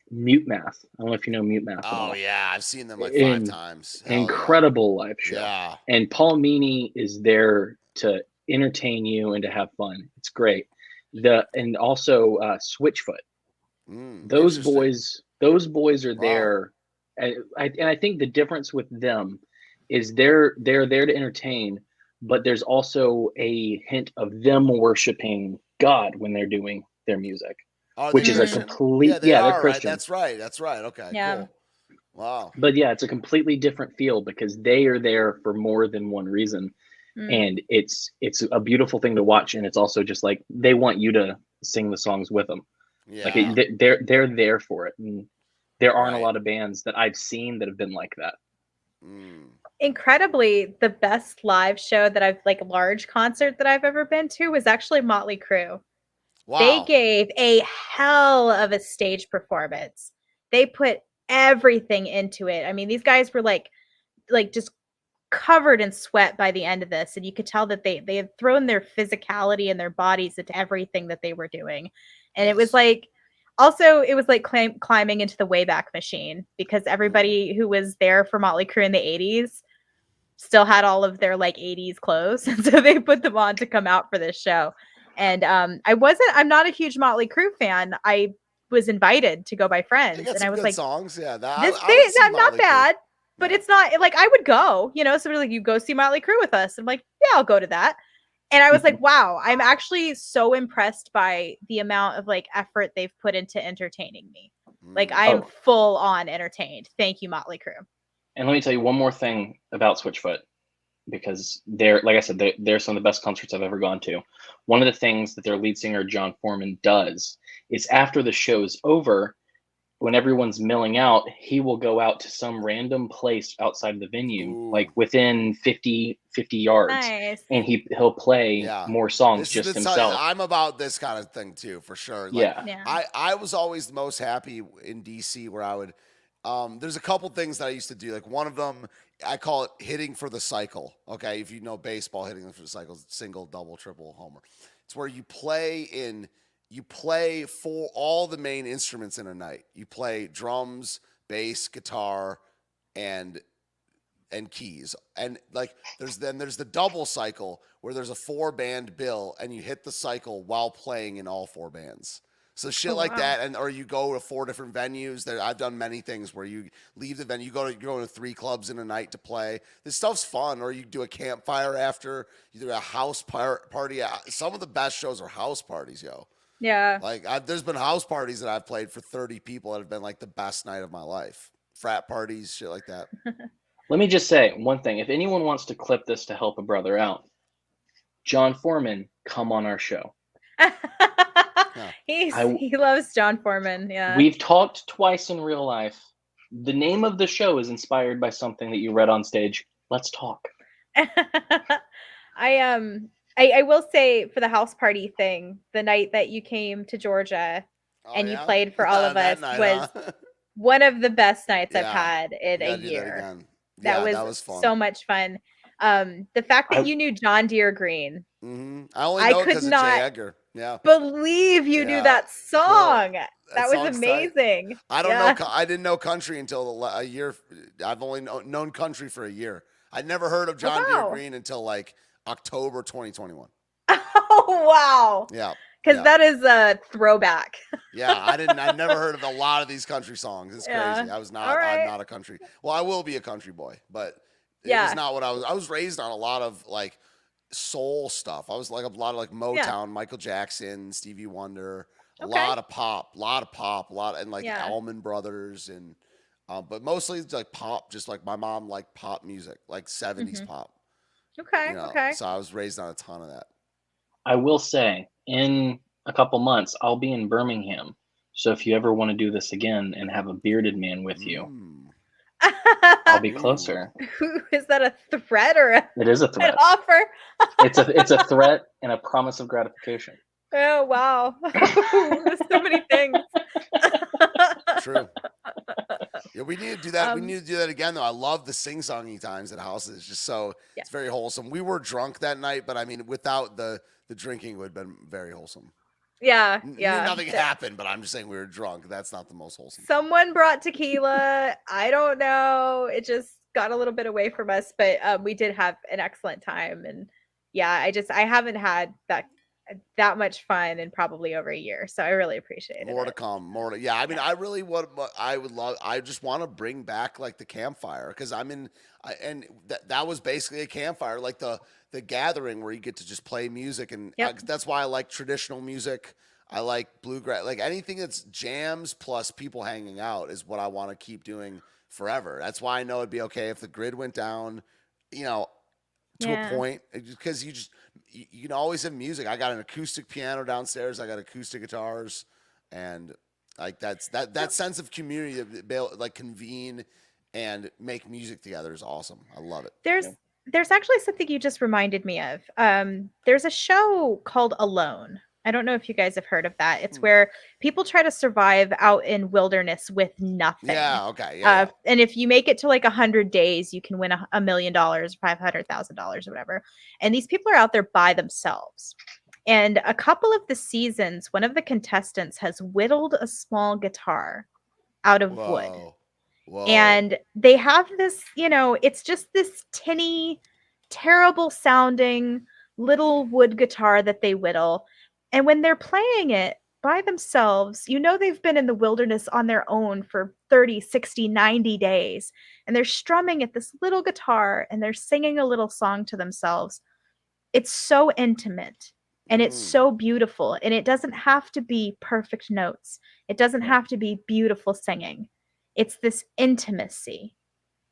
Mute Math. I don't know if you know Mute Math. Oh, yeah. I've seen them like 5 times. Incredible live show. Yeah. And Paul Meany is there to entertain you and to have fun. It's great. And also Switchfoot. Those boys are there. And I think the difference with them is they're there to entertain, but there's also a hint of them worshiping God when they're doing their music, which is a complete, they're Christian. Right? That's right. Okay, cool. Wow. But yeah, it's a completely different feel because they are there for more than one reason. And it's a beautiful thing to watch. And it's also just like, they want you to sing the songs with them. Yeah. Like they're there for it. And there aren't a lot of bands that I've seen that have been like that. Incredibly, the best live show that I've large concert that I've ever been to was actually Motley Crue. Wow. They gave a hell of a stage performance. They put everything into it. I mean, these guys were like just covered in sweat by the end of this, and you could tell that they had thrown their physicality and their bodies into everything that they were doing. And it was like, also, it was like climbing into the Wayback Machine, because everybody who was there for Motley Crue in the 80s still had all of their 80s clothes. And so they put them on to come out for this show. And I'm not a huge Motley Crue fan. I was invited to go by friends, and I was like, songs. Yeah, I'm not bad. but it's not like I would go, you know, somebody like, you go see Motley Crue with us. I'm like, yeah, I'll go to that. And I was like, wow, I'm actually so impressed by the amount of like effort they've put into entertaining me. Like I am full on entertained. Thank you, Motley Crue. And let me tell you one more thing about Switchfoot, because they're, like I said, they're some of the best concerts I've ever gone to. One of the things that their lead singer, John Foreman, does is after the show's over, when everyone's milling out, he will go out to some random place outside of the venue, like within 50 yards. Nice. And he'll play more songs just himself. I'm about this kind of thing too, for sure. Like, I was always the most happy in DC where I would, there's a couple things that I used to do. Like one of them, I call it hitting for the cycle. Okay. If you know baseball, hitting for the cycle, single, double, triple, homer. It's where you play for all the main instruments in a night. You play drums, bass, guitar, and keys. And like there's the double cycle where there's a 4-band bill and you hit the cycle while playing in all 4 bands. So shit like that, and or you go to 4 different venues. There, I've done many things where you leave the venue, you go to 3 clubs in a night to play. This stuff's fun. Or you do a campfire after. You do a house party. Some of the best shows are house parties, yo. Yeah. Like there's been house parties that I've played for 30 people that have been like the best night of my life. Frat parties, shit like that. Let me just say one thing. If anyone wants to clip this to help a brother out, John Foreman, come on our show. He loves John Foreman. Yeah. We've talked twice in real life. The name of the show is inspired by something that you read on stage. Let's talk. I will say for the house party thing, the night that you came to Georgia and you played for all of us was one of the best nights I've had in a year. That was fun. So much fun. The fact that you knew John Deere Green. Mm-hmm. I only know because of Jay Edgar. Yeah. Believe you knew that song. Cool. That was amazing. Tight. I don't know. I didn't know country until a year. I've only known country for a year. I'd never heard of John Deere Green until like October 2021. Oh wow. Yeah. Because that is a throwback. Yeah, I never heard of a lot of these country songs. It's crazy. I'm not a country. Well, I will be a country boy, but it was not what I was. I was raised on a lot of like soul stuff. I was like a lot of like Motown, Michael Jackson, Stevie Wonder, a lot of pop, and like Allman Brothers, and but mostly it's like pop. Just like my mom liked pop music, like 70s pop. Okay. Okay. So I was raised on a ton of that. I will say, in a couple months, I'll be in Birmingham. So if you ever want to do this again and have a bearded man with you, I'll be closer. Is that a threat or it is a threat. An offer? It's a threat and a promise of gratification. Oh wow. There's so many things. True. Yeah, we need to do that. We need to do that again, though. I love the sing-songy times at houses. Just so it's very wholesome. We were drunk that night, but I mean, without the drinking, it would have been very wholesome. Yeah. Nothing happened, but I'm just saying we were drunk. That's not the most wholesome. Someone brought tequila. I don't know. It just got a little bit away from us, but we did have an excellent time. And I haven't had that much fun in probably over a year. So I really appreciate it. More to come. I mean, I really I just want to bring back like the campfire, because that was basically a campfire, like the gathering where you get to just play music. And that's why I like traditional music. I like bluegrass, like anything that's jams plus people hanging out is what I want to keep doing forever. That's why I know it'd be okay if the grid went down, to a point, because you can always have music. I got an acoustic piano downstairs. I got acoustic guitars, and like that sense of community, like convene and make music together is awesome. I love it. There's actually something you just reminded me of. There's a show called Alone. I don't know if you guys have heard of that. It's where people try to survive out in wilderness with nothing. Yeah, okay. Yeah, and if you make it to like 100 days, you can win $1 million, $500,000 or whatever. And these people are out there by themselves. And a couple of the seasons, one of the contestants has whittled a small guitar out of wood. Whoa. And they have this, it's just this tinny, terrible sounding little wood guitar that they whittle. And when they're playing it, by themselves. You know, they've been in the wilderness on their own for 30, 60, 90 days, and they're strumming at this little guitar and they're singing a little song to themselves. It's so intimate and it's so beautiful, and it doesn't have to be perfect notes. It doesn't have to be beautiful singing. It's this intimacy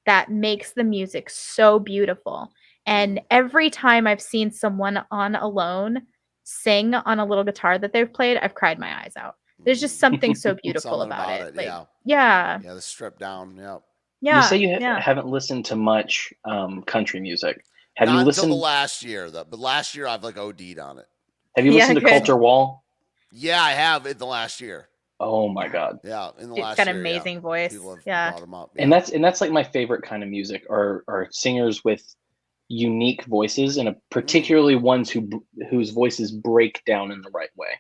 that makes the music so beautiful. And every time I've seen someone on Alone sing on a little guitar that they've played, I've cried my eyes out. There's just something so beautiful Something about it. Like, yeah. yeah, Yeah, the stripped down. Yeah. You say yeah, you yeah. haven't listened to much country music. Have Not you until listened? the last year, though. But last year, I've like OD'd on it. Have you Yeah, listened to good. Coulter Wall? Yeah, I have in the last year. Oh my God! Yeah, in the Dude's last got year. an amazing voice. People have Yeah. brought him up. And that's like my favorite kind of music, are singers with unique voices, and particularly ones whose voices break down in the right way.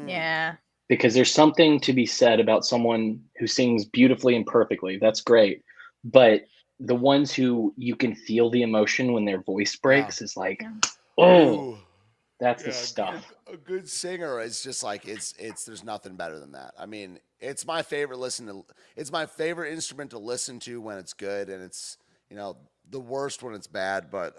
Yeah. Because there's something to be said about someone who sings beautifully and perfectly. That's great, but the ones who you can feel the emotion when their voice breaks is like, oh, that's the stuff. A good singer is just like it's there's nothing better than that. I mean, it's my favorite it's my favorite instrument to listen to when it's good, and it's, you know, the worst when it's bad. But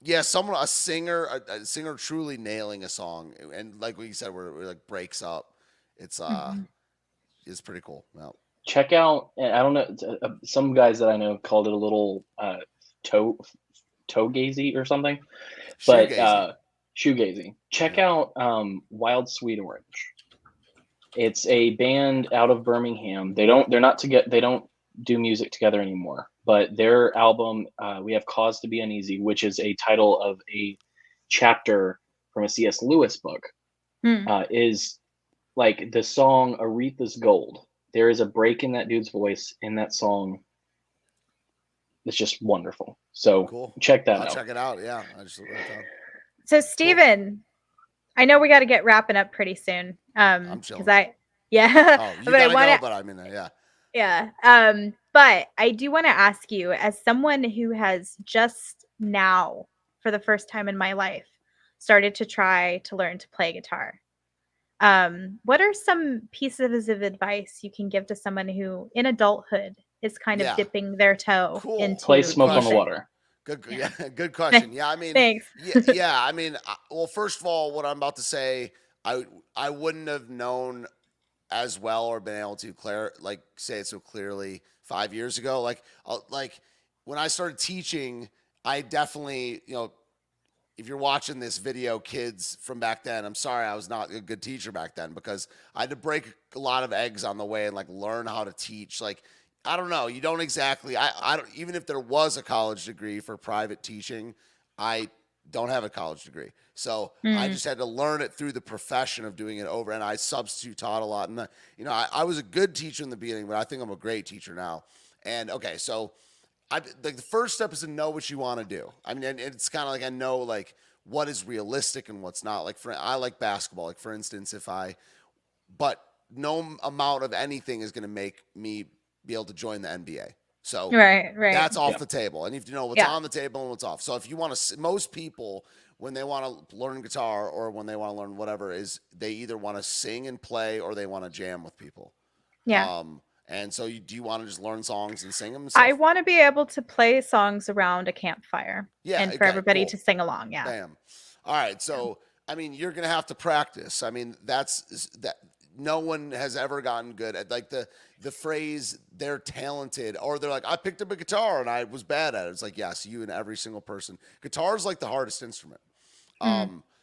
yeah, a singer truly nailing a song, and like what you said, where it like breaks up, it's it's pretty cool. Well, Check out, I don't know, some guys that I know called it a little toe gazy or something, but shoegazy. Check out Wild Sweet Orange. It's a band out of Birmingham. They don't do music together anymore, but their album, We Have Cause to Be Uneasy, which is a title of a chapter from a C.S. Lewis book, is like the song Aretha's Gold. There is a break in that dude's voice in that song. It's just wonderful. So cool. Check that I'll out. check it out. Yeah. I just wrote it down. So Stephen, I know we got to get wrapping up pretty soon. I'm chilling. Oh, you but gotta go, but I'm in there. Yeah. Yeah. But I do want to ask you, as someone who has just now, for the first time in my life, started to try to learn to play guitar, what are some pieces of advice you can give to someone who in adulthood is kind of dipping their toe into Play Smoke on the Water? Good, yeah, good question. Yeah, I mean, thanks. Yeah, I mean, well, first of all, what I'm about to say, I wouldn't have known as well or been able to say it so clearly 5 years ago. Like when I started teaching, I definitely, you know, if you're watching this video, kids from back then, I'm sorry I was not a good teacher back then, because I had to break a lot of eggs on the way and like learn how to teach. Like, I don't know. You don't exactly, I don't, even if there was a college degree for private teaching, I don't have a college degree. So I just had to learn it through the profession of doing it over. And I substitute taught a lot. And, you know, I was a good teacher in the beginning, but I think I'm a great teacher now. And okay, so the first step is to know what you want to do. I mean, and it's kind of like, I know like what is realistic and what's not. Like I like basketball. Like for instance, but no amount of anything is going to make me be able to join the NBA. So right. That's off the table. And you have to know what's on the table and what's off. So if you want to, most people, when they want to learn guitar or when they want to learn whatever, is they either want to sing and play or they want to jam with people. Yeah. And so do you want to just learn songs and sing them? I want to be able to play songs around a campfire and for everybody to sing along. Yeah. Bam. All right. So, I mean, you're going to have to practice. I mean, that's that. No one has ever gotten good at like the phrase they're talented, or they're like, I picked up a guitar and I was bad at it. It's like, yes, you and every single person. Guitar is like the hardest instrument.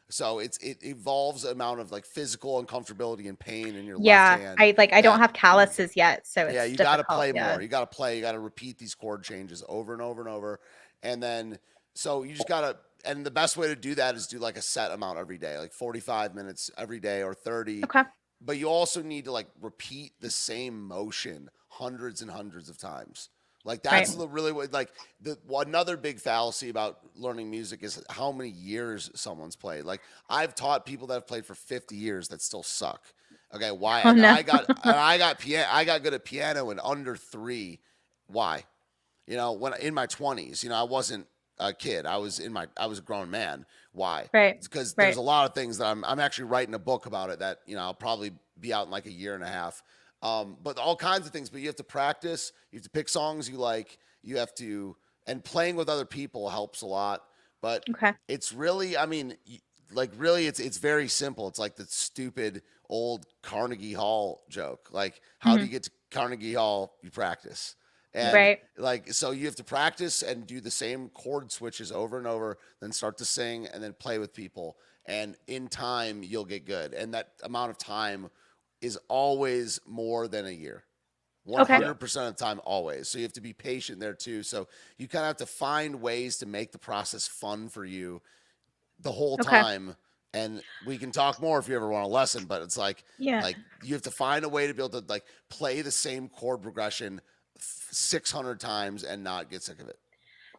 So it involves amount of like physical uncomfortability and pain in your left hand. I don't have calluses yet, so it's you got to play more. You got to play. You got to repeat these chord changes over and over and over, and then so you just gotta. And the best way to do that is do like a set amount every day, like 45 minutes every day or 30. Okay. But you also need to like repeat the same motion hundreds and hundreds of times. Like that's the really like another big fallacy about learning music is how many years someone's played. Like I've taught people that have played for 50 years that still suck. Okay, why? Oh, no. I got good at piano in under 3. Why? You know, when in my 20s, you know, I wasn't a kid. I was a grown man. Why? Right. Because Right. there's a lot of things that I'm actually writing a book about it that, I'll probably be out in like a year and a half. But all kinds of things, but you have to practice, you have to pick songs you like, and playing with other people helps a lot. But Okay. it's really, really it's very simple. It's like the stupid old Carnegie Hall joke. Like, how do you get to Carnegie Hall? You practice. And Right. like, so you have to practice and do the same chord switches over and over, then start to sing and then play with people. And in time, you'll get good. And that amount of time is always more than a year. 100% of the time, always. So you have to be patient there too. So you kind of have to find ways to make the process fun for you the whole time. And we can talk more if you ever want a lesson, but it's like, like you have to find a way to be able to like play the same chord progression 600 times and not get sick of it.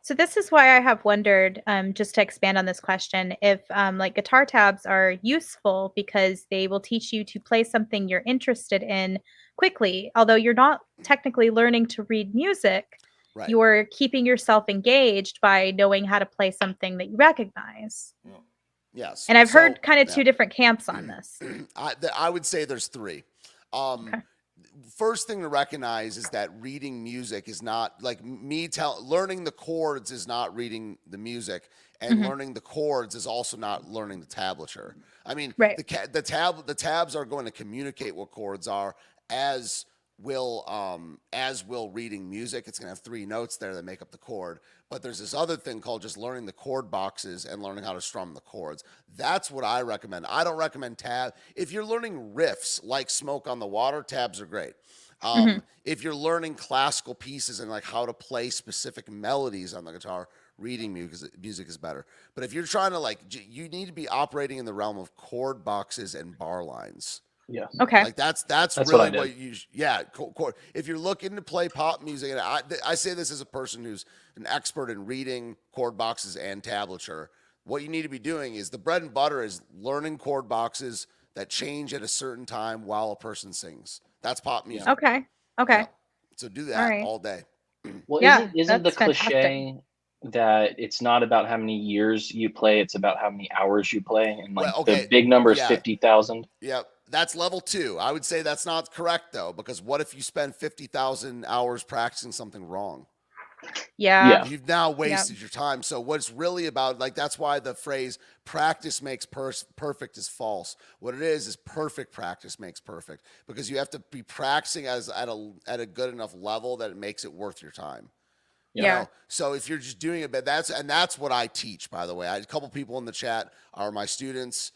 So this is why I have wondered, just to expand on this question, if like guitar tabs are useful because they will teach you to play something you're interested in quickly. Although you're not technically learning to read music, Right. you're keeping yourself engaged by knowing how to play something that you recognize. Yes. And I've heard kind of two different camps on this. I would say there's three. First thing to recognize is that reading music is not like learning the chords is not reading the music, and learning the chords is also not learning the tablature. I mean, the tabs are going to communicate what chords are, as will reading music. It's going to have 3 notes there that make up the chord. But there's this other thing called just learning the chord boxes and learning how to strum the chords. That's what I recommend. I don't recommend tab. If you're learning riffs like Smoke on the Water, tabs are great. If you're learning classical pieces and like how to play specific melodies on the guitar, reading music is better. But if you're trying to you need to be operating in the realm of chord boxes and bar lines. Yeah. Okay. Like that's really what you. Yeah. If you're looking to play pop music, and I say this as a person who's an expert in reading chord boxes and tablature, what you need to be doing is the bread and butter is learning chord boxes that change at a certain time while a person sings. That's pop music. Okay. Okay. Yeah. So do that all day. Well, Yeah, isn't the that's fantastic. cliche that it's not about how many years you play, it's about how many hours you play, and the big number is 50,000? Yep. That's level 2. I would say that's not correct though, because what if you spend 50,000 hours practicing something wrong? Yeah. You've now wasted your time. So what's really about, that's why the phrase practice makes perfect is false. What it is perfect practice makes perfect, because you have to be practicing at a good enough level that it makes it worth your time. You know? So if you're just doing it, but that's what I teach, by the way. A couple people in the chat are my students.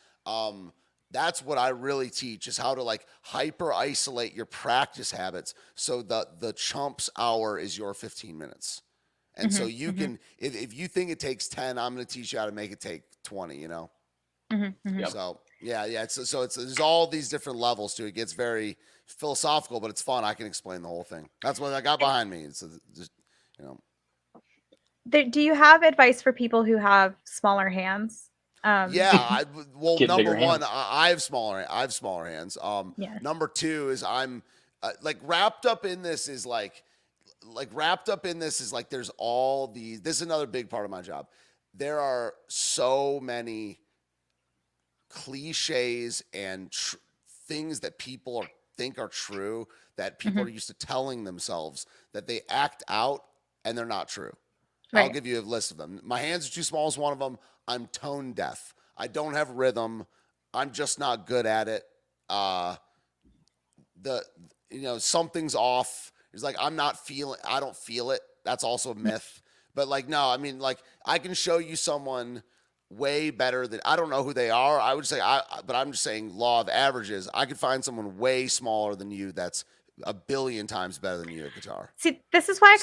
That's what I really teach, is how to hyper isolate your practice habits so the chumps hour is your 15 minutes. And so you can, if you think it takes 10, I'm going to teach you how to make it take 20, So there's all these different levels to it. It gets very philosophical, but it's fun. I can explain the whole thing. That's what I got behind me. It's just, Do you have advice for people who have smaller hands? Number one, I have smaller hands. Number 2 is I'm wrapped up in this is there's all these. This is another big part of my job. There are so many cliches and things that people think are true that people are used to telling themselves that they act out and they're not true. Right. I'll give you a list of them. My hands are too small is one of them. I'm tone deaf. I don't have rhythm. I'm just not good at it. Something's off. It's I don't feel it. That's also a myth. But no, I can show you someone way better than, I don't know who they are. I would say, but I'm just saying law of averages. I could find someone way smaller than you that's a billion times better than you at guitar. See, this is why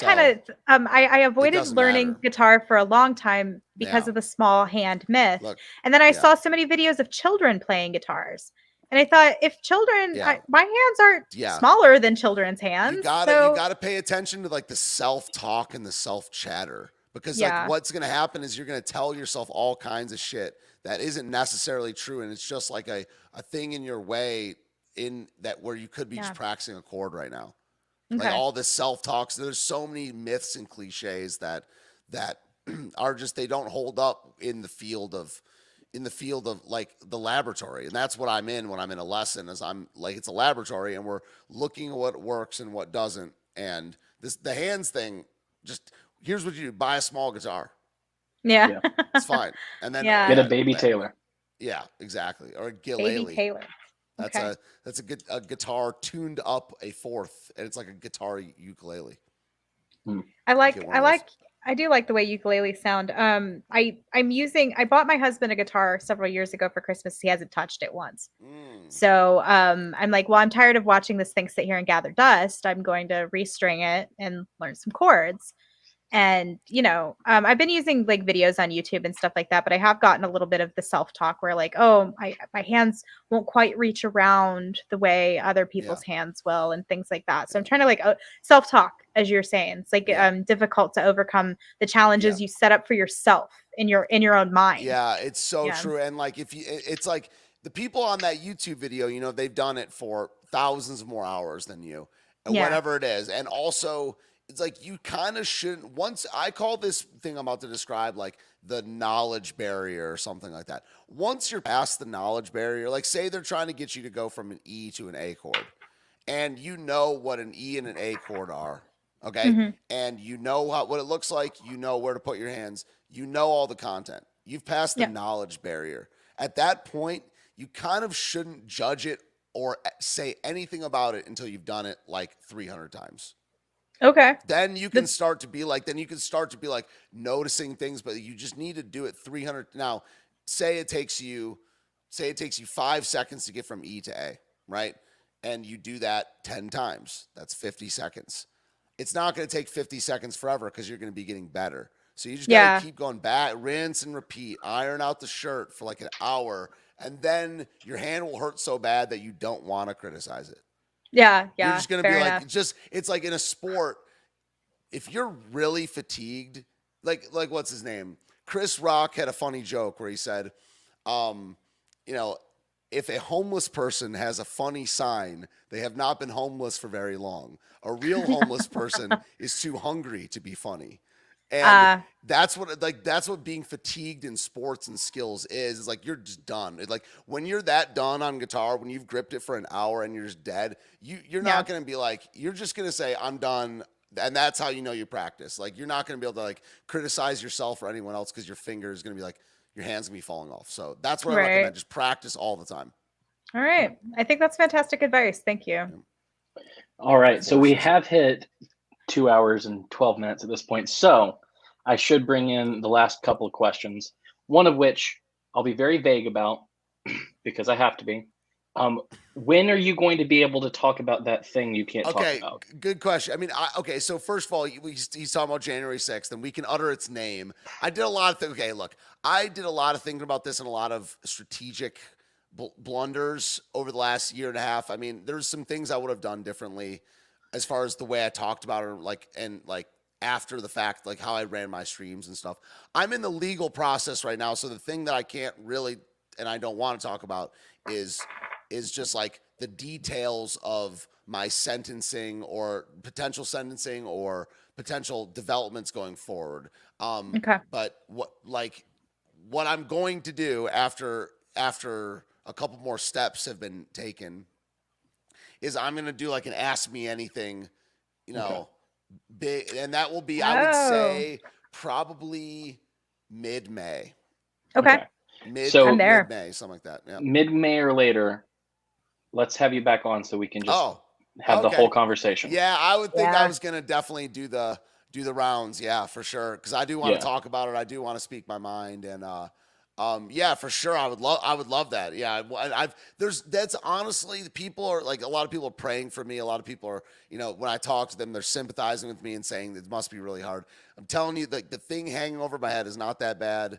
I avoided learning guitar for a long time because of the small hand myth. And then I saw so many videos of children playing guitars. And I thought, if children, my hands aren't smaller than children's hands. You gotta pay attention to the self-talk and the self-chatter, because what's gonna happen is you're gonna tell yourself all kinds of shit that isn't necessarily true, and it's just a thing in your way in that where you could be just practicing a chord right now. All this self-talk. So there's so many myths and cliches that are just, they don't hold up in the field of like the laboratory. And that's what I'm in when I'm in a lesson, is I'm like, it's a laboratory and we're looking at what works and what doesn't. And the hands thing, just here's what you do: buy a small guitar. Yeah. It's fine. And then Yeah. Get a baby Taylor. Yeah, exactly. Or a Baby ukulele. Taylor. That's Okay. that's a guitar tuned up a fourth, and it's like a guitar ukulele. I do like the way ukuleles sound. I bought my husband a guitar several years ago for Christmas. He hasn't touched it once. So I'm like, well, I'm tired of watching this thing sit here and gather dust. I'm going to restring it and learn some chords. And I've been using like videos on YouTube and stuff like that, but I have gotten a little bit of the self-talk where like, oh, my hands won't quite reach around the way other people's hands will, and things like that. So I'm trying to like self-talk, as you're saying. It's like difficult to overcome the challenges you set up for yourself in your own mind. Yeah, it's so true. And like, it's like the people on that YouTube video, they've done it for thousands of more hours than you, and whatever it is. And also, it's like, you kind of shouldn't, once, I call this thing I'm about to describe like the knowledge barrier or something like that. Once you're past the knowledge barrier, like say they're trying to get you to go from an E to an A chord, and you know what an E and an A chord are, okay? And you know what it looks like, you know where to put your hands, you know all the content. You've passed the knowledge barrier. At that point, you kind of shouldn't judge it or say anything about it until you've done it like 300 times. Okay. Then you can start to be like, noticing things, but you just need to do it 300. Now, say it takes you 5 seconds to get from E to A, right? And you do that 10 times. That's 50 seconds. It's not going to take 50 seconds forever because you're going to be getting better. So you just got to keep going back, rinse and repeat, iron out the shirt for like an hour, and then your hand will hurt so bad that you don't want to criticize it. Yeah. You're just going to be enough. like, it's like in a sport, if you're really fatigued, like what's his name? Chris Rock had a funny joke where he said, if a homeless person has a funny sign, they have not been homeless for very long. A real homeless person is too hungry to be funny. And that's what being fatigued in sports and skills is. It's like, you're just done. It's like when you're that done on guitar, when you've gripped it for an hour and you're just dead, you're not going to be like, you're just going to say, I'm done. And that's how you practice. Like, you're not going to be able to like criticize yourself or anyone else because your finger is going to be like, your hands going to be falling off. So that's what I recommend. Just practice all the time. All right. I think that's fantastic advice. Thank you. All right. So we have hit 2 hours and 12 minutes at this point. So I should bring in the last couple of questions, one of which I'll be very vague about because I have to be. When are you going to be able to talk about that thing you can't talk about? Good question. I mean, so first of all, he's talking about January 6th, and we can utter its name. I did a lot of things. Okay, look, I did a lot of thinking about this and a lot of strategic blunders over the last year and a half. I mean, there's some things I would have done differently as far as the way I talked about it, after the fact, like how I ran my streams and stuff. I'm in the legal process right now, so the thing that I can't really, and I don't want to talk about is just like the details of my sentencing or potential developments going forward. But what I'm going to do after a couple more steps have been taken is I'm going to do like an Ask Me Anything, big, and that will be, I would say, probably mid-May. Okay. Mid-May, something like that. Yeah. Mid-May or later, let's have you back on so we can just have the whole conversation. Yeah, I would think I was going to definitely do the rounds. Yeah, for sure. Because I do want to talk about it. I do want to speak my mind. And yeah, for sure. I would love that. Yeah. That's honestly, people are like, a lot of people are praying for me. A lot of people are, when I talk to them, they're sympathizing with me and saying it must be really hard. I'm telling you, the thing hanging over my head is not that bad.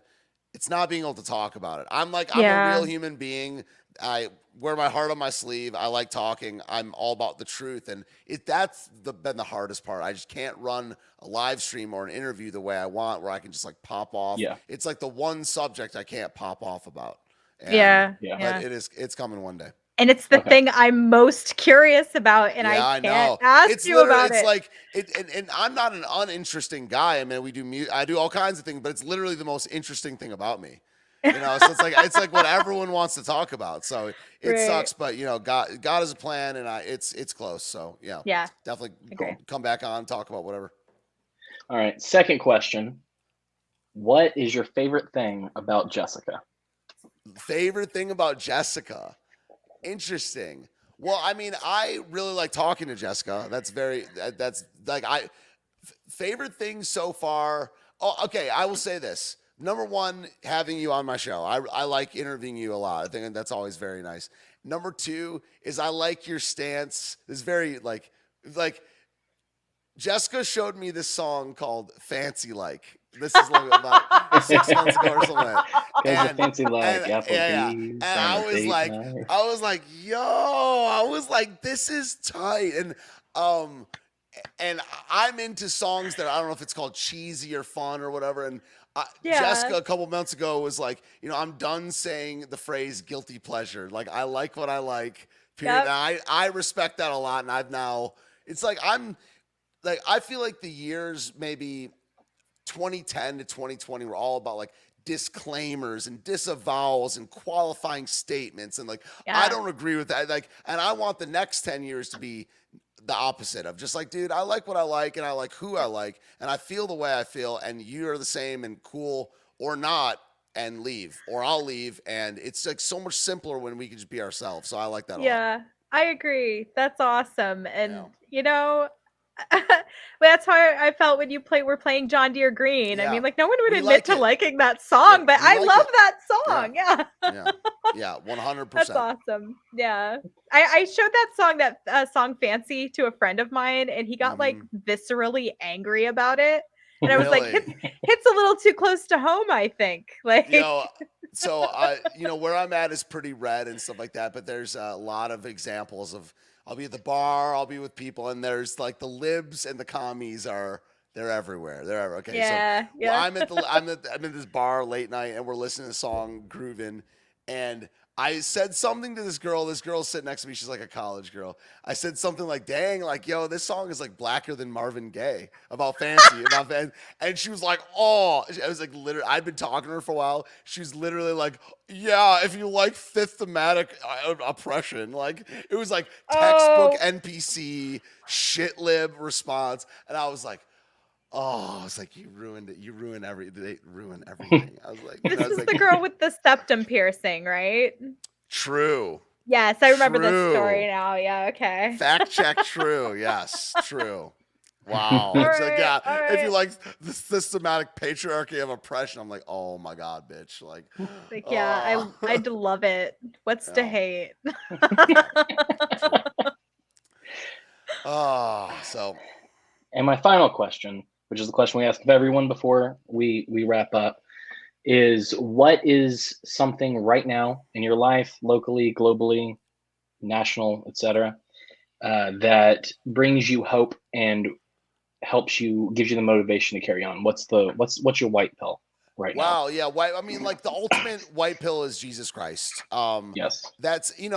It's not being able to talk about it. I'm a real human being. I wear my heart on my sleeve. I like talking. I'm all about the truth. And that's been the hardest part. I just can't run a live stream or an interview the way I want, where I can just like pop off. Yeah. It's like the one subject I can't pop off about. And, Yeah. But it's coming one day. And it's the Okay. thing I'm most curious about, and Yeah, I I can't know. ask It's you literally, about it's it. like, and I'm not an uninteresting guy. I mean, I do all kinds of things, but it's literally the most interesting thing about me. So it's like what everyone wants to talk about. So it Right. sucks, but God has a plan, and it's close. So yeah, Yeah. definitely Agree. come back on, talk about whatever. All right. Second question. What is your favorite thing about Jessica? Favorite thing about Jessica? Interesting. Well, I mean, I really like talking to Jessica. That's like favorite thing so far. Oh, okay. I will say this. Number one, having you on my show. I like interviewing you a lot. I think that's always very nice. Number two is I like your stance. It's very like Jessica showed me this song called Fancy Like. This is like about 6 months ago or something. Because the fancy like Yeah. Applebee's And on a date night. I was like, this is tight. And I'm into songs that I don't know if it's called cheesy or fun or whatever. And Yeah. Jessica a couple months ago was like, I'm done saying the phrase guilty pleasure. Like, I like what I like. Period. Yep. And I respect that a lot. And I've now, it's like, I feel like the years maybe 2010 to 2020 were all about like disclaimers and disavowals and qualifying statements. And like, Yeah. I don't agree with that. Like, and I want the next 10 years to be the opposite of just like, dude, I like what I like and I like who I like and I feel the way I feel and you're the same and cool or not and leave or I'll leave. And it's like so much simpler when we can just be ourselves. So I like that a lot. Yeah, I agree. That's awesome. And Yeah. that's how I felt when we're playing John Deere Green. I Yeah. mean, like no one would We admit like to it. liking that song, Yeah, but we I like love it. that song. Yeah. Yeah, 100%. That's awesome. Yeah. I showed that song Fancy to a friend of mine and he got like Mm-hmm. viscerally angry about it. And I was like, Really? hits a little too close to home, I think. Like So where I'm at is pretty red and stuff like that, but there's a lot of examples of I'll be at the bar, I'll be with people, and there's like the libs and the commies they're everywhere. They're everywhere. Okay, Yeah, so yeah. I'm in this bar late night and we're listening to a song grooving, and I said something to this girl. This girl's sitting next to me. She's like a college girl. I said something like, dang, like, yo, this song is like blacker than Marvin Gaye about fancy. And she was like, oh, I was like, literally, I'd been talking to her for a while. She was literally like, yeah, if you like fifth thematic oppression, like it was like textbook NPC shit lib response. And I was like, oh, I was like, you ruined it. You ruined they ruined everything. I was like, This is the girl with the septum piercing, right? True. Yes, I remember this True. story now. Yeah, okay. Fact check true. Yes, true. Wow. All It's like, yeah, right, if you like the systematic patriarchy of oppression, I'm like, oh my God, bitch. Like, yeah, I'd love it. What's to hate? So. And my final question, which is the question we ask of everyone before we wrap up, is what is something right now in your life, locally, globally, national, etc., that brings you hope and gives you the motivation to carry on? What's your white pill right now? Wow, yeah, white. I mean, like the ultimate white pill is Jesus Christ. Yes. That's and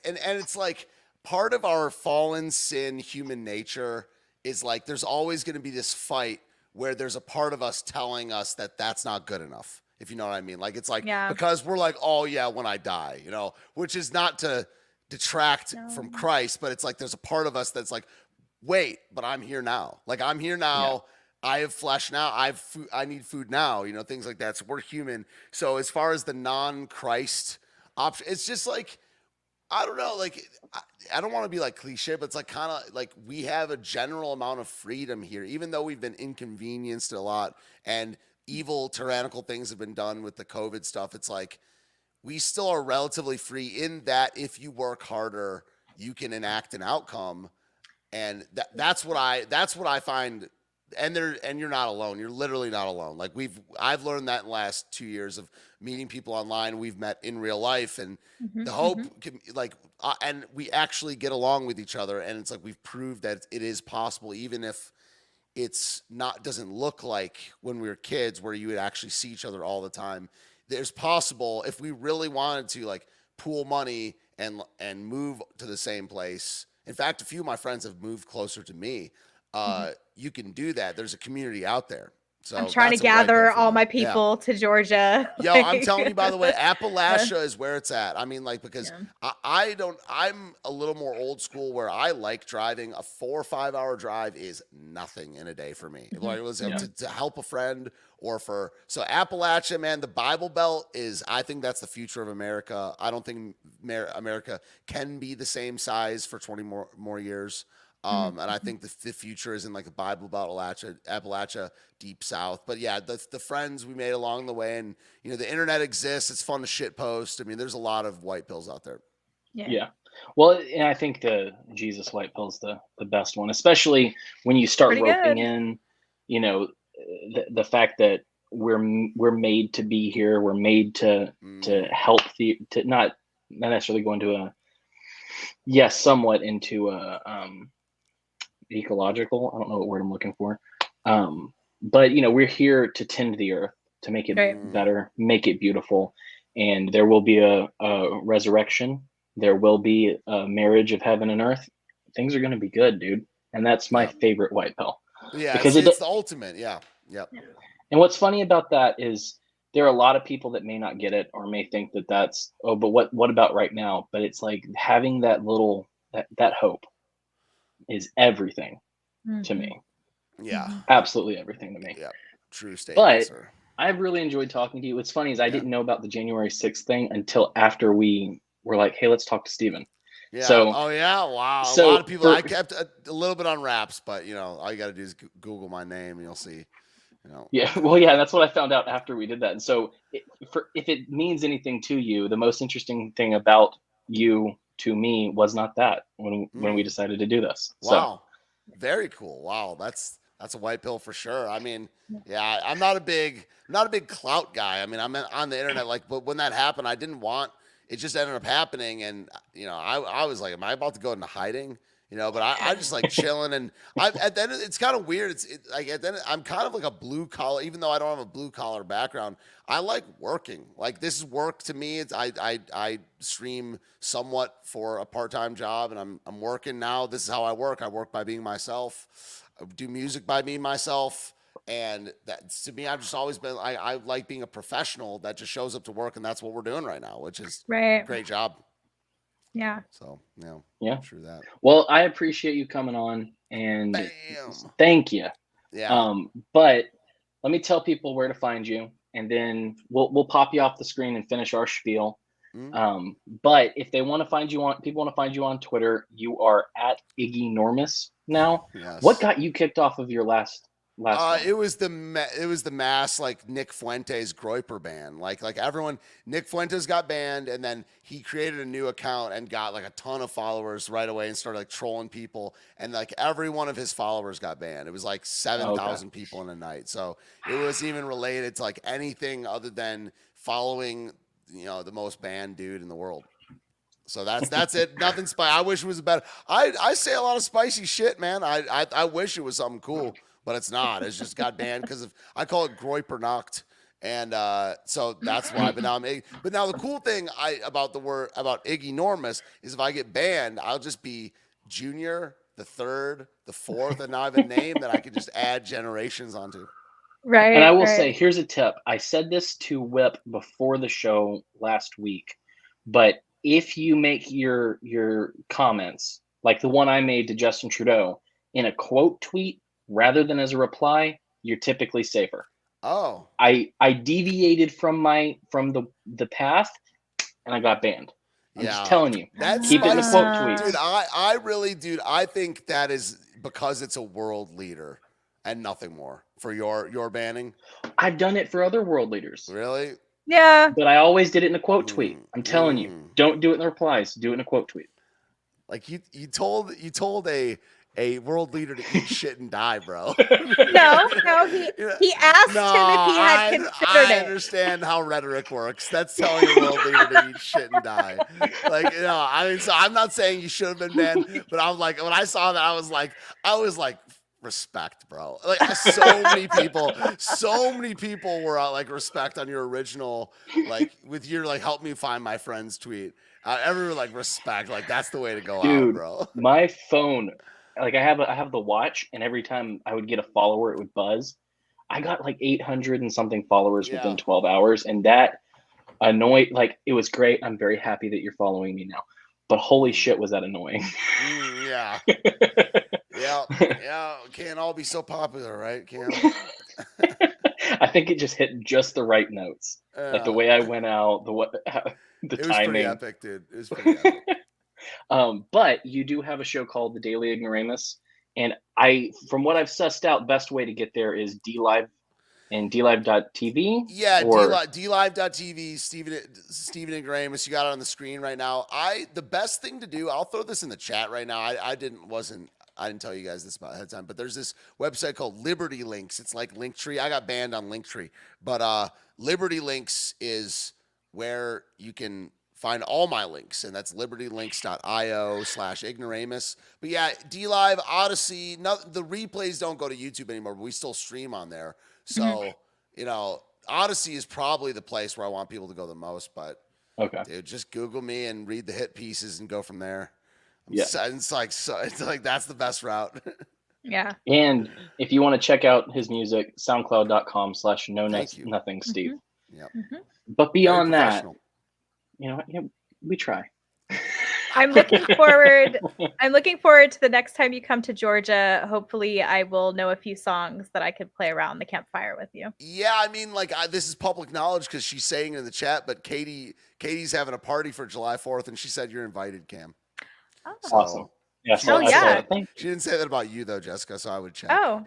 it's like part of our fallen sin human nature is like there's always going to be this fight where there's a part of us telling us that that's not good enough. If you know what I mean. Like it's like because we're like, oh yeah, when I die, which is not to detract from Christ, but it's like there's a part of us that's like, wait, but I'm here now. Like I'm here now. Yeah. I have flesh now. I need food now. Things like that. So we're human. So as far as the non-Christ option, it's just like I don't know. Like I don't want to be like cliche, but it's like kind of like we have a general amount of freedom here, even though we've been inconvenienced a lot and evil, tyrannical things have been done with the COVID stuff. It's like we still are relatively free in that if you work harder, you can enact an outcome. And that's what I find. And you're not alone. You're literally not alone. Like I've learned that in the last 2 years of meeting people online. We've met in real life, and the hope can, and we actually get along with each other. And it's like we've proved that it is possible, even if it's doesn't look like when we were kids where you would actually see each other all the time. There's possible if we really wanted to, like pool money and move to the same place. In fact, a few of my friends have moved closer to me. You can do that. There's a community out there. So I'm trying to that's a white gather belt for all me. my Yeah. people to Georgia. Yo, I'm telling you, by the way, Appalachia is where it's at. I mean, like, because I'm a little more old school where I like driving. A 4 or 5 hour drive is nothing in a day for me. Like, it was to help a friend so Appalachia, man, the Bible Belt I think that's the future of America. I don't think America can be the same size for 20 more years. And I think the future is in like the Bible Belt, Appalachia, deep south. But yeah, the friends we made along the way, and the internet exists. It's fun to shit post. I mean, there's a lot of white pills out there. Yeah. Well, and I think the Jesus white pill's the best one, especially when you start Pretty roping good. in, the fact that we're made to be here. We're made to help to not necessarily go into somewhat into ecological. I don't know what word I'm looking for. But we're here to tend the earth, to make it better, make it beautiful, and there will be a resurrection. There will be a marriage of heaven and earth. Things are going to be good, dude. And that's my favorite white pill. Yeah, because it's the ultimate. Yeah. Yep. And what's funny about that is there are a lot of people that may not get it or may think that that's, but what about right now? But it's like having that little that hope is everything to me. Yeah. Absolutely everything to me. Yeah. True statement, But sir. I've really enjoyed talking to you. What's funny is I didn't know about the January 6th thing until after we were like, hey, let's talk to Stephen. Yeah. So, Wow. So a lot of people. I kept a little bit on wraps, but all you got to do is Google my name, and you'll see. Yeah. Well, yeah, that's what I found out after we did that. And so, if it means anything to you, the most interesting thing about you to me was not that when we decided to do this. Wow. So. Very cool. Wow. That's a white pill for sure. I mean, yeah, I'm not a big clout guy. I mean, I'm on the internet, but when that happened, I didn't want. It just ended up happening, and I was like, am I about to go into hiding? But I just like chilling, and at the end it's kind of weird. Like at the end, I'm kind of like a blue collar, even though I don't have a blue collar background. I like working. Like this is work to me. I stream somewhat for a part-time job, and I'm working now. This is how I work. I work by being myself. I do music by being myself. And that to me, I've just always been, I like being a professional that just shows up to work, and that's what we're doing right now, which is a great job. Yeah. So, yeah. True that. Well, I appreciate you coming on, and thank you. Yeah. But let me tell people where to find you, and then we'll pop you off the screen and finish our spiel. But if they want to find you people want to find you on Twitter, you are at Ignoramus now. Yes. What got you kicked off of your last it was the mass like Nick Fuentes Groyper ban. Like everyone, Nick Fuentes got banned, and then he created a new account and got like a ton of followers right away and started like trolling people, and like every one of his followers got banned. It was like 7,000 people in a night. So it was even related to like anything other than following the most banned dude in the world. So that's it. Nothing spicy. I wish it was better. I say a lot of spicy shit, man. I wish it was something cool. But it's not. It's just got banned because I call it Groyper Nacht, and so that's why. But now the cool thing about Ignoramus is if I get banned, I'll just be Junior, the third, the fourth, and now I have a name that I can just add generations onto. Right. And I will say, here's a tip. I said this to Whip before the show last week, but if you make your comments like the one I made to Justin Trudeau in a quote tweet rather than as a reply, you're typically safer. Oh. I deviated from the path, and I got banned. I'm just telling you. Keep it in the quote tweets. Dude, I think that is because it's a world leader and nothing more for your banning. I've done it for other world leaders. Really? Yeah. But I always did it in a quote tweet. I'm telling you, don't do it in the replies. Do it in a quote tweet. Like you told a world leader to eat shit and die, bro. No, he asked him if he had considered it. I understand how rhetoric works. That's telling a world leader to eat shit and die. Like, I mean, so I'm not saying you should have been banned, but I was like, when I saw that, I was like, respect, bro. Like so many people were like respect on your original, like with your like help me find my friends tweet. Everyone like respect. Like that's the way to go out, Dude, bro. my phone, like I have the watch, and every time I would get a follower, it would buzz. I got like 800 and something followers Yeah. within 12 hours, and that annoyed. Like it was great. I'm very happy that you're following me now, but holy shit, was that annoying? Yeah. Yeah. Yeah. Can't all be so popular, right? Can't. I think it just hit just the right notes, like the way I went out, the It was pretty timing. epic, dude. It was pretty epic. But you do have a show called The Daily Ignoramus, and from what I've sussed out, best way to get there is DLive and DLive.tv. Yeah, or DLive.tv, Stephen Ignoramus. You got it on the screen right now. The best thing to do, I'll throw this in the chat right now. I didn't tell you guys this about ahead of time, but there's this website called Liberty Links. It's like Linktree. I got banned on Linktree, but Liberty Links is where you can find all my links, and that's libertylinks.io/ignoramus. But yeah, DLive, Odyssey, the replays don't go to YouTube anymore, but we still stream on there. So, Odyssey is probably the place where I want people to go the most, but okay, dude, just Google me and read the hit pieces and go from there. Yeah. It's like that's the best route. Yeah. And if you want to check out his music, soundcloud.com/know-nothing-Steve. Yep. But beyond Very that, professional. we try. I'm looking forward. I'm looking forward to the next time you come to Georgia. Hopefully, I will know a few songs that I could play around the campfire with you. Yeah, I mean, like this is public knowledge because she's saying it in the chat. But Katie's having a party for July 4th, and she said you're invited, Cam. Oh. So, Awesome. Yeah. She So Oh, yeah. She didn't say that about you though, Jessica. So I would check. Oh,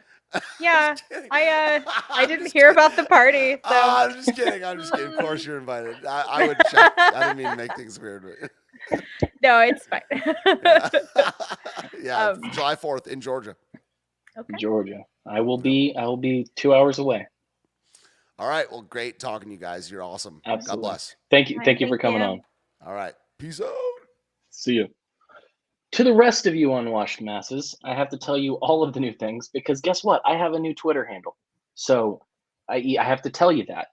yeah. Just kidding. I I'm didn't just hear kidding. about the party. So I'm just kidding. Of course you're invited. I would check. I didn't mean to make things weird. But no, it's fine. yeah, July 4th in Georgia. Okay. Georgia. I will be 2 hours away. All right. Well, great talking to you guys. You're awesome. Absolutely. God bless. Thank you. All right, Thank you for thank coming you. on. All right. Peace out. See you. To the rest of you unwashed masses, I have to tell you all of the new things because guess what? I have a new Twitter handle. So I have to tell you that.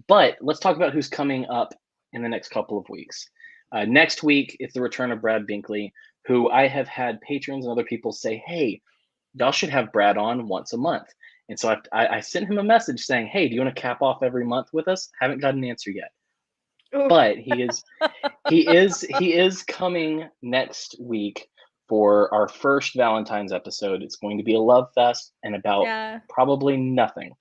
But let's talk about who's coming up in the next couple of weeks. Next week, it's the return of Brad Binkley, who I have had patrons and other people say, hey, y'all should have Brad on once a month. And so I sent him a message saying, hey, do you want to cap off every month with us? Haven't got an answer yet. Ooh. But he is coming next week for our first Valentine's episode. It's going to be a love fest and about probably nothing.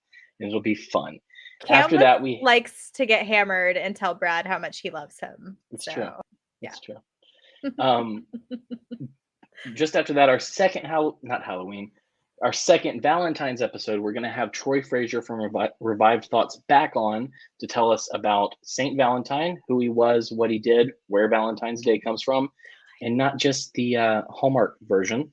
And it'll be fun. Cam After that, we likes to get hammered and tell Brad how much he loves him. It's so, true. Yeah. It's true. Just after that, our second our second Valentine's episode, we're going to have Troy Frazier from Revived Thoughts back on to tell us about Saint Valentine, who he was, what he did, where Valentine's Day comes from, and not just the Hallmark version.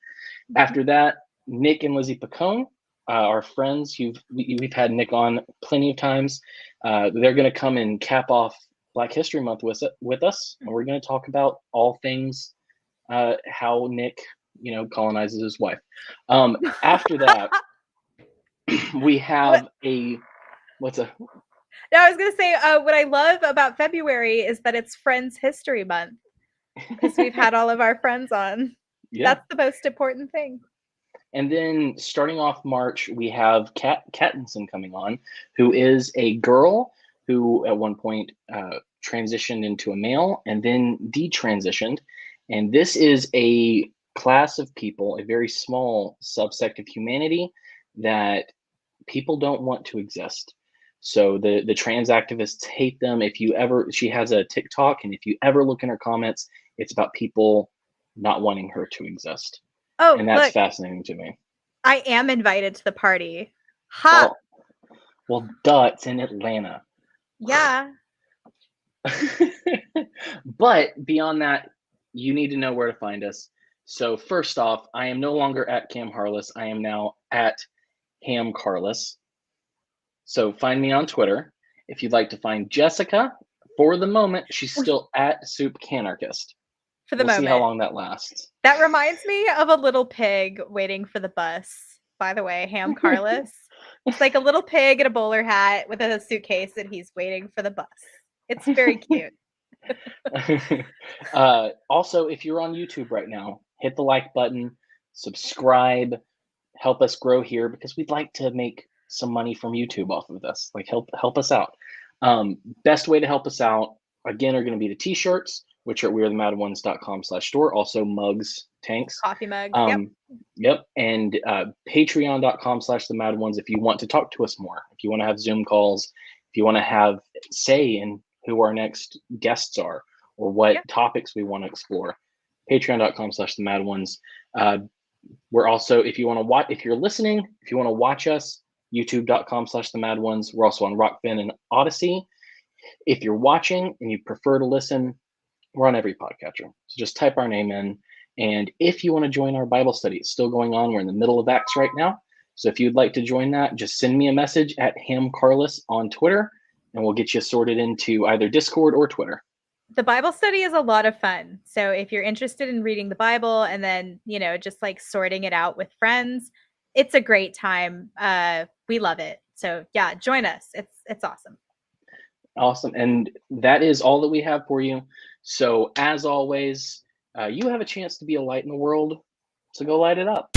After that, Nick and Lizzie Picone, our friends, we've had Nick on plenty of times. They're going to come and cap off Black History Month with us, and we're going to talk about all things how Nick colonizes his wife. After that, we have No, I was gonna say what I love about February is that it's Friends History Month because we've had all of our friends on. Yeah. That's the most important thing. And then starting off March, we have Kat Kattinson coming on, who is a girl who at one point transitioned into a male and then detransitioned. And this is a class of people, a very small subsect of humanity that people don't want to exist. So the trans activists hate them. She has a TikTok, and if you ever look in her comments, it's about people not wanting her to exist. Oh, and that's look, fascinating to me. I am invited to the party. Ha! Well, duh, it's in Atlanta. Yeah. But beyond that, you need to know where to find us. So first off, I am no longer at Cam Harless. I am now at Ham Carless. So find me on Twitter. If you'd like to find Jessica, for the moment, she's still at Soup Canarchist. For the moment. See how long that lasts. That reminds me of a little pig waiting for the bus. By the way, Ham Carless. It's like a little pig in a bowler hat with a suitcase, and he's waiting for the bus. It's very cute. Also, if you're on YouTube right now, hit the like button, subscribe, help us grow here because we'd like to make some money from YouTube off of this. Like help us out. Best way to help us out again are going to be the t-shirts, which are wearethemaddones.com/store. Also mugs, tanks, Coffee mugs. Yep. And patreon.com/themaddones if you want to talk to us more, if you want to have Zoom calls, if you want to have say in who our next guests are or what topics we want to explore. Patreon.com/themaddones. We're also, if you want to watch, if you're listening, if you want to watch us, youtube.com/themaddones. We're also on Rockfin and Odyssey. If you're watching and you prefer to listen, we're on every podcatcher. So just type our name in. And if you want to join our Bible study, it's still going on. We're in the middle of Acts right now. So if you'd like to join that, just send me a message at hamcarless on Twitter, and we'll get you sorted into either Discord or Twitter. The Bible study is a lot of fun. So if you're interested in reading the Bible and then, just like sorting it out with friends, it's a great time. We love it. So yeah, join us. It's awesome. Awesome. And that is all that we have for you. So as always, you have a chance to be a light in the world. So go light it up.